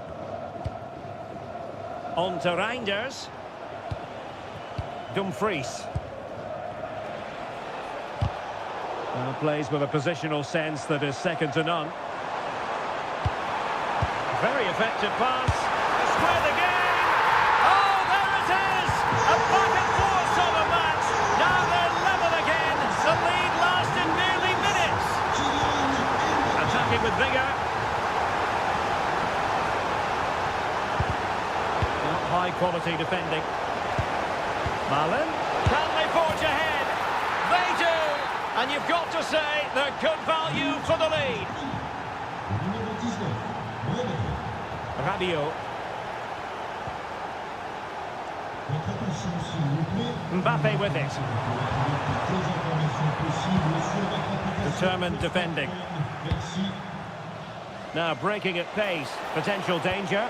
On to Reinders. Dumfries. Plays with a positional sense that is second to none. Very effective pass. Square the game. Oh, there it is! A back and forth sort of match. Now they're level again. The lead lasted nearly minutes. Attacking with vigour. High quality defending. Malin. Can they forge ahead? They do! And you've got to say they're good value for the lead. Rabiot. Mbappe with it. Determined defending. Now breaking at pace. Potential danger.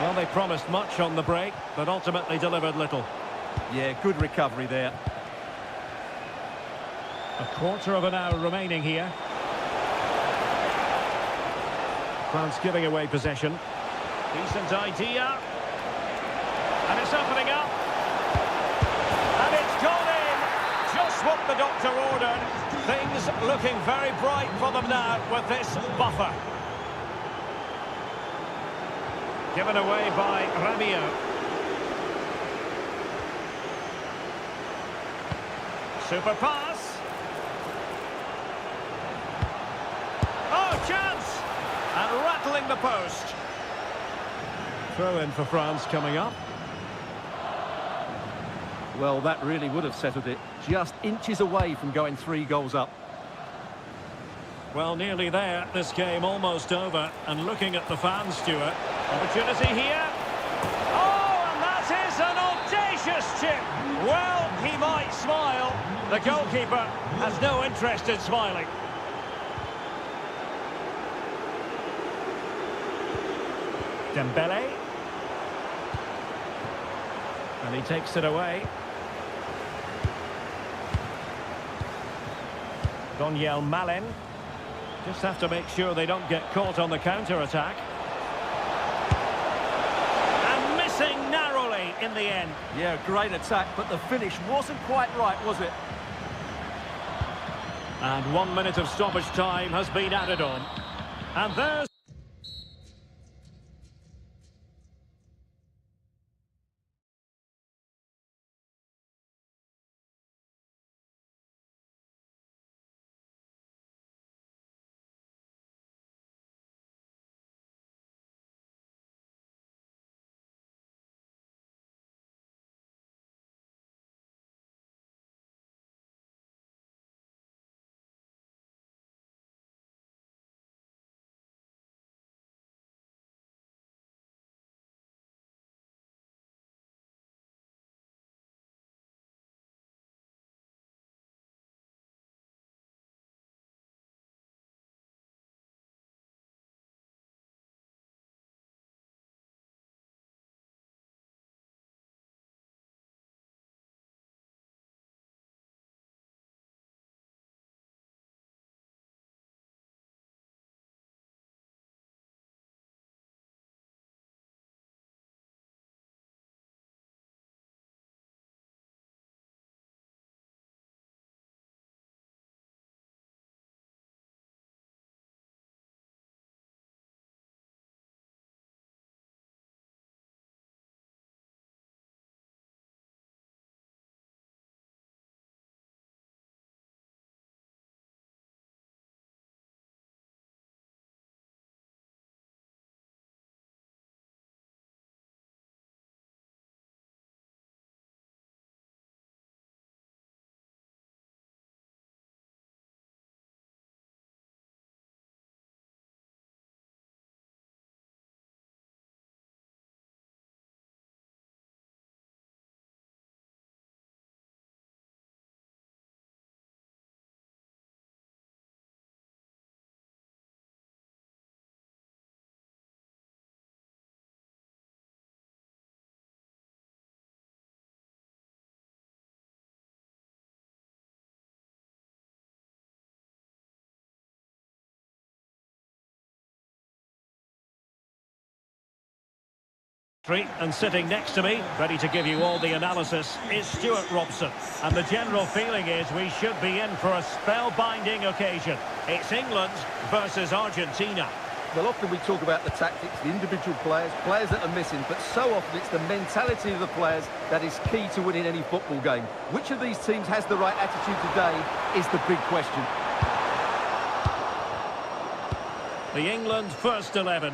Well, they promised much on the break, but ultimately delivered little. Yeah, good recovery there. A quarter of an hour remaining here. France giving away possession. Decent idea. And it's opening up. And it's gone in. Just what the doctor ordered. Things looking very bright for them now with this buffer. Given away by Rabiot. Super pass. Oh, chance! And rattling the post. Throw in for France coming up. Well, that really would have settled it. Just inches away from going 3 goals up. Well, nearly there. This game almost over. And looking at the fans, Stuart. Opportunity here. Oh, and that is an audacious chip. Well, he might smile. The goalkeeper has no interest in smiling. Dembele. And he takes it away. Daniel Malin. Just have to make sure they don't get caught on the counter-attack. And missing narrowly in the end. Yeah, great attack, but the finish wasn't quite right, was it? And 1 minute of stoppage time has been added on. And there's... And sitting next to me, ready to give you all the analysis, is Stuart Robson. And the general feeling is we should be in for a spellbinding occasion. It's England versus Argentina. Well, often we talk about the tactics, the individual players, players that are missing, but so often it's the mentality of the players that is key to winning any football game. Which of these teams has the right attitude today is the big question. The England first 11.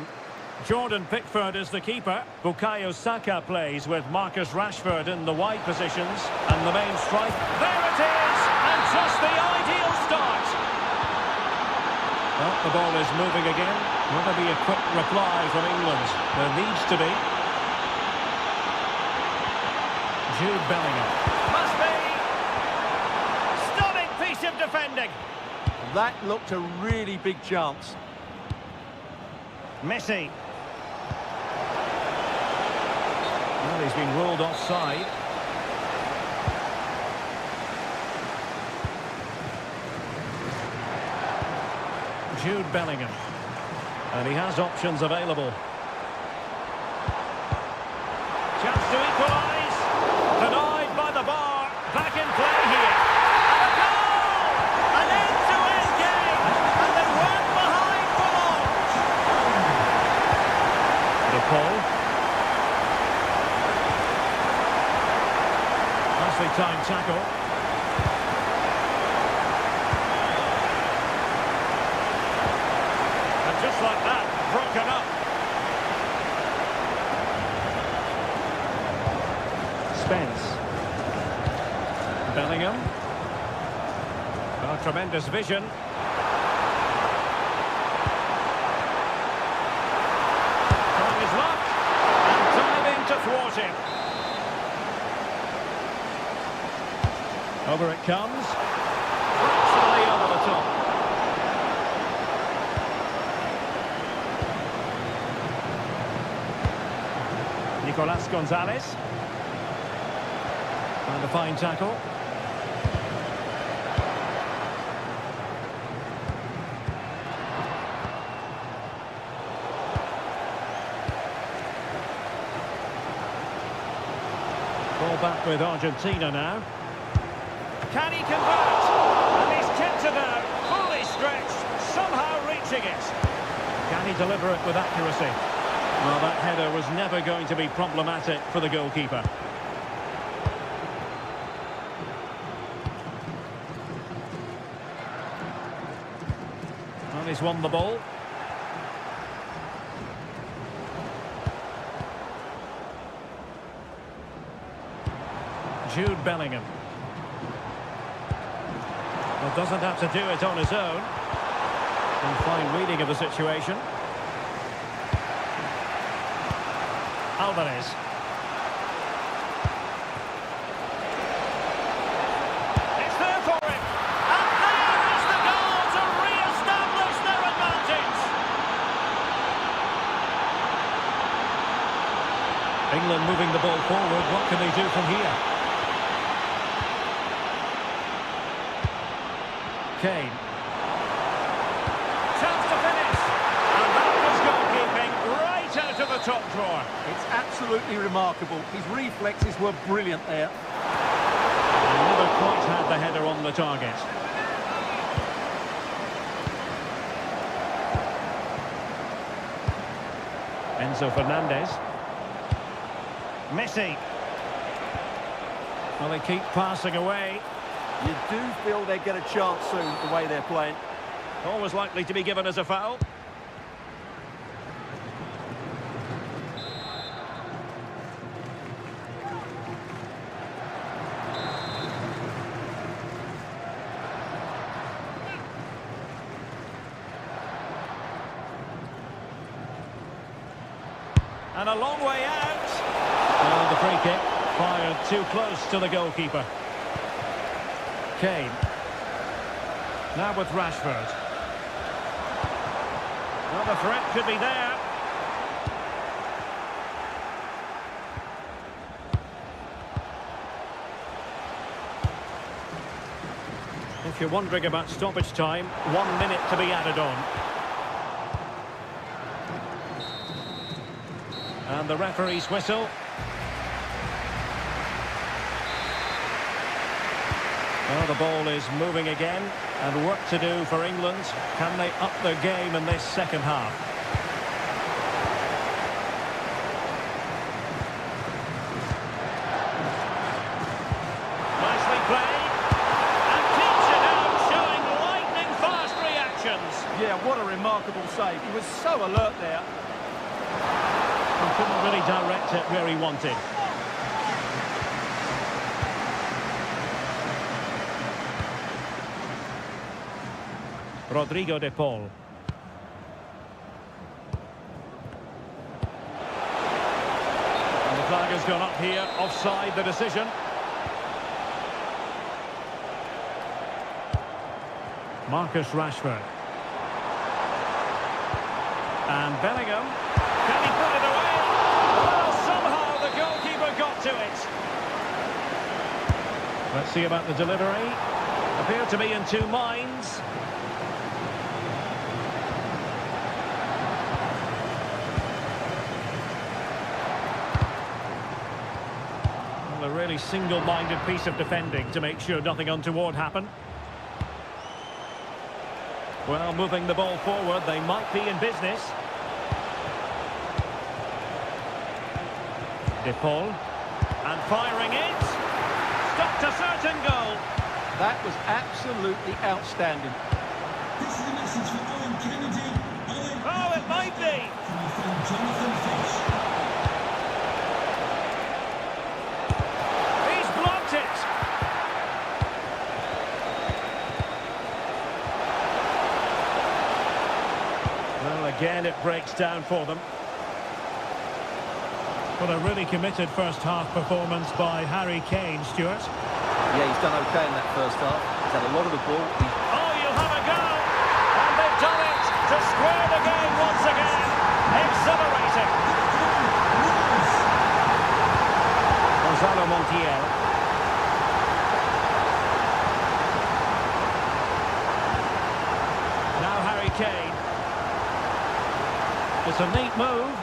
Jordan Pickford is the keeper. Bukayo Saka plays with Marcus Rashford in the wide positions. And the main strike. There it is! And just the ideal start. Well, the ball is moving again. Will there be a quick reply from England? There needs to be. Jude Bellingham. Must be! Stunning piece of defending. That looked a really big chance. Messi. Well, he's been ruled offside. Jude Bellingham. And he has options available. Chance to equalise. Denied by the bar. Back in play here. And a goal! An end-to-end game. And they weren't behind for long. DePaul. Nicely timed tackle. And just like that, broken up. Spence. Bellingham. Oh, tremendous vision. Trying his luck. And diving to thwart him. Over it comes. Fractionally over the top. Nicolas Gonzalez. And a fine tackle. Ball back with Argentina now. Can he convert? And he's kept it out, fully stretched, somehow reaching it. Can he deliver it with accuracy? Well, that header was never going to be problematic for the goalkeeper. Well, he's won the ball. Jude Bellingham. Well, doesn't have to do it on his own. And fine reading of the situation. Alvarez. It's there for him. And there is the goal to re-establish their advantage. England moving the ball forward. What can they do from here? Kane. Chance to finish. And that was goalkeeping right out of the top drawer. It's absolutely remarkable. His reflexes were brilliant there. Never quite had the header on the target. Enzo Fernandez. Messi. Well, they keep passing away. You do feel they get a chance soon, the way they're playing. Always likely to be given as a foul. And a long way out. Well, the free kick fired too close to the goalkeeper. Kane. Now with Rashford. Well, the threat could be there. If you're wondering about stoppage time, 1 minute to be added on. And the referee's whistle. Well, the ball is moving again, and work to do for England. Can they up their game in this second half? Nicely played. And keeps it out, showing lightning-fast reactions. Yeah, what a remarkable save. He was so alert there. He couldn't really direct it where he wanted. Rodrigo de Paul. And the flag has gone up here. Offside the decision. Marcus Rashford. And Bellingham. Can he put it away? Well, somehow the goalkeeper got to it. Let's see about the delivery. Appear to be in two minds. A really single-minded piece of defending to make sure nothing untoward happened. Well, moving the ball forward, they might be in business. De Paul. And firing it. Stopped a certain goal. That was absolutely outstanding. This is a message for Owen Kennedy. Owen. Oh, it might be. From your friend Jonathan Fish. He's blocked it. Well, again, it breaks down for them. Well, a really committed first-half performance by Harry Kane, Stuart. Yeah, he's done okay in that first half. He's had a lot of the ball. Oh, you'll have a go! And they've done it to square the game once again. Exhilarating. Gonzalo Montiel. Now Harry Kane. It's a neat move.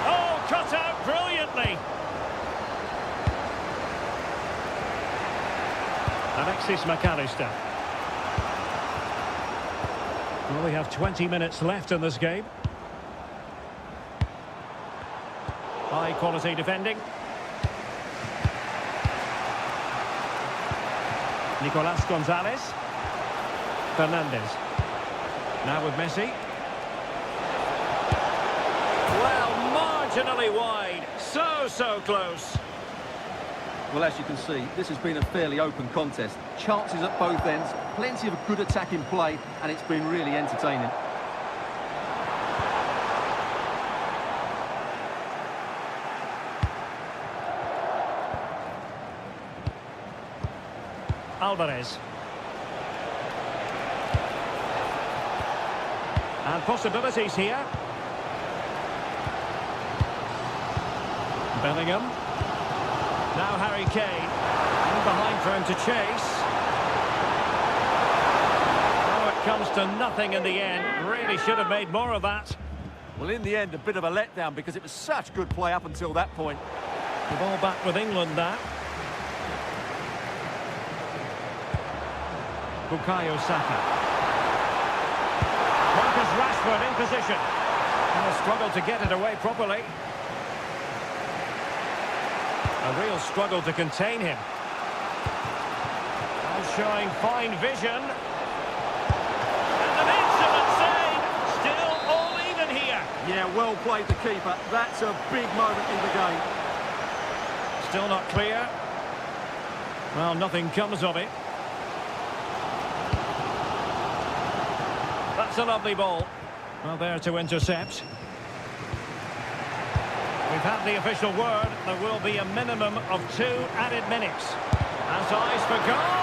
Oh, cut out brilliantly. Alexis McAllister. Well, we have 20 minutes left in this game. High quality defending. Nicolas Gonzalez. Fernandez. Now with Messi. Well, marginally wide. So close. Well, as you can see, this has been a fairly open contest. Chances at both ends, plenty of good attacking play, and it's been really entertaining. Alvarez. And possibilities here. Bellingham. Now Harry Kane. And behind for him to chase. Oh, it comes to nothing in the end. Really should have made more of that. Well, in the end, a bit of a letdown because it was such good play up until that point. The ball back with England now. Bukayo Saka. Marcus Rashford in position. And a struggle to get it away properly. A real struggle to contain him. And showing fine vision. And an excellent save. Still all even here. Yeah, well played the keeper. That's a big moment in the game. Still not clear. Well, nothing comes of it. That's a lovely ball. Well, there to intercept. We've had the official word. There will be a minimum of 2 added minutes. Has eyes for goal.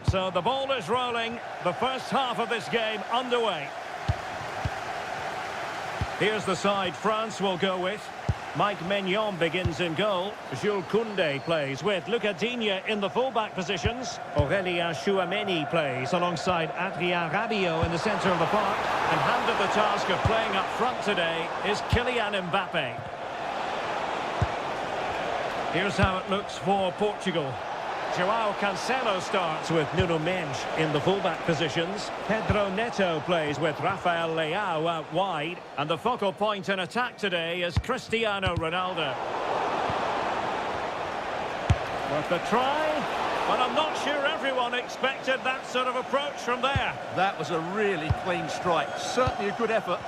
So the ball is rolling. The first half of this game underway. Here's the side France will go with. Mike Maignan begins in goal. Jules Koundé plays with Lucas Digne in the fullback positions. Aurélien Chouameni plays alongside Adrien Rabiot in the centre of the park. And handed the task of playing up front today is Kylian Mbappe. Here's how it looks for Portugal. João Cancelo starts with Nuno Mendes in the fullback positions. Pedro Neto plays with Rafael Leao out wide. And the focal point in attack today is Cristiano Ronaldo. Worth a try, but I'm not sure everyone expected that sort of approach from there. That was a really clean strike. Certainly a good effort.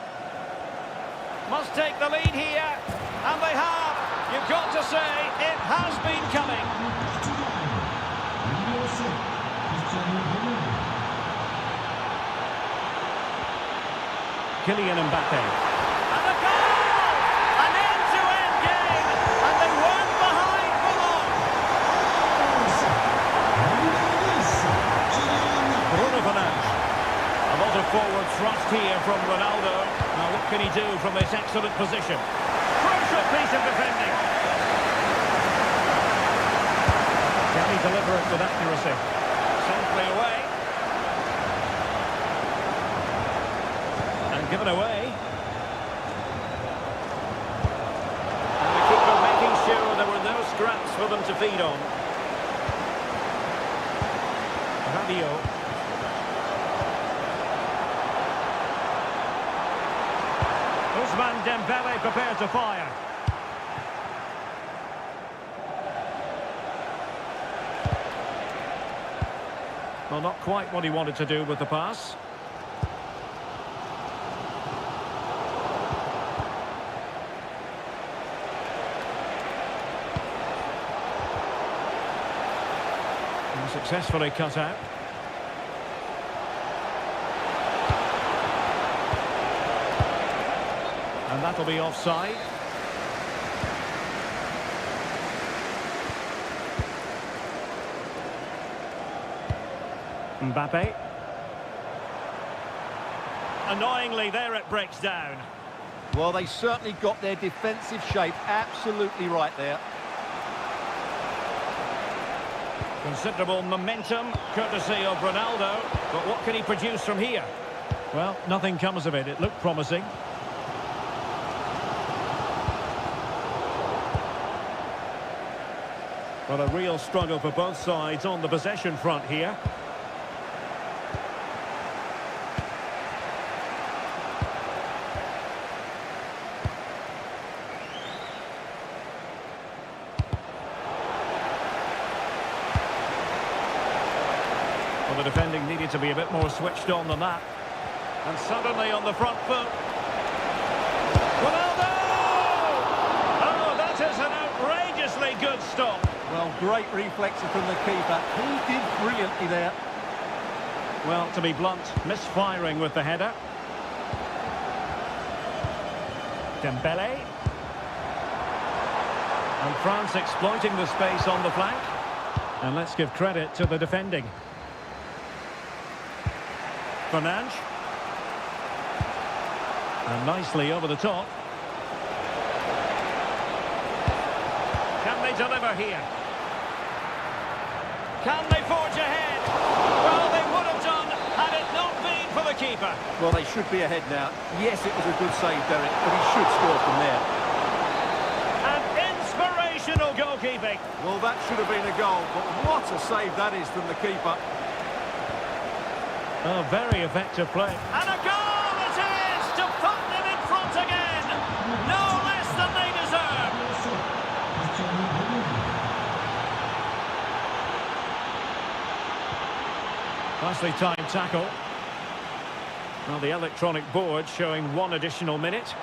Must take the lead here, and they have. You've got to say, it has been coming. Kylian Mbappe. And a goal! An end-to-end game, and they weren't behind for long. Bruno Fernandes. A lot of forward thrust here from Ronaldo. Now what can he do from this excellent position? Crucial piece of defending. Can he deliver it with accuracy? Safely away. And given away. And the keeper making sure there were no scraps for them to feed on. Rabiot. Ousmane Dembele prepared to fire. Well, not quite what he wanted to do with the pass. And successfully cut out. And that'll be offside. Mbappe. Annoyingly, there it breaks down. Well, they certainly got their defensive shape absolutely right there. Considerable momentum, courtesy of Ronaldo. But what can he produce from here? Well, nothing comes of it. It looked promising. Well, a real struggle for both sides on the possession front here. Well, the defending needed to be a bit more switched on than that. And suddenly on the front foot. Ronaldo! Oh, that is an outrageously good stop. Well, great reflexes from the keeper. He did brilliantly there. Well, to be blunt, misfiring with the header. Dembele. And France exploiting the space on the flank. And let's give credit to the defending. Fernandes. And nicely over the top. Can they deliver here? Can they forge ahead? Well, they would have done had it not been for the keeper. Well, they should be ahead now. Yes, it was a good save, Derek, but he should score from there. And inspirational goalkeeping. Well, that should have been a goal, but what a save that is from the keeper. Oh, very effective play. And a goal it is to put them in front again. No less than they deserve. Nicely timed tackle. Well, the electronic board showing one additional minute.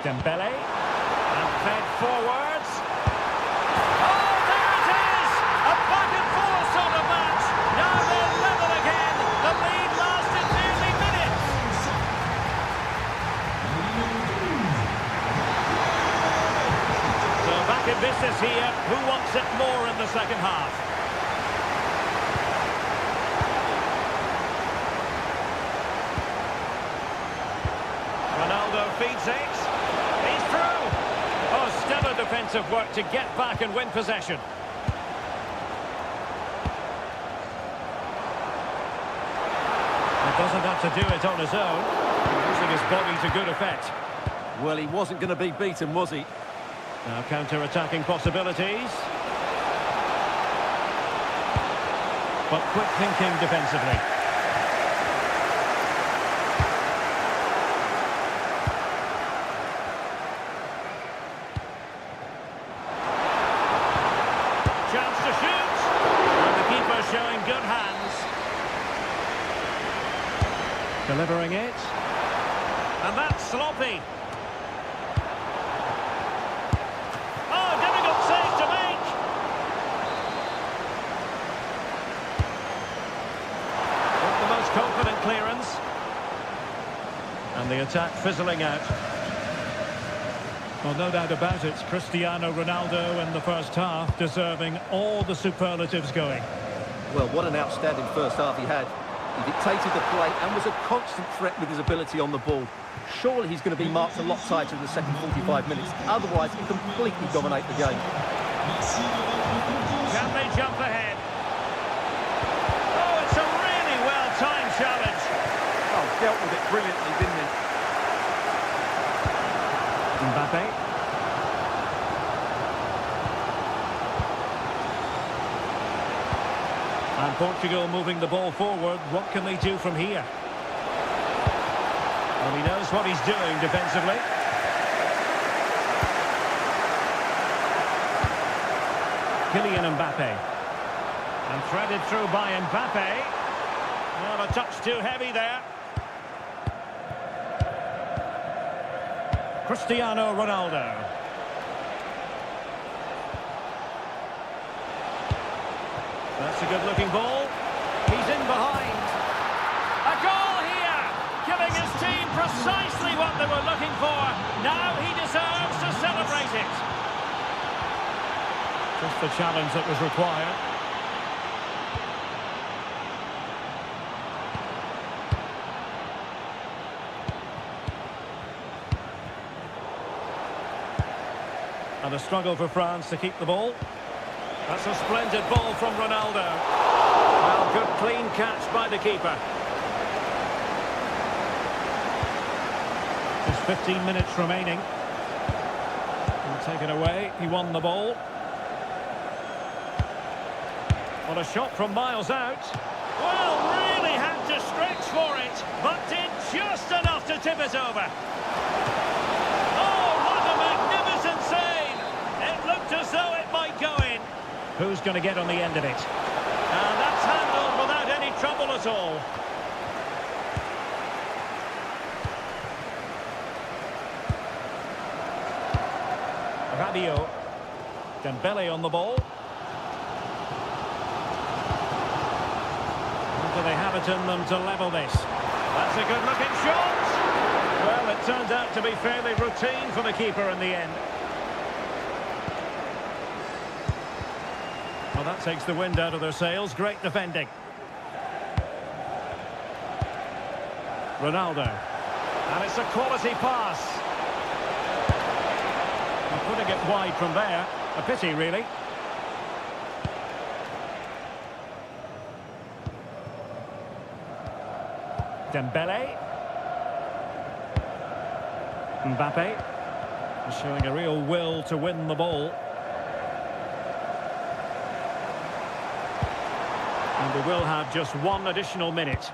Dembele. And fed forwards. Oh, there it is! A back and forth sort of match. Now they're level again. The lead lasted nearly minutes. So back in business here. Who wants it more in the second half? has it. He's through. Oh, stellar defensive work to get back and win possession. He doesn't have to do it on his own. Using his body to good effect. Well, he wasn't going to be beaten, was he? Now counter-attacking possibilities. But quick thinking defensively. Chance to shoot. And the keeper showing good hands. Delivering it. And that's sloppy. Oh, difficult save to make. Not the most confident clearance. And the attack fizzling out. Well, no doubt about it, Cristiano Ronaldo in the first half deserving all the superlatives going. Well, what an outstanding first half he had. He dictated the play and was a constant threat with his ability on the ball. Surely he's going to be marked a lot tighter in the second 45 minutes. Otherwise, he completely dominate the game. Can they jump ahead? Oh, it's a really well-timed challenge. Oh, dealt with it brilliantly, didn't he? Mbappe. And Portugal moving the ball forward. What can they do from here? Well, he knows what he's doing defensively. Kylian Mbappe. And threaded through by Mbappe. Well, a touch too heavy there. Cristiano Ronaldo. That's a good-looking ball. He's in behind. A goal here, giving his team precisely what they were looking for. Now he deserves to celebrate it. Just the challenge that was required. And a struggle for France to keep the ball. That's a splendid ball from Ronaldo. Well, good clean catch by the keeper. Just 15 minutes remaining. He'll take it away. He won the ball. Well, a shot from miles out. Well, really had to stretch for it, but did just enough to tip it over. Oh, what a magnificent save! It looked as though it might go in. Who's going to get on the end of it? And that's handled without any trouble at all. Rabiot. Dembele on the ball. Do they have it in them to level this? That's a good-looking shot. Well, it turned out to be fairly routine for the keeper in the end. Well, that takes the wind out of their sails. Great defending. Ronaldo. And it's a quality pass. And putting it wide from there. A pity, really. Dembele. Mbappe. Showing a real will to win the ball. And they will have just one additional minute.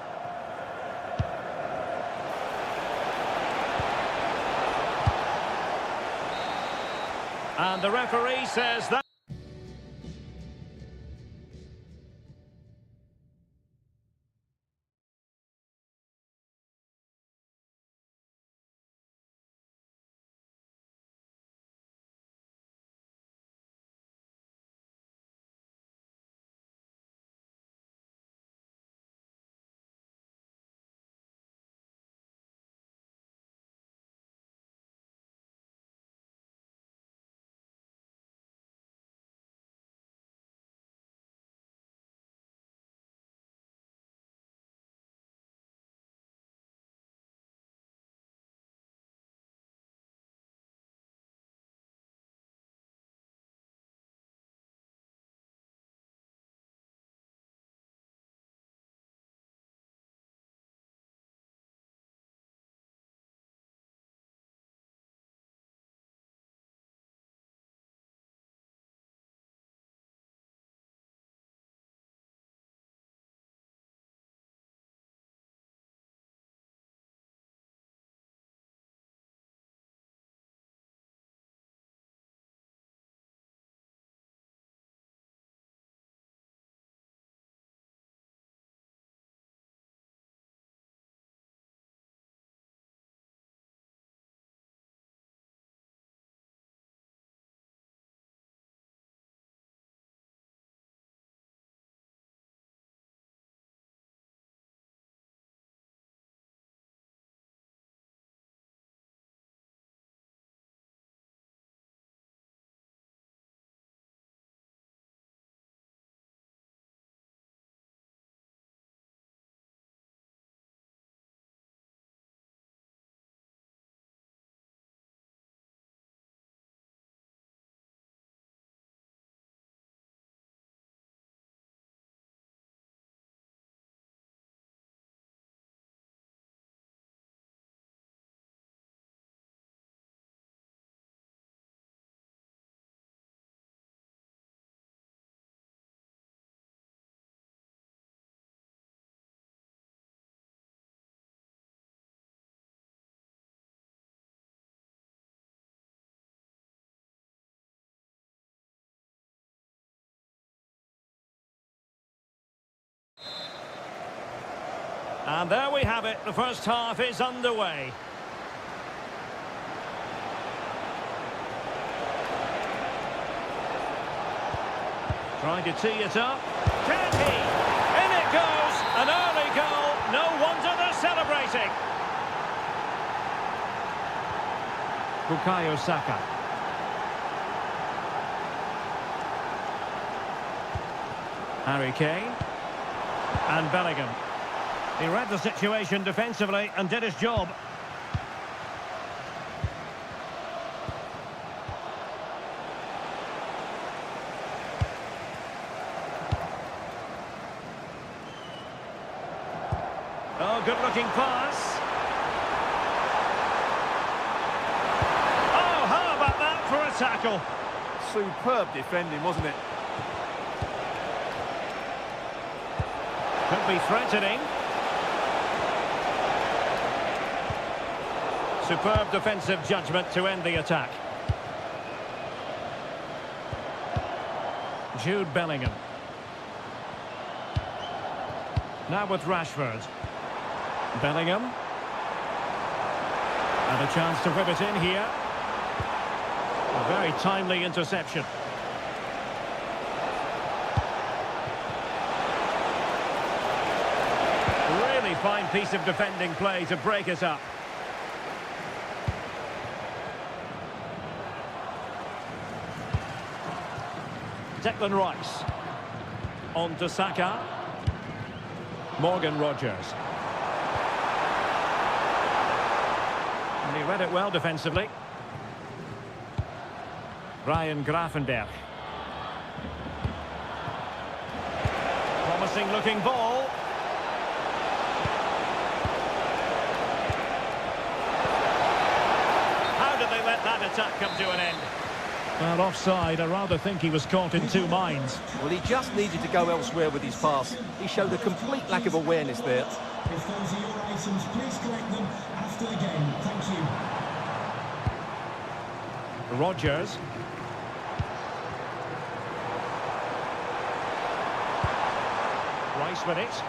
And the referee says that... And there we have it. The first half is underway. Trying to tee it up. Can he? In it goes. An early goal. No wonder they're celebrating. Bukayo Saka. Harry Kane. And Bellingham. He read the situation defensively and did his job. Oh, good-looking pass. Oh, how about that for a tackle? Superb defending, wasn't it? Could be threatening. Superb defensive judgment to end the attack. Jude Bellingham. Now with Rashford. Bellingham. And a chance to whip it in here. A very timely interception. Really fine piece of defending play to break it up. Declan Rice. On to Saka. Morgan Rogers. And he read it well defensively. Ryan Gravenberch. Promising looking ball. How did they let that attack come to an end? Well, offside. I rather think he was caught in two minds. Well, he just needed to go elsewhere with his pass. He showed a complete lack of awareness there. If those are your items, please collect them after the game. Thank you. Rogers. Rice with it.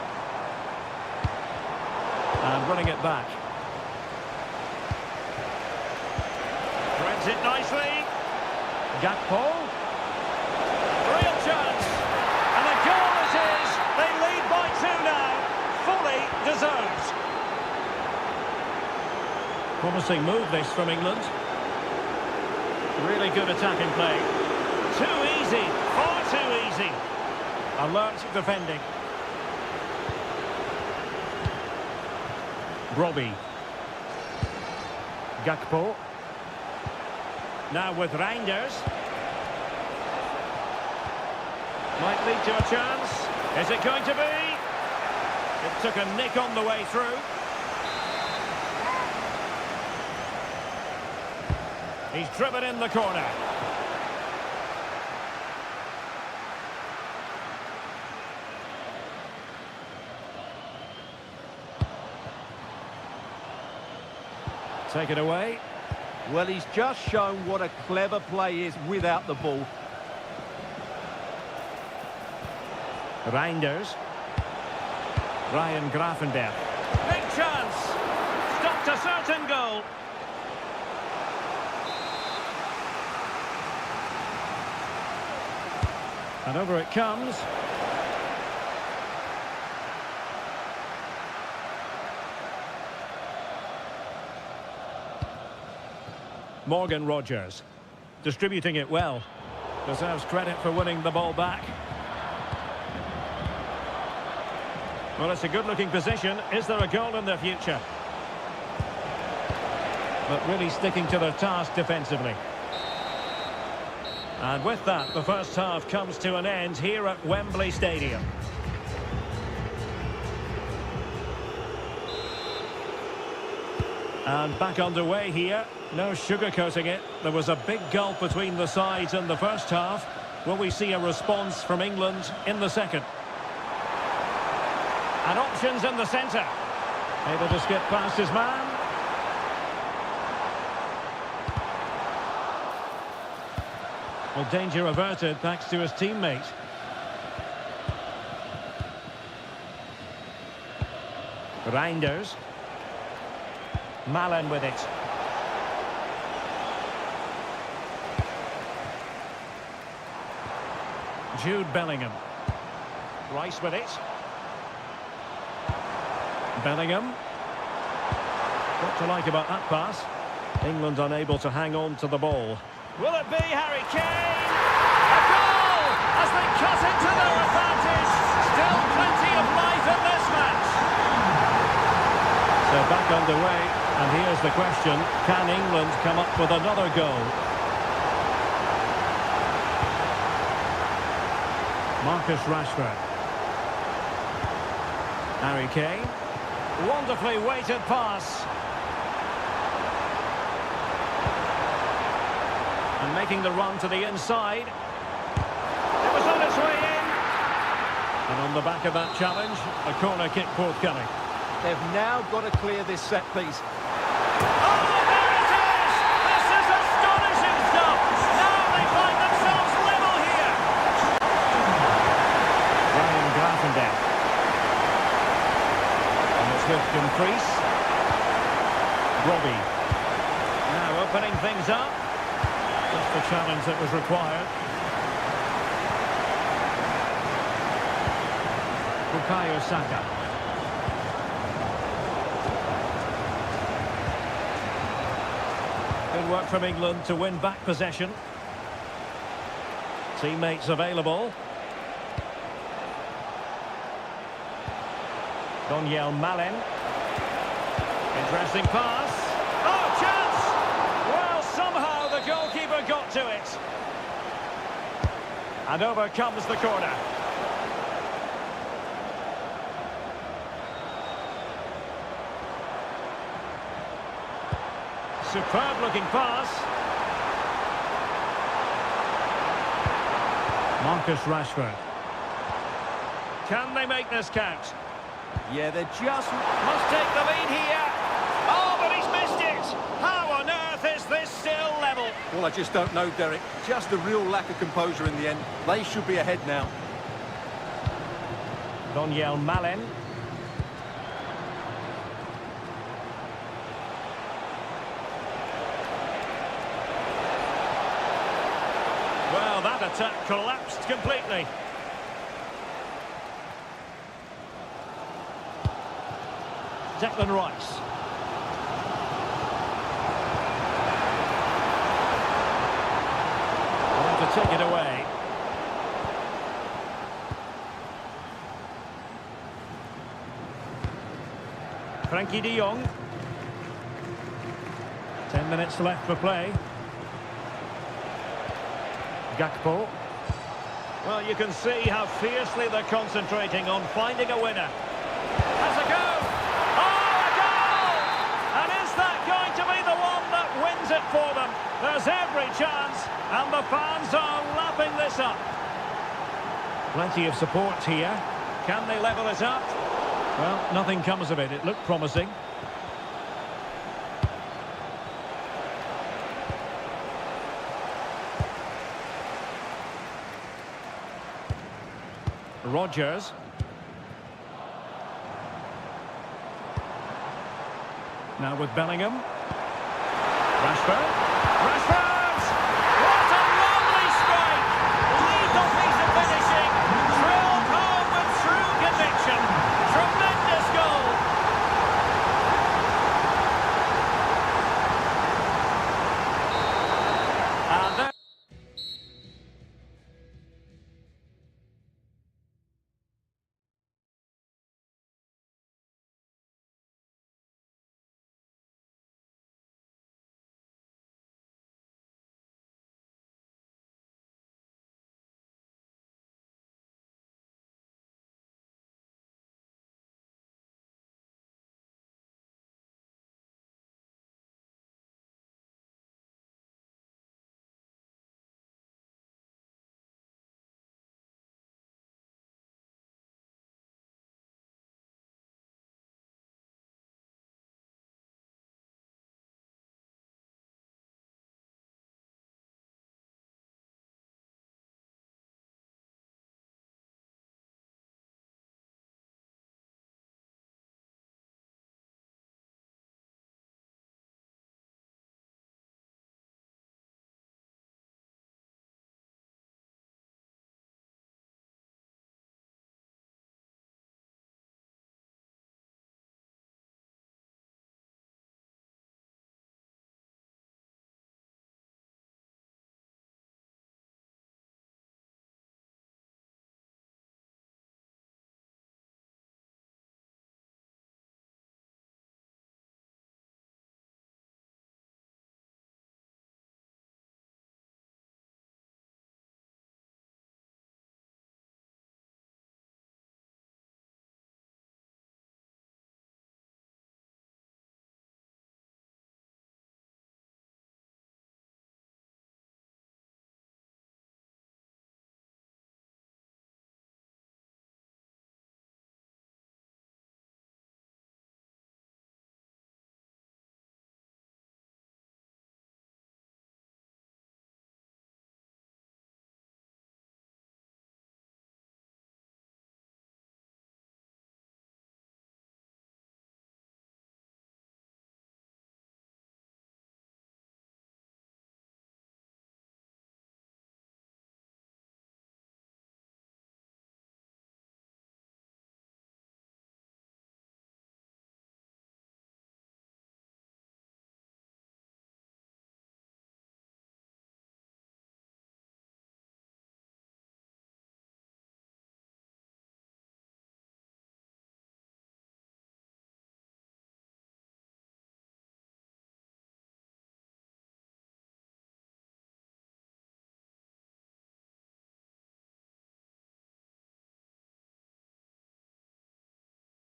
And running it back. Threads it nicely. Gakpo. Real chance. And a goal it is. They lead by 2 now. Fully deserved. Promising move this from England. Really good attacking play. Too easy. Far too easy. Alert defending. Robbie. Gakpo. Now with Reinders. Might lead to a chance. Is it going to be? It took a nick on the way through. He's driven in the corner. Take it away. Well, he's just shown what a clever play is without the ball. Reinders. Ryan Gravenberch. Big chance. Stopped a certain goal. And over it comes. Morgan Rogers. Distributing it well. Deserves credit for winning the ball back. Well, it's a good-looking position. Is there a goal in the future? But really sticking to their task defensively. And with that, the first half comes to an end here at Wembley Stadium. And back underway here. No sugarcoating it. There was a big gulf between the sides in the first half. Will we see a response from England in the second? And options in the centre. Able to skip past his man. Well, danger averted thanks to his teammate. Reinders. Malen with it. Jude Bellingham. Rice with it. Bellingham. What to like about that pass? England unable to hang on to the ball. Will it be Harry Kane? A goal as they cut into their advantage. Still plenty of life in this match. So back underway, and here's the question: can England come up with another goal? Marcus Rashford. Harry Kane. Wonderfully weighted pass. And making the run to the inside. It was on its way in. And on the back of that challenge, a corner kick forthcoming. They've now got to clear this set piece. Oh, there it is! This is astonishing stuff! Now they find themselves level here! Ryan Grafendijk. And it's with Dumfries. Robbie. Now opening things up. Just the challenge that was required. Bukayo Saka. Good work from England to win back possession. Teammates available. Donyell Malen. Interesting pass. Oh, chance! Well, somehow the goalkeeper got to it. And over comes the corner. Superb looking pass. Marcus Rashford. Can they make this count? Yeah, they're just... Must take the lead here. Oh, but he's missed it. How on earth is this still level? Well, I just don't know, Derek. Just a real lack of composure in the end. They should be ahead now. Donyell Malen. Well, that attack collapsed completely. Declan Rice. Going to take it away. Frankie de Jong. 10 minutes left for play. Gakpo. Well, you can see how fiercely they're concentrating on finding a winner. Has a go! Oh, a goal! And is that going to be the one that wins it for them? There's every chance, and the fans are lapping this up. Plenty of support here. Can they level it up? Well, nothing comes of it. It looked promising. Rodgers. Now with Bellingham. Rashford. Rashford! What a lovely strike! Lethal piece of finishing. Drilled home with true conviction. Tremendous goal.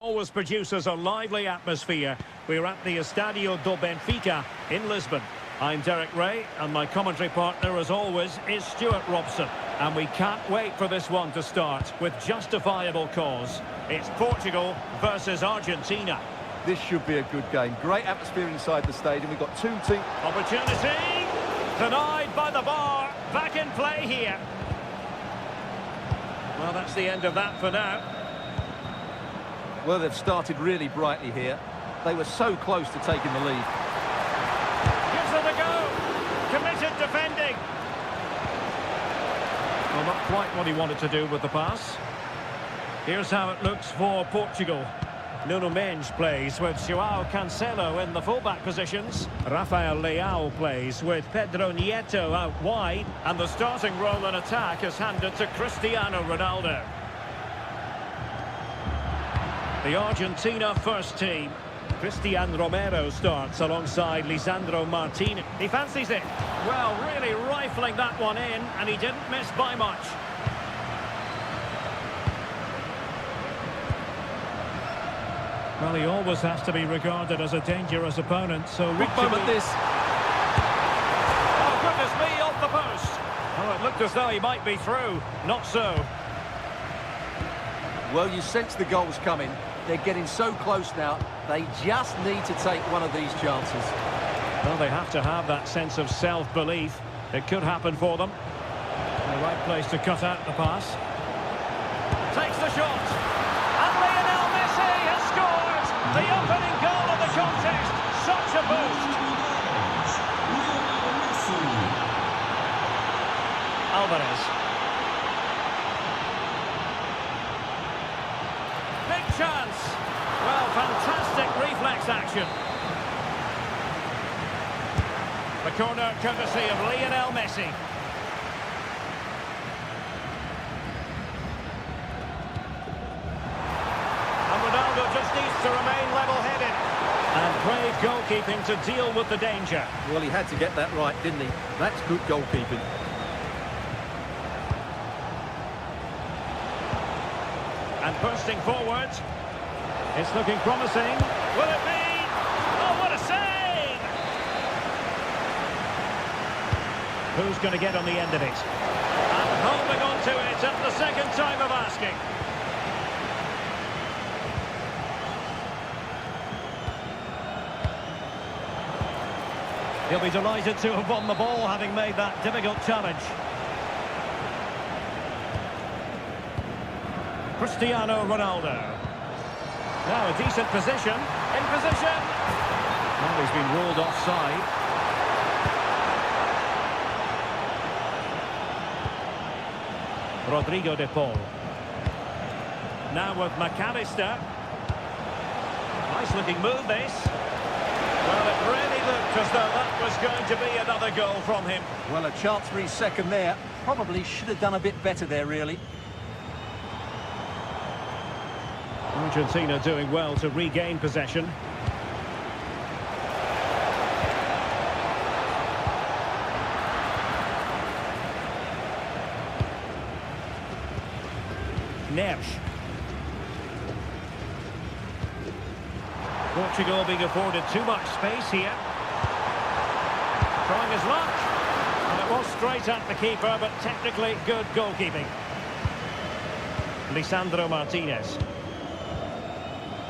Always produces a lively atmosphere. We're at the Estadio do Benfica in Lisbon. I'm Derek Ray, and my commentary partner, as always, is Stuart Robson. And we can't wait for this one to start with justifiable cause. It's Portugal versus Argentina. This should be a good game. Great atmosphere inside the stadium. We've got two teams. Opportunity! Denied by the bar. Back in play here. Well, that's the end of that for now. Well, they've started really brightly here. They were so close to taking the lead. Gives it a go. Committed defending. Well, not quite what he wanted to do with the pass. Here's how it looks for Portugal. Nuno Mendes plays with João Cancelo in the fullback positions. Rafael Leao plays with Pedro Nieto out wide. And the starting role in attack is handed to Cristiano Ronaldo. The Argentina first team. Cristian Romero starts alongside Lisandro Martinez. He fancies it. Well, really rifling that one in, and he didn't miss by much. Well, he always has to be regarded as a dangerous opponent, so... Big moment this. Oh, goodness me, off the post. Oh, it looked as though he might be through. Not so. Well, you sense the goals coming. They're getting so close now. They just need to take one of these chances. Well, they have to have that sense of self-belief. It could happen for them. The right place to cut out the pass. Takes the shot. And Lionel Messi has scored! The opening goal of the contest. Such a boost. Alvarez. Big chance. Well, fantastic reflex action. The corner courtesy of Lionel Messi. And Ronaldo just needs to remain level-headed. And brave goalkeeping to deal with the danger. Well, he had to get that right, didn't he? That's good goalkeeping. And bursting forward. It's looking promising. Will it be? Oh, what a save! Who's going to get on the end of it? And holding on to it at the second time of asking. He'll be delighted to have won the ball, having made that difficult challenge. Cristiano Ronaldo. Now a decent position. In position. Well, he's been ruled offside. Rodrigo de Paul. Now with McAllister. Nice looking move this. Well, it really looked as though that was going to be another goal from him. Well, a chance for his second there. Probably should have done a bit better there, really. Argentina doing well to regain possession. Neves. Portugal being afforded too much space here. Trying his luck. And it was straight at the keeper, but technically good goalkeeping. Lisandro Martinez.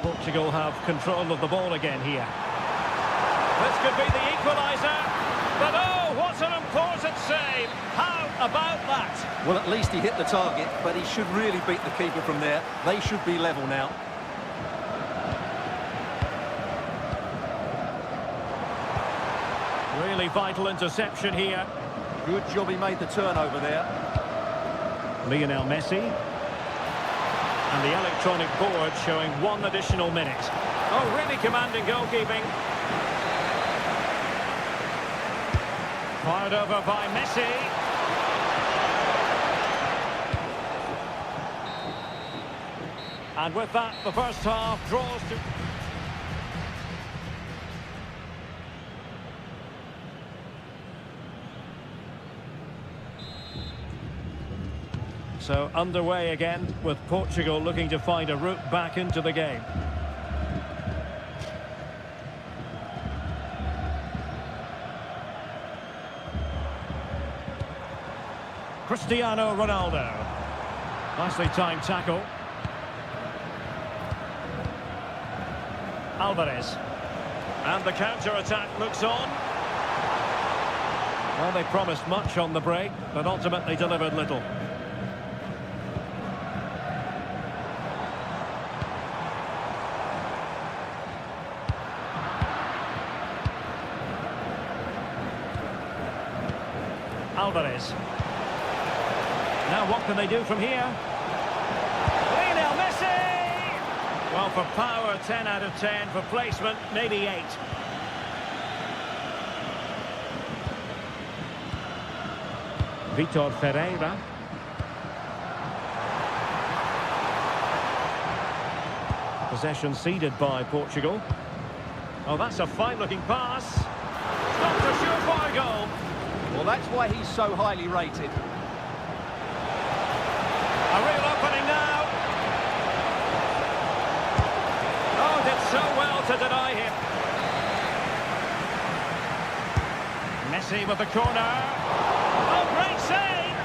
Portugal have control of the ball again here. This could be the equaliser. But oh, what an important save. How about that? Well, at least he hit the target, but he should really beat the keeper from there. They should be level now. Really vital interception here. Good job he made the turnover there. Lionel Messi. And the electronic board showing 1 additional minute. Oh, really commanding goalkeeping. Fired over by Messi. And with that, the first half draws to... So underway again with Portugal looking to find a route back into the game. Cristiano Ronaldo. Nicely timed tackle. Alvarez. And the counter-attack looks on. Well, they promised much on the break, but ultimately delivered little. Alvarez. Now what can they do from here? Lionel Messi! Well, for power, 10 out of 10. For placement, maybe 8. Vitor Ferreira. Possession ceded by Portugal. Oh, that's a fine-looking pass. Not a surefire goal. Well, that's why he's so highly rated. A real opening now. Oh, did so well to deny him. Messi with the corner. Oh, great save.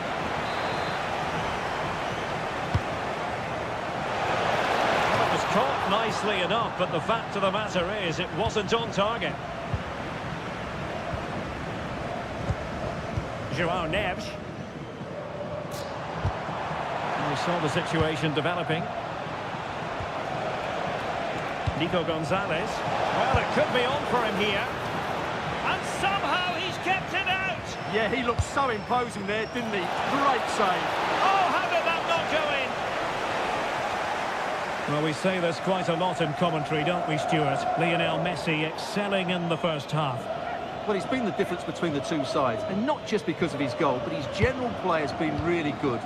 Well, it was caught nicely enough, but the fact of the matter is it wasn't on target. Joao Neves. We saw the situation developing. Nico Gonzalez. Well, it could be on for him here. And somehow he's kept it out. Yeah, he looked so imposing there, didn't he? Great save. Oh, how did that not go in? Well, we say there's quite a lot in commentary, don't we, Stuart? Lionel Messi excelling in the first half. Well, he's been the difference between the two sides, and not just because of his goal, but his general play has been really good.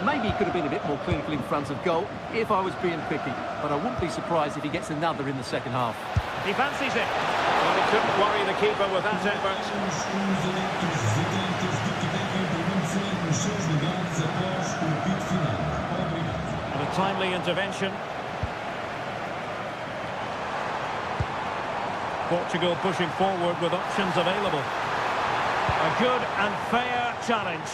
Maybe he could have been a bit more clinical in front of goal if I was being picky, but I wouldn't be surprised if he gets another in the second half. He fancies it. Well, he couldn't worry the keeper with that effort. Os adeptos atentes de que devem permanecer nos seus lugares após o apito final. Obrigado. And a timely intervention. Portugal pushing forward with options available. A good and fair challenge.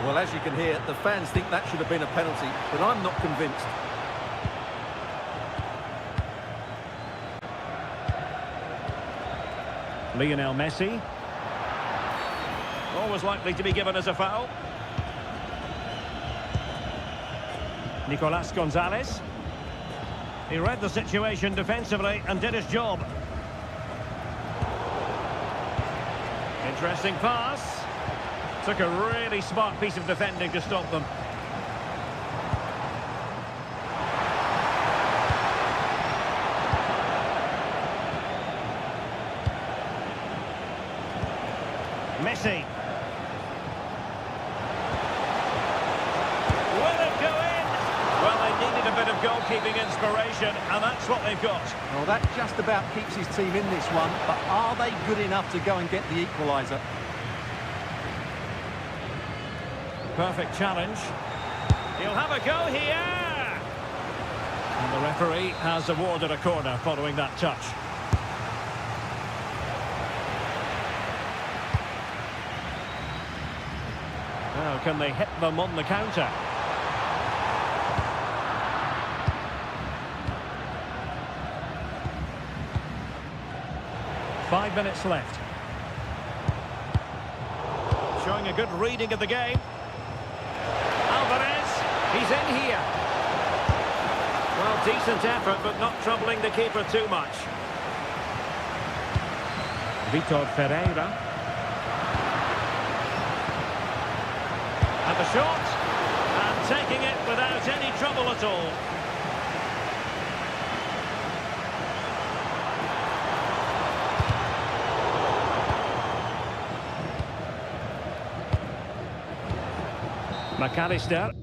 Well, as you can hear, the fans think that should have been a penalty, but I'm not convinced. Lionel Messi. Always likely to be given as a foul. Nicolas Gonzalez. He read the situation defensively and did his job. Interesting pass. Took a really smart piece of defending to stop them. Messi. Will it go in? Well, they needed a bit of goalkeeping inspiration, and that's what they've got. Well, that just about keeps his team in this one, but are they good enough to go and get the equaliser? Perfect challenge. He'll have a go here. And the referee has awarded a corner following that touch. Now, can they hit them on the counter? Five minutes left. Showing a good reading of the game. Alvarez, he's in here. Well, decent effort, but not troubling the keeper too much. Vitor Ferreira. And the shot. And taking it without any trouble at all. McAllister.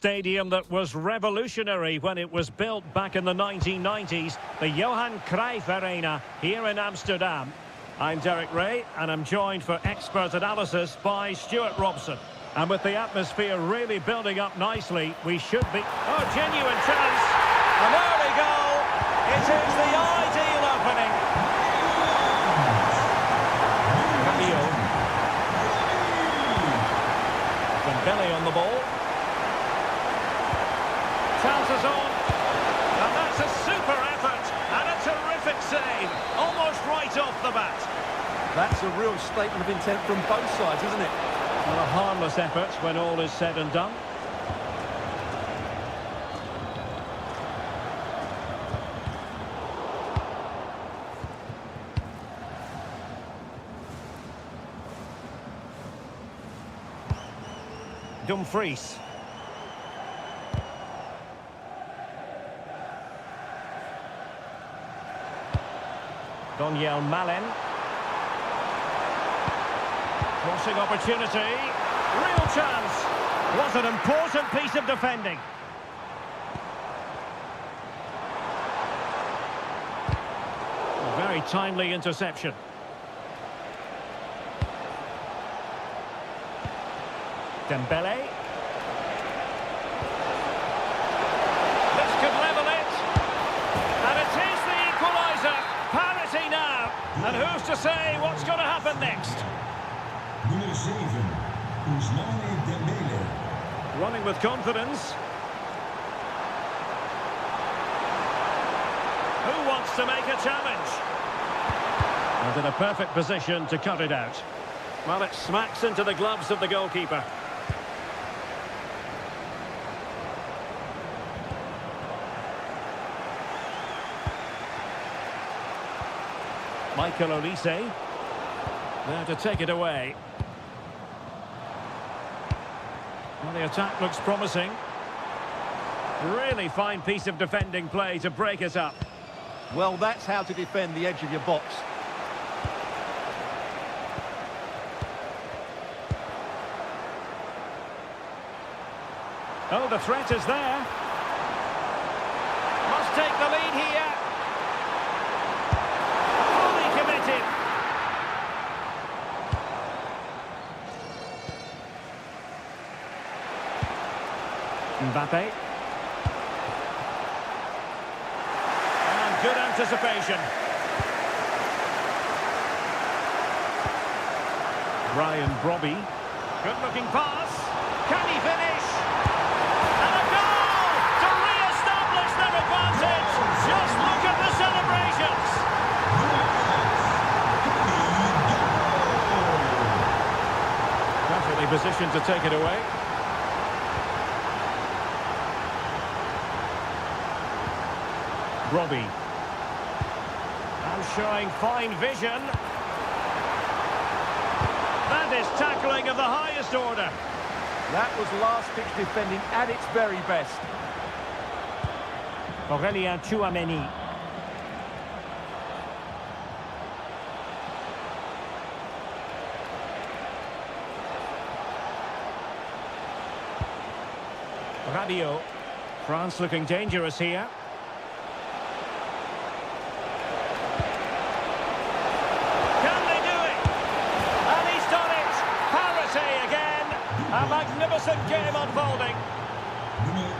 stadium that was revolutionary when it was built back in the 1990s, the Johan Cruyff Arena here in Amsterdam. I'm Derek Ray, and I'm joined for expert analysis by Stuart Robson. And with the atmosphere really building up nicely, we should be... Oh, genuine chance! An early goal! It is the ideal opening. Camillo. Dembele on the ball. Chances on. And that's a super effort. And a terrific save. Almost right off the bat. That's a real statement of intent from both sides, isn't it? Well, a harmless effort when all is said and done. Dumfries. Daniel Malen. Crossing opportunity. Real chance. Was an important piece of defending. A very timely interception. Dembele. This could level it. And it is the equaliser. Parity now. And who's to say what's going to happen next? Nummer 7, Ousmane Dembele. Running with confidence. Who wants to make a challenge? And in a perfect position to cut it out. Well, it smacks into the gloves of the goalkeeper. Michael Olise. There to take it away. Well, the attack looks promising. Really fine piece of defending play to break it up. Well, that's how to defend the edge of your box. Oh, the threat is there. Must take the lead here. Fully committed. Mbappe. And good anticipation. Brian Brobby. Good looking pass. Can he finish? And a goal to re-establish their advantage. Just look at the celebrations. Perfectly positioned to take it away. Robbie. And showing fine vision. That is tackling of the highest order. That was last pitch defending at its very best. Aurélien Tchouameni. Rabiot. France looking dangerous here. A magnificent game unfolding. Nummer 8,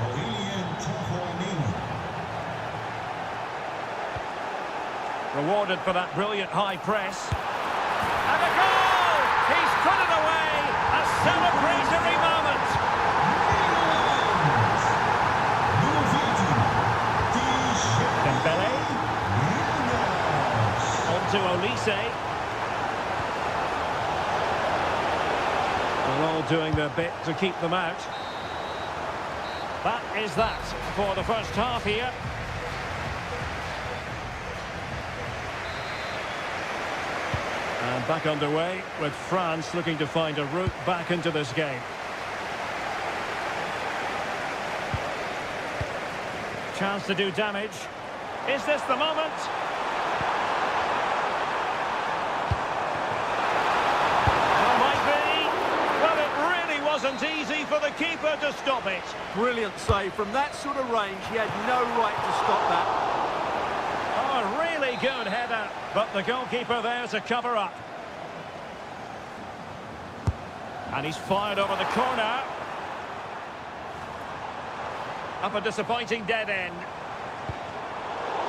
Aurélien Tchouameni. Rewarded for that brilliant high press. And a goal! He's put it away! A celebratory moment! Nummer 14, Dembele. On to Olise. They're all doing their bit to keep them out. That is that for the first half here. And back underway with France looking to find a route back into this game. Chance to do damage. Is this the moment? wasn't easy for the keeper to stop it. Brilliant save. From that sort of range, he had no right to stop that. Oh, really good header, but the goalkeeper there to cover up. And he's fired over the corner. Up a disappointing dead end.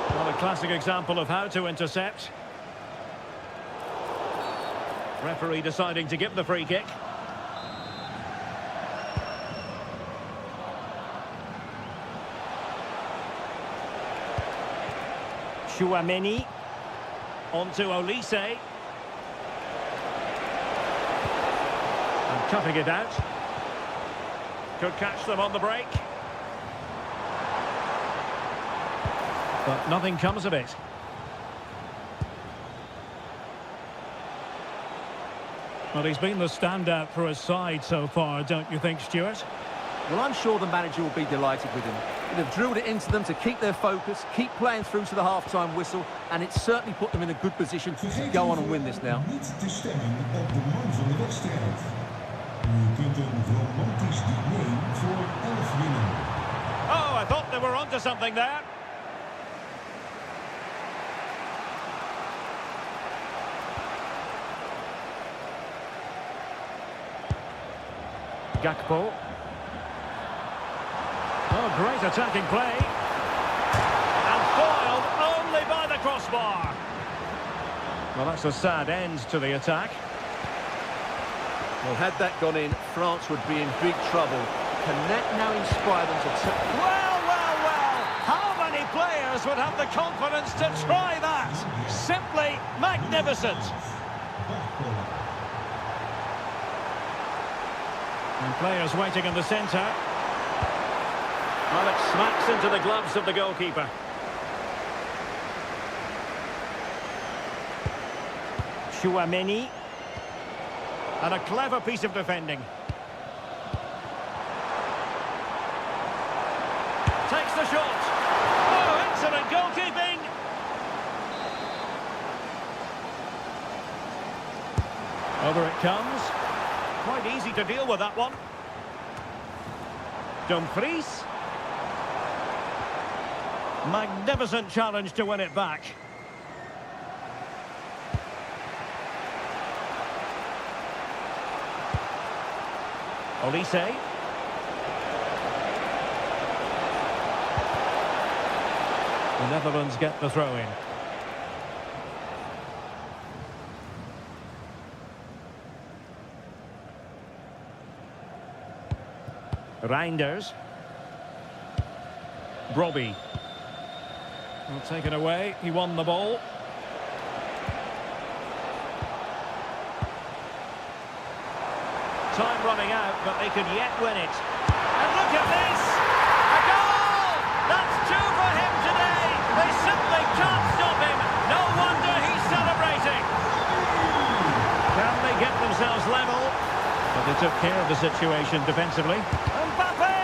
Well, a classic example of how to intercept. Referee deciding to give the free kick. Chouameni. On to Olise. And cutting it out. Could catch them on the break. But nothing comes of it. Well, he's been the standout for his side so far, don't you think, Stuart? Well, I'm sure the manager will be delighted with him. He'll have drilled it into them to keep their focus, keep playing through to the half-time whistle, and it's certainly put them in a good position to go on and win this now. Niet te stemmen op de man van de wedstrijd. U kunt een romantisch diner voor 11 winnen. Oh, I thought they were onto something there. Gakpo. Oh, great attacking play. And foiled only by the crossbar. Well, that's a sad end to the attack. Well, had that gone in, France would be in big trouble. Can that now inspire them to... Well, well, well. How many players would have the confidence to try that? Simply magnificent. And players waiting in the centre. Well, it smacks into the gloves of the goalkeeper. Chouameni. And a clever piece of defending. Takes the shot. Oh, excellent goalkeeping. Over it comes. Quite easy to deal with that one. Dumfries. Magnificent challenge to win it back. Olise. The Netherlands get the throw-in. Reinders. Brobbey. Well, taken away. He won the ball. Time running out, but they could yet win it. And look at this! A goal! That's two for him today! They simply can't stop him! No wonder he's celebrating! Can they get themselves level? But they took care of the situation defensively. Mbappe!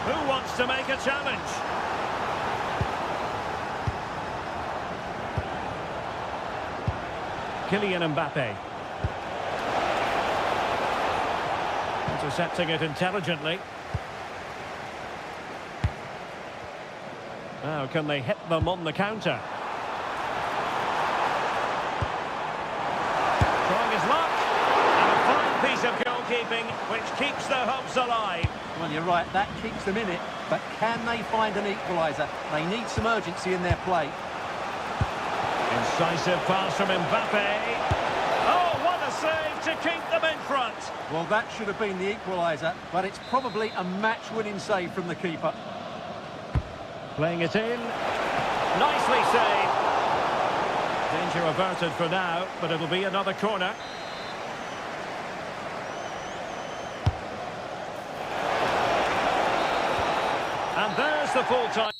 Who wants to make a challenge? Kylian Mbappe. Intercepting it intelligently. Now, can they hit them on the counter? Trying his luck. And a fine piece of goalkeeping, which keeps their hopes alive. Well, you're right, that keeps them in it, but can they find an equaliser? They need some urgency in their play. Incisive pass from Mbappe. Oh, what a save to keep them in front. Well, that should have been the equaliser, but it's probably a match-winning save from the keeper. Playing it in. Nicely saved. Danger averted for now, but it'll be another corner. And there's the full-time.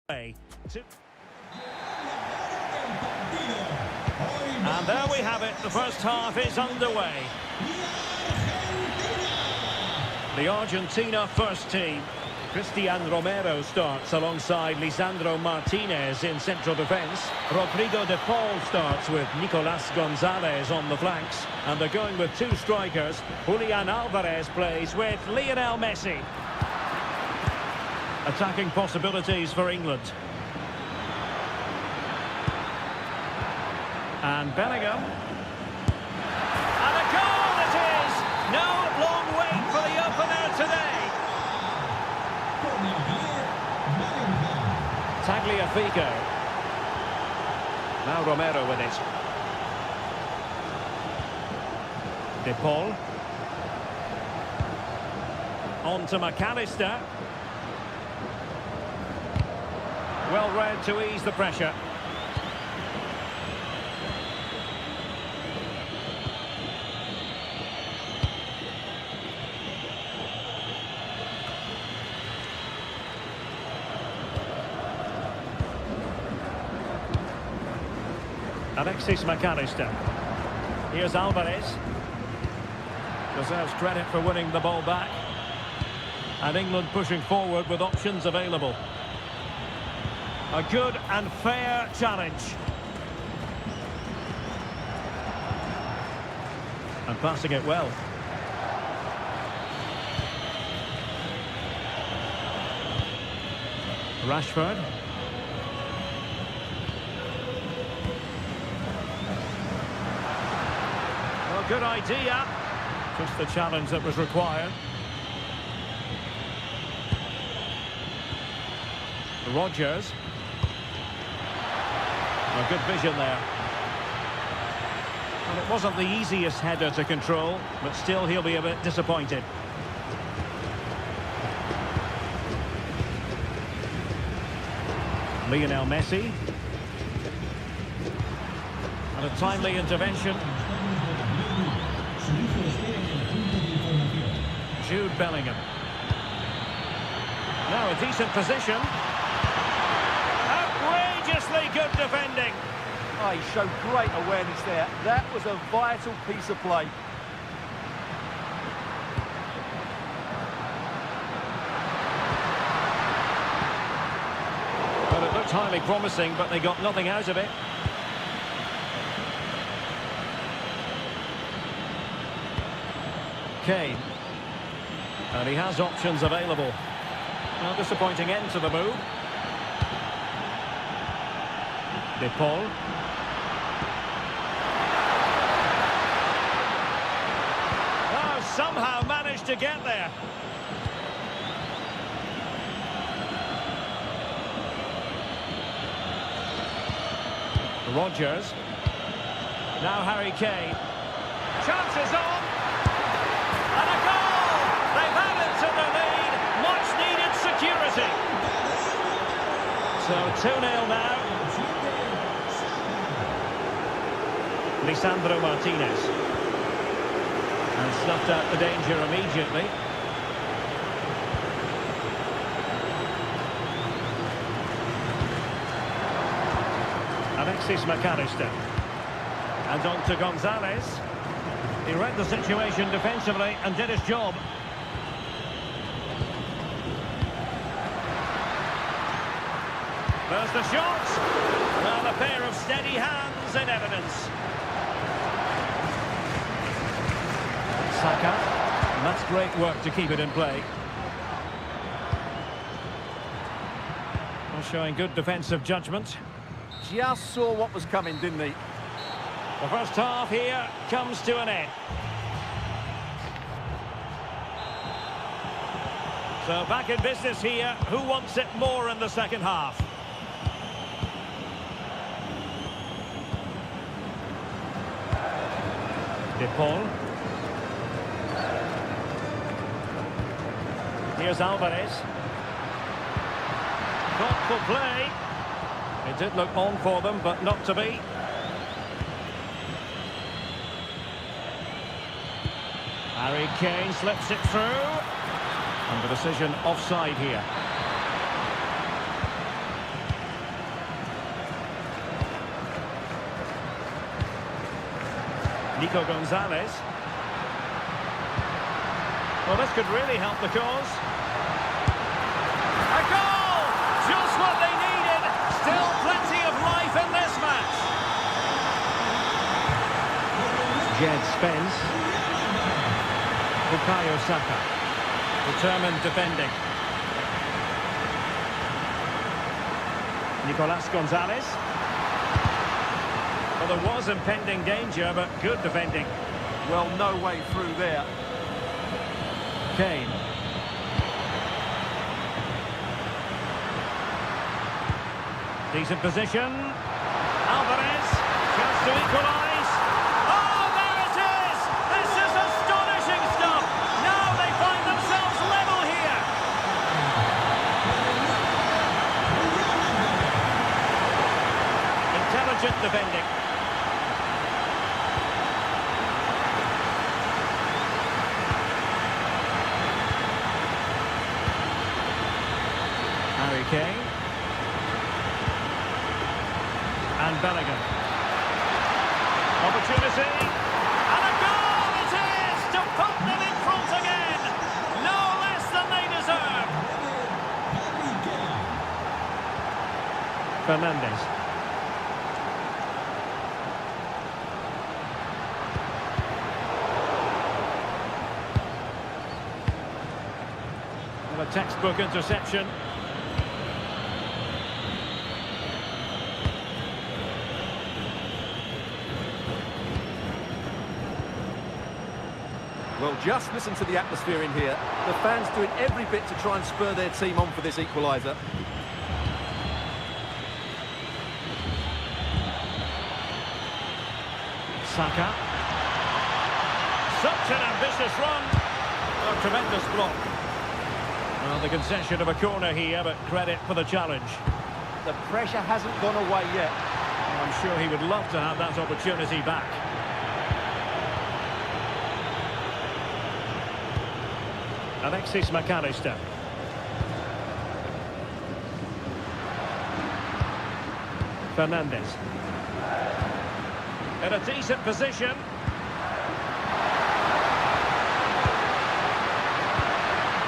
And there we have it, the first half is underway. The Argentina first team. Cristian Romero starts alongside Lisandro Martinez in central defence. Rodrigo de Paul starts with Nicolas Gonzalez on the flanks. And they're going with two strikers. Julian Alvarez plays with Lionel Messi. Attacking possibilities for England. And Bellingham. And a goal it is! No long wait for the opener today. Tagliafico. Now Romero with it. De Paul. On to McAllister. Well read to ease the pressure. Alexis McAllister. Here's Alvarez. Deserves credit for winning the ball back. And England pushing forward with options available. A good and fair challenge. And passing it well. Rashford. Good idea. Just the challenge that was required. Rodgers. A good vision there. And it wasn't the easiest header to control, but still he'll be a bit disappointed. Lionel Messi. And a timely intervention. Jude Bellingham. Now a decent position. Outrageously good defending. Oh, he showed great awareness there. That was a vital piece of play. Well, it looked highly promising, but they got nothing out of it. Kane. And he has options available. A disappointing end to the move. De Paul. Oh, somehow managed to get there. Rodgers. Now Harry Kane. Chances on. And a goal! They've added to the lead. Much needed security. So 2-0 now. Lisandro Martinez. And snuffed out the danger immediately. Alexis McAllister. And on to Gonzalez. He read the situation defensively and did his job. There's the shot. And a pair of steady hands in evidence. Saka. And that's great work to keep it in play. Well, showing good defensive judgment. Just saw what was coming, didn't he? The first half here comes to an end. So back in business here. Who wants it more in the second half? De Paul. Here's Alvarez. Thoughtful play. It did look on for them, but not to be. Harry Kane slips it through. And the decision offside here. Nico Gonzalez. Well, this could really help the cause. A goal! Just what they needed. Still plenty of life in this match. Jed Spence. Bukayo Saka. Determined defending. Nicolas Gonzalez. Well, there was impending danger, but good defending. Well, no way through there. Kane. Decent position. Alvarez. Chance to equalise. Oh, there it is! This is astonishing stuff! Now they find themselves level here. Intelligent defending. Harry Kane. And Bellingham. Opportunity. And a goal it is to put them in front again. No less than they deserve. Fernandes. And a textbook interception. Well, just listen to the atmosphere in here. The fans doing every bit to try and spur their team on for this equaliser. Saka. Such an ambitious run. A tremendous block. Well, the concession of a corner here, but credit for the challenge. The pressure hasn't gone away yet. I'm sure he would love to have that opportunity back. Alexis McAllister. Fernandes. In a decent position.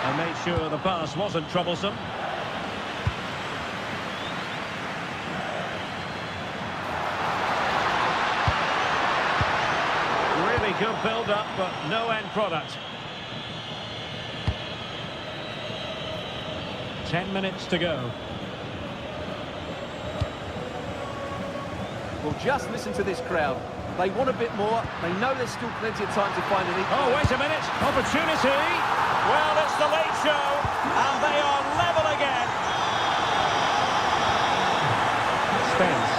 And made sure the pass wasn't troublesome. Really good build-up, but no end product. 10 minutes to go. Well, just listen to this crowd. They want a bit more. They know there's still plenty of time to find an equal. Oh, wait a minute. Opportunity. Well, it's the late show, and they are level again. Spence.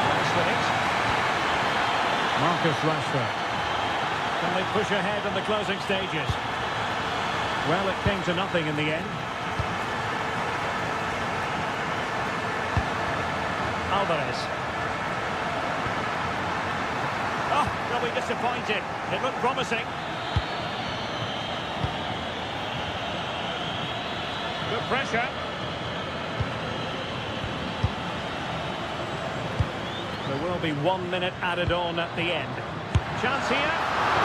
Nice with it. Marcus Rashford. Can they push ahead in the closing stages? Well, it came to nothing in the end. Alvarez. Oh, they'll be disappointed. It looked promising. Good pressure. There will be 1 minute added on at the end. Chance here.